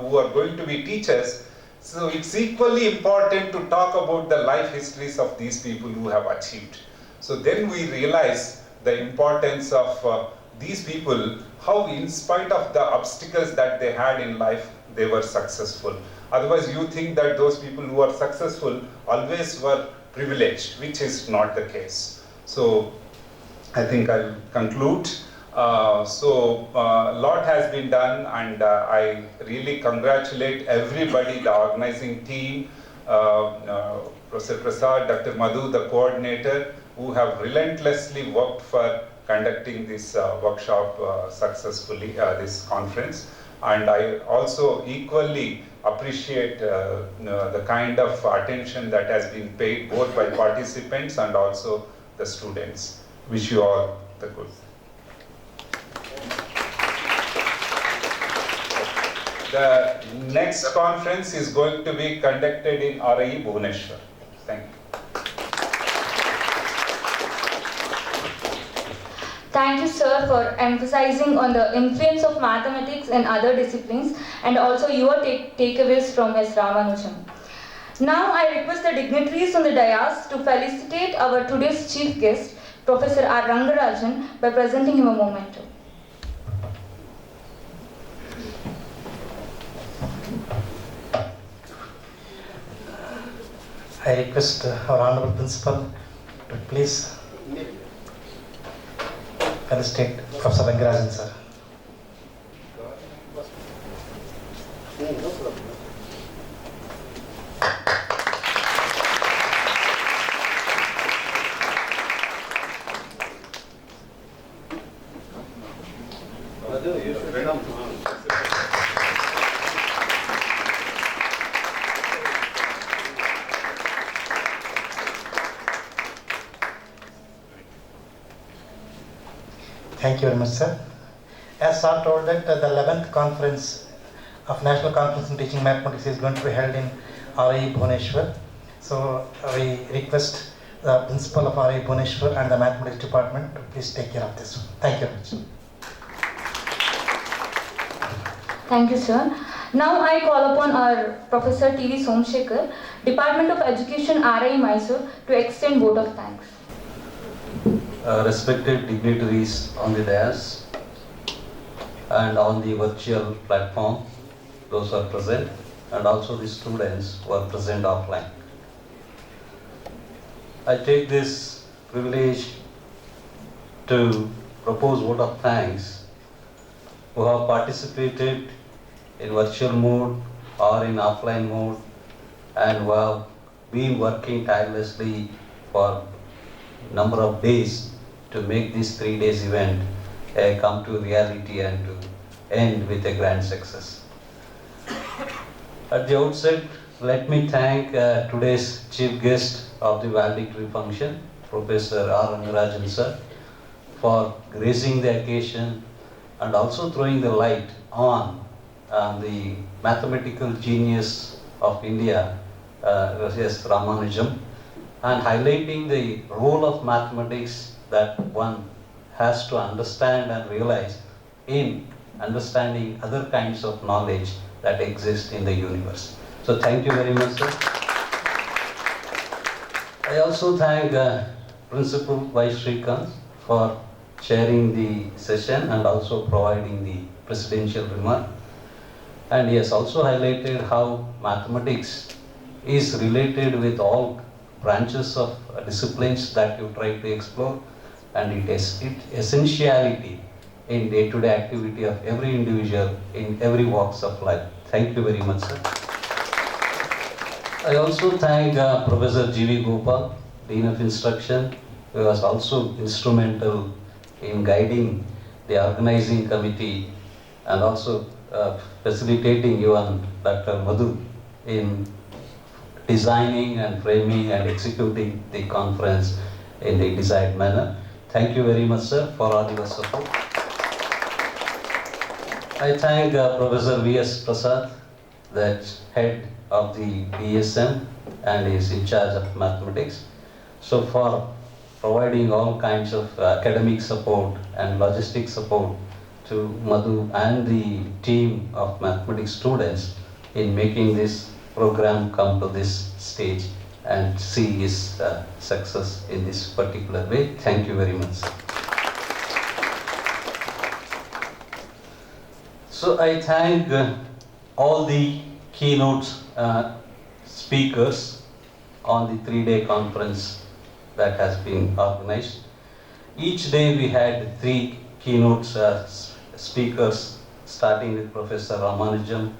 who are going to be teachers, so it's equally important to talk about the life histories of these people who have achieved. So then we realize the importance of these people, how in spite of the obstacles that they had in life, they were successful. Otherwise you think that those people who are successful always were privileged, which is not the case. So I think I'll conclude. A lot has been done, and I really congratulate everybody, the organizing team, Professor Prasad, Dr. Madhu, the coordinator, who have relentlessly worked for conducting this workshop successfully, this conference. And I also equally appreciate the kind of attention that has been paid both by participants and also the students. Wish you all the good. The next conference is going to be conducted in RI Bhubaneswar. Thank you. Thank you, sir, for emphasizing on the influence of mathematics and other disciplines, and also your takeaways from S. Ramanujan. Now I request the dignitaries on the dais to felicitate our today's chief guest, Professor R. Rangarajan, by presenting him a memento. I request our Honorable Principal to please felicitate Professor Rangarajan, sir. Thank you very much, sir. As sir told that the 11th conference of National Conference in Teaching Mathematics is going to be held in RI Bhubaneswar. So we request the principal of RI Bhubaneswar and the mathematics department to please take care of this one. Thank you very much. Thank you, sir. Now I call upon our Professor T.V. Somsekhar, Department of Education, RI Mysore, to extend vote of thanks. Respected dignitaries on the dais and on the virtual platform, those who are present, and also the students who are present offline. I take this privilege to propose vote of thanks who have participated in virtual mode or in offline mode and who have been working tirelessly for number of days to make this 3 days event come to reality and to end with a grand success. At the outset, let me thank today's chief guest of the valedictory function, Professor R. Rangarajan sir, for gracing the occasion and also throwing the light on the mathematical genius of India, S. Ramanujam, and highlighting the role of mathematics that one has to understand and realize in understanding other kinds of knowledge that exist in the universe. So thank you very much, sir. I also thank Principal Vice Srikanth for chairing the session and also providing the presidential remark. And he has also highlighted how mathematics is related with all branches of disciplines that you try to explore, and its essentiality in day-to-day activity of every individual in every walks of life. Thank you very much, sir. I also thank Professor G.V. Gopal, Dean of Instruction, who was also instrumental in guiding the organizing committee and also facilitating even Dr. Madhu in designing and framing and executing the conference in the desired manner. Thank you very much, sir, for all your support. I thank Professor V.S. Prasad, the head of the BSM and is in charge of mathematics, so for providing all kinds of academic support and logistic support to Madhu and the team of mathematics students in making this program come to this stage and see his success in this particular way. Thank you very much. So I thank all the keynote speakers on the 3-day conference that has been organized. Each day we had 3 keynote speakers, starting with Professor Ramanujam,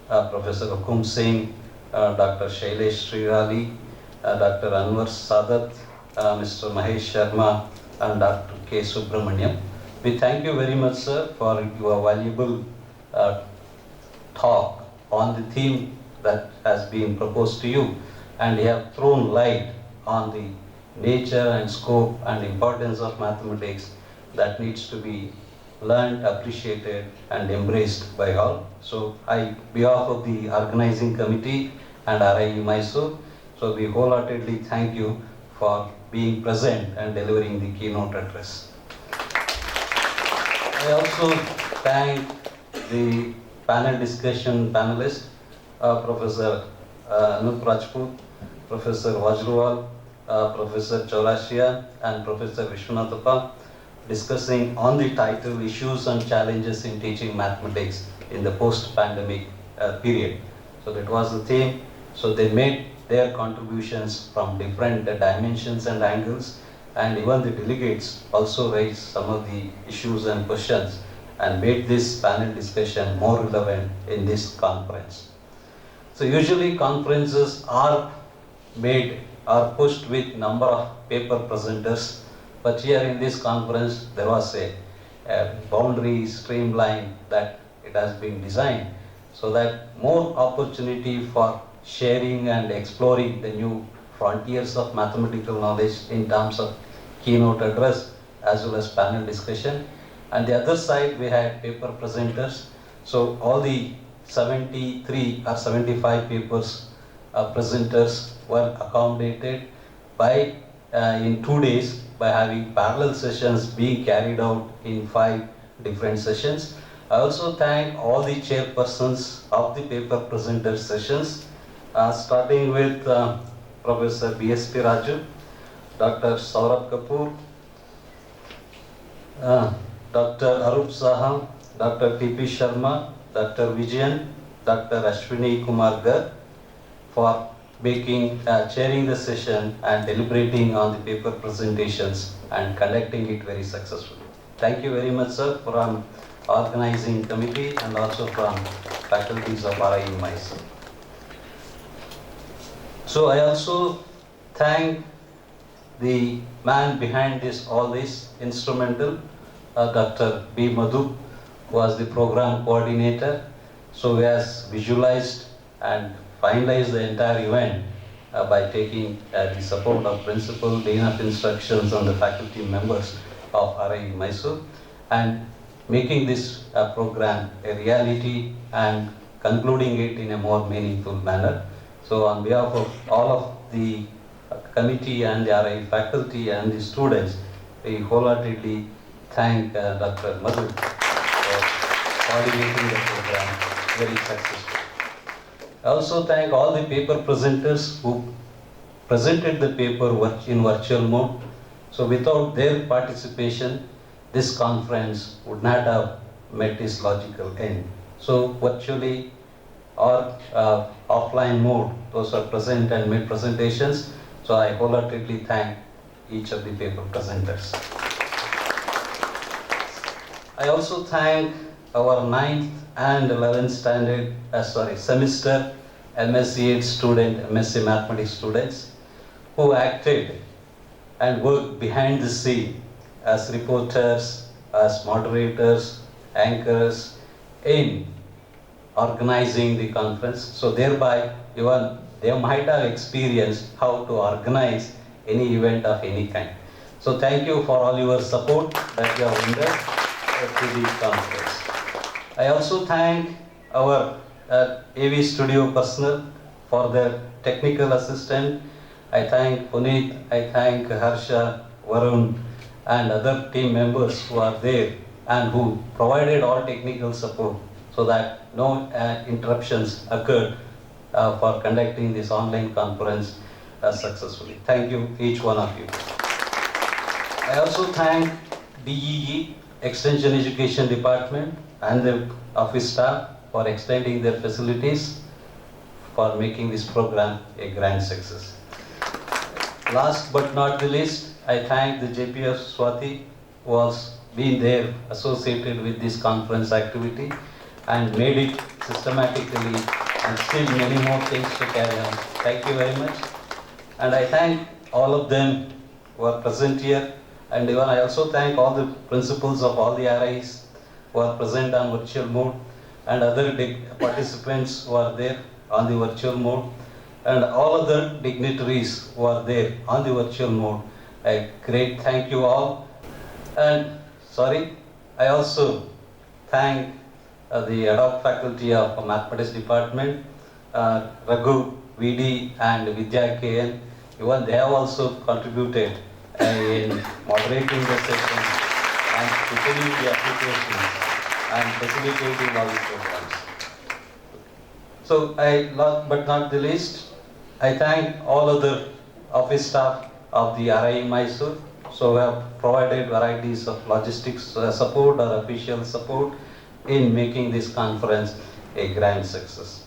Professor Hukum Singh, Dr. Shailesh Srirali, Dr. Anwar Sadat, Mr. Mahesh Sharma, and Dr. K. Subramaniam. We thank you very much, sir, for your valuable talk on the theme that has been proposed to you, and you have thrown light on the nature and scope and importance of mathematics that needs to be learned, appreciated, and embraced by all. So I, behalf of the organizing committee and RI Mysore, so we wholeheartedly thank you for being present and delivering the keynote address. I also thank the panel discussion panelists, Professor Anup Rajput, Professor Vajrawal, Professor Chaurashia, and Professor Vishwanathappa, discussing on the title Issues and Challenges in Teaching Mathematics in the Post-Pandemic Period. So that was the theme. So they made their contributions from different dimensions and angles, and even the delegates also raised some of the issues and questions and made this panel discussion more relevant in this conference. So usually conferences are pushed with number of paper presenters, but here in this conference there was a boundary streamline that it has been designed so that more opportunity for sharing and exploring the new frontiers of mathematical knowledge in terms of keynote address as well as panel discussion, and the other side we had paper presenters. So all the 73 or 75 papers presenters were accommodated by in 2 days by having parallel sessions being carried out in 5 different sessions. I also thank all the chairpersons of the paper presenter sessions, starting with Professor B.S.P. Raju, Dr. Saurabh Kapoor, Dr. Arup Saha, Dr. T.P. Sharma, Dr. Vijayan, Dr. Ashwini Kumar Garg for chairing the session and deliberating on the paper presentations and conducting it very successfully. Thank you very much, sir, from organizing committee and also from faculties of RI Mysore. So I also thank the man behind all this instrumental, Dr. B. Madhu, who was the program coordinator. So he has visualized and finalized the entire event by taking the support of principal, dean of instructions and the faculty members of RI Mysore and making this program a reality and concluding it in a more meaningful manner. So on behalf of all of the committee and the RI faculty and the students, we wholeheartedly thank Dr. Madhu for coordinating the program very successfully. I also thank all the paper presenters who presented the paper in virtual mode. So without their participation, this conference would not have met its logical end. So virtually or offline mode, those are present and made presentations. So I wholeheartedly thank each of the paper presenters. I also thank our 9th and 11th semester MSc student, MSc Mathematics students who acted and worked behind the scene as reporters, as moderators, anchors in organizing the conference. So thereby even they might have experienced how to organize any event of any kind. So thank you for all your support that you have rendered to the conference. I also thank our AV studio personnel for their technical assistance. I thank Puneet, I thank Harsha, Varun and other team members who are there and who provided all technical support so that no interruptions occurred for conducting this online conference successfully. Thank you, each one of you. I also thank DEE, Extension Education Department and the office staff for extending their facilities for making this program a grand success. Last but not the least, I thank the JPF Swati who has been there associated with this conference activity and made it systematically and still many more things to carry on. Thank you very much. And I thank all of them who are present here, and even I also thank all the principals of all the RIs who are present on virtual mode and other participants who are there on the virtual mode and all other dignitaries who are there on the virtual mode. A great thank you all. And I also thank the ad hoc faculty of Mathematics Department, Raghu, VD and Vidya KN. Even they have also contributed in moderating the sessions and preparing the applications and facilitating all the programs. So last but not the least, I thank all other office staff of the RI Mysore. So we have provided varieties of logistics support or official support in making this conference a grand success.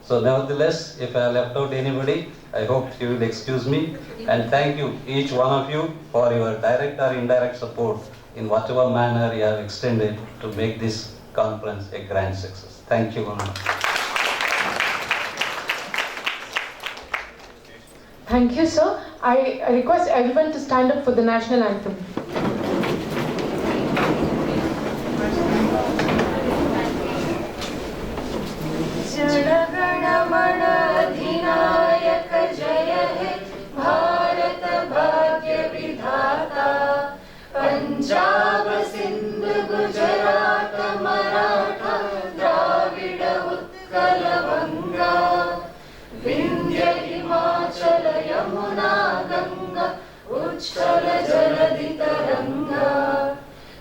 So nevertheless, if I left out anybody, I hope you will excuse me, and thank you each one of you for your direct or indirect support in whatever manner you have extended to make this conference a grand success. Thank you very much. Thank you, sir. I request everyone to stand up for the national anthem. Jana Gana Mana अधिनायक जय हे भारत भाग्य विधाता पंजाब सिंध गुजरात गुजरात मराठा द्राविड उत्कल बंगा विंध्य हिमाचल यमुना गंगा उच्छल जलधि तरंगा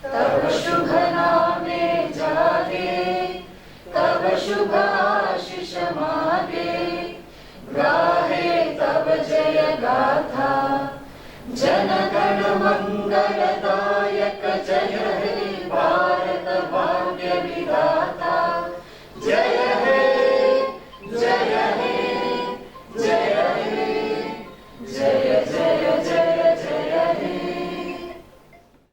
तव शुभ नामे जागे तव शुभ आशीष मागे गाहे तव जय गाथा जन गण मंगलदायक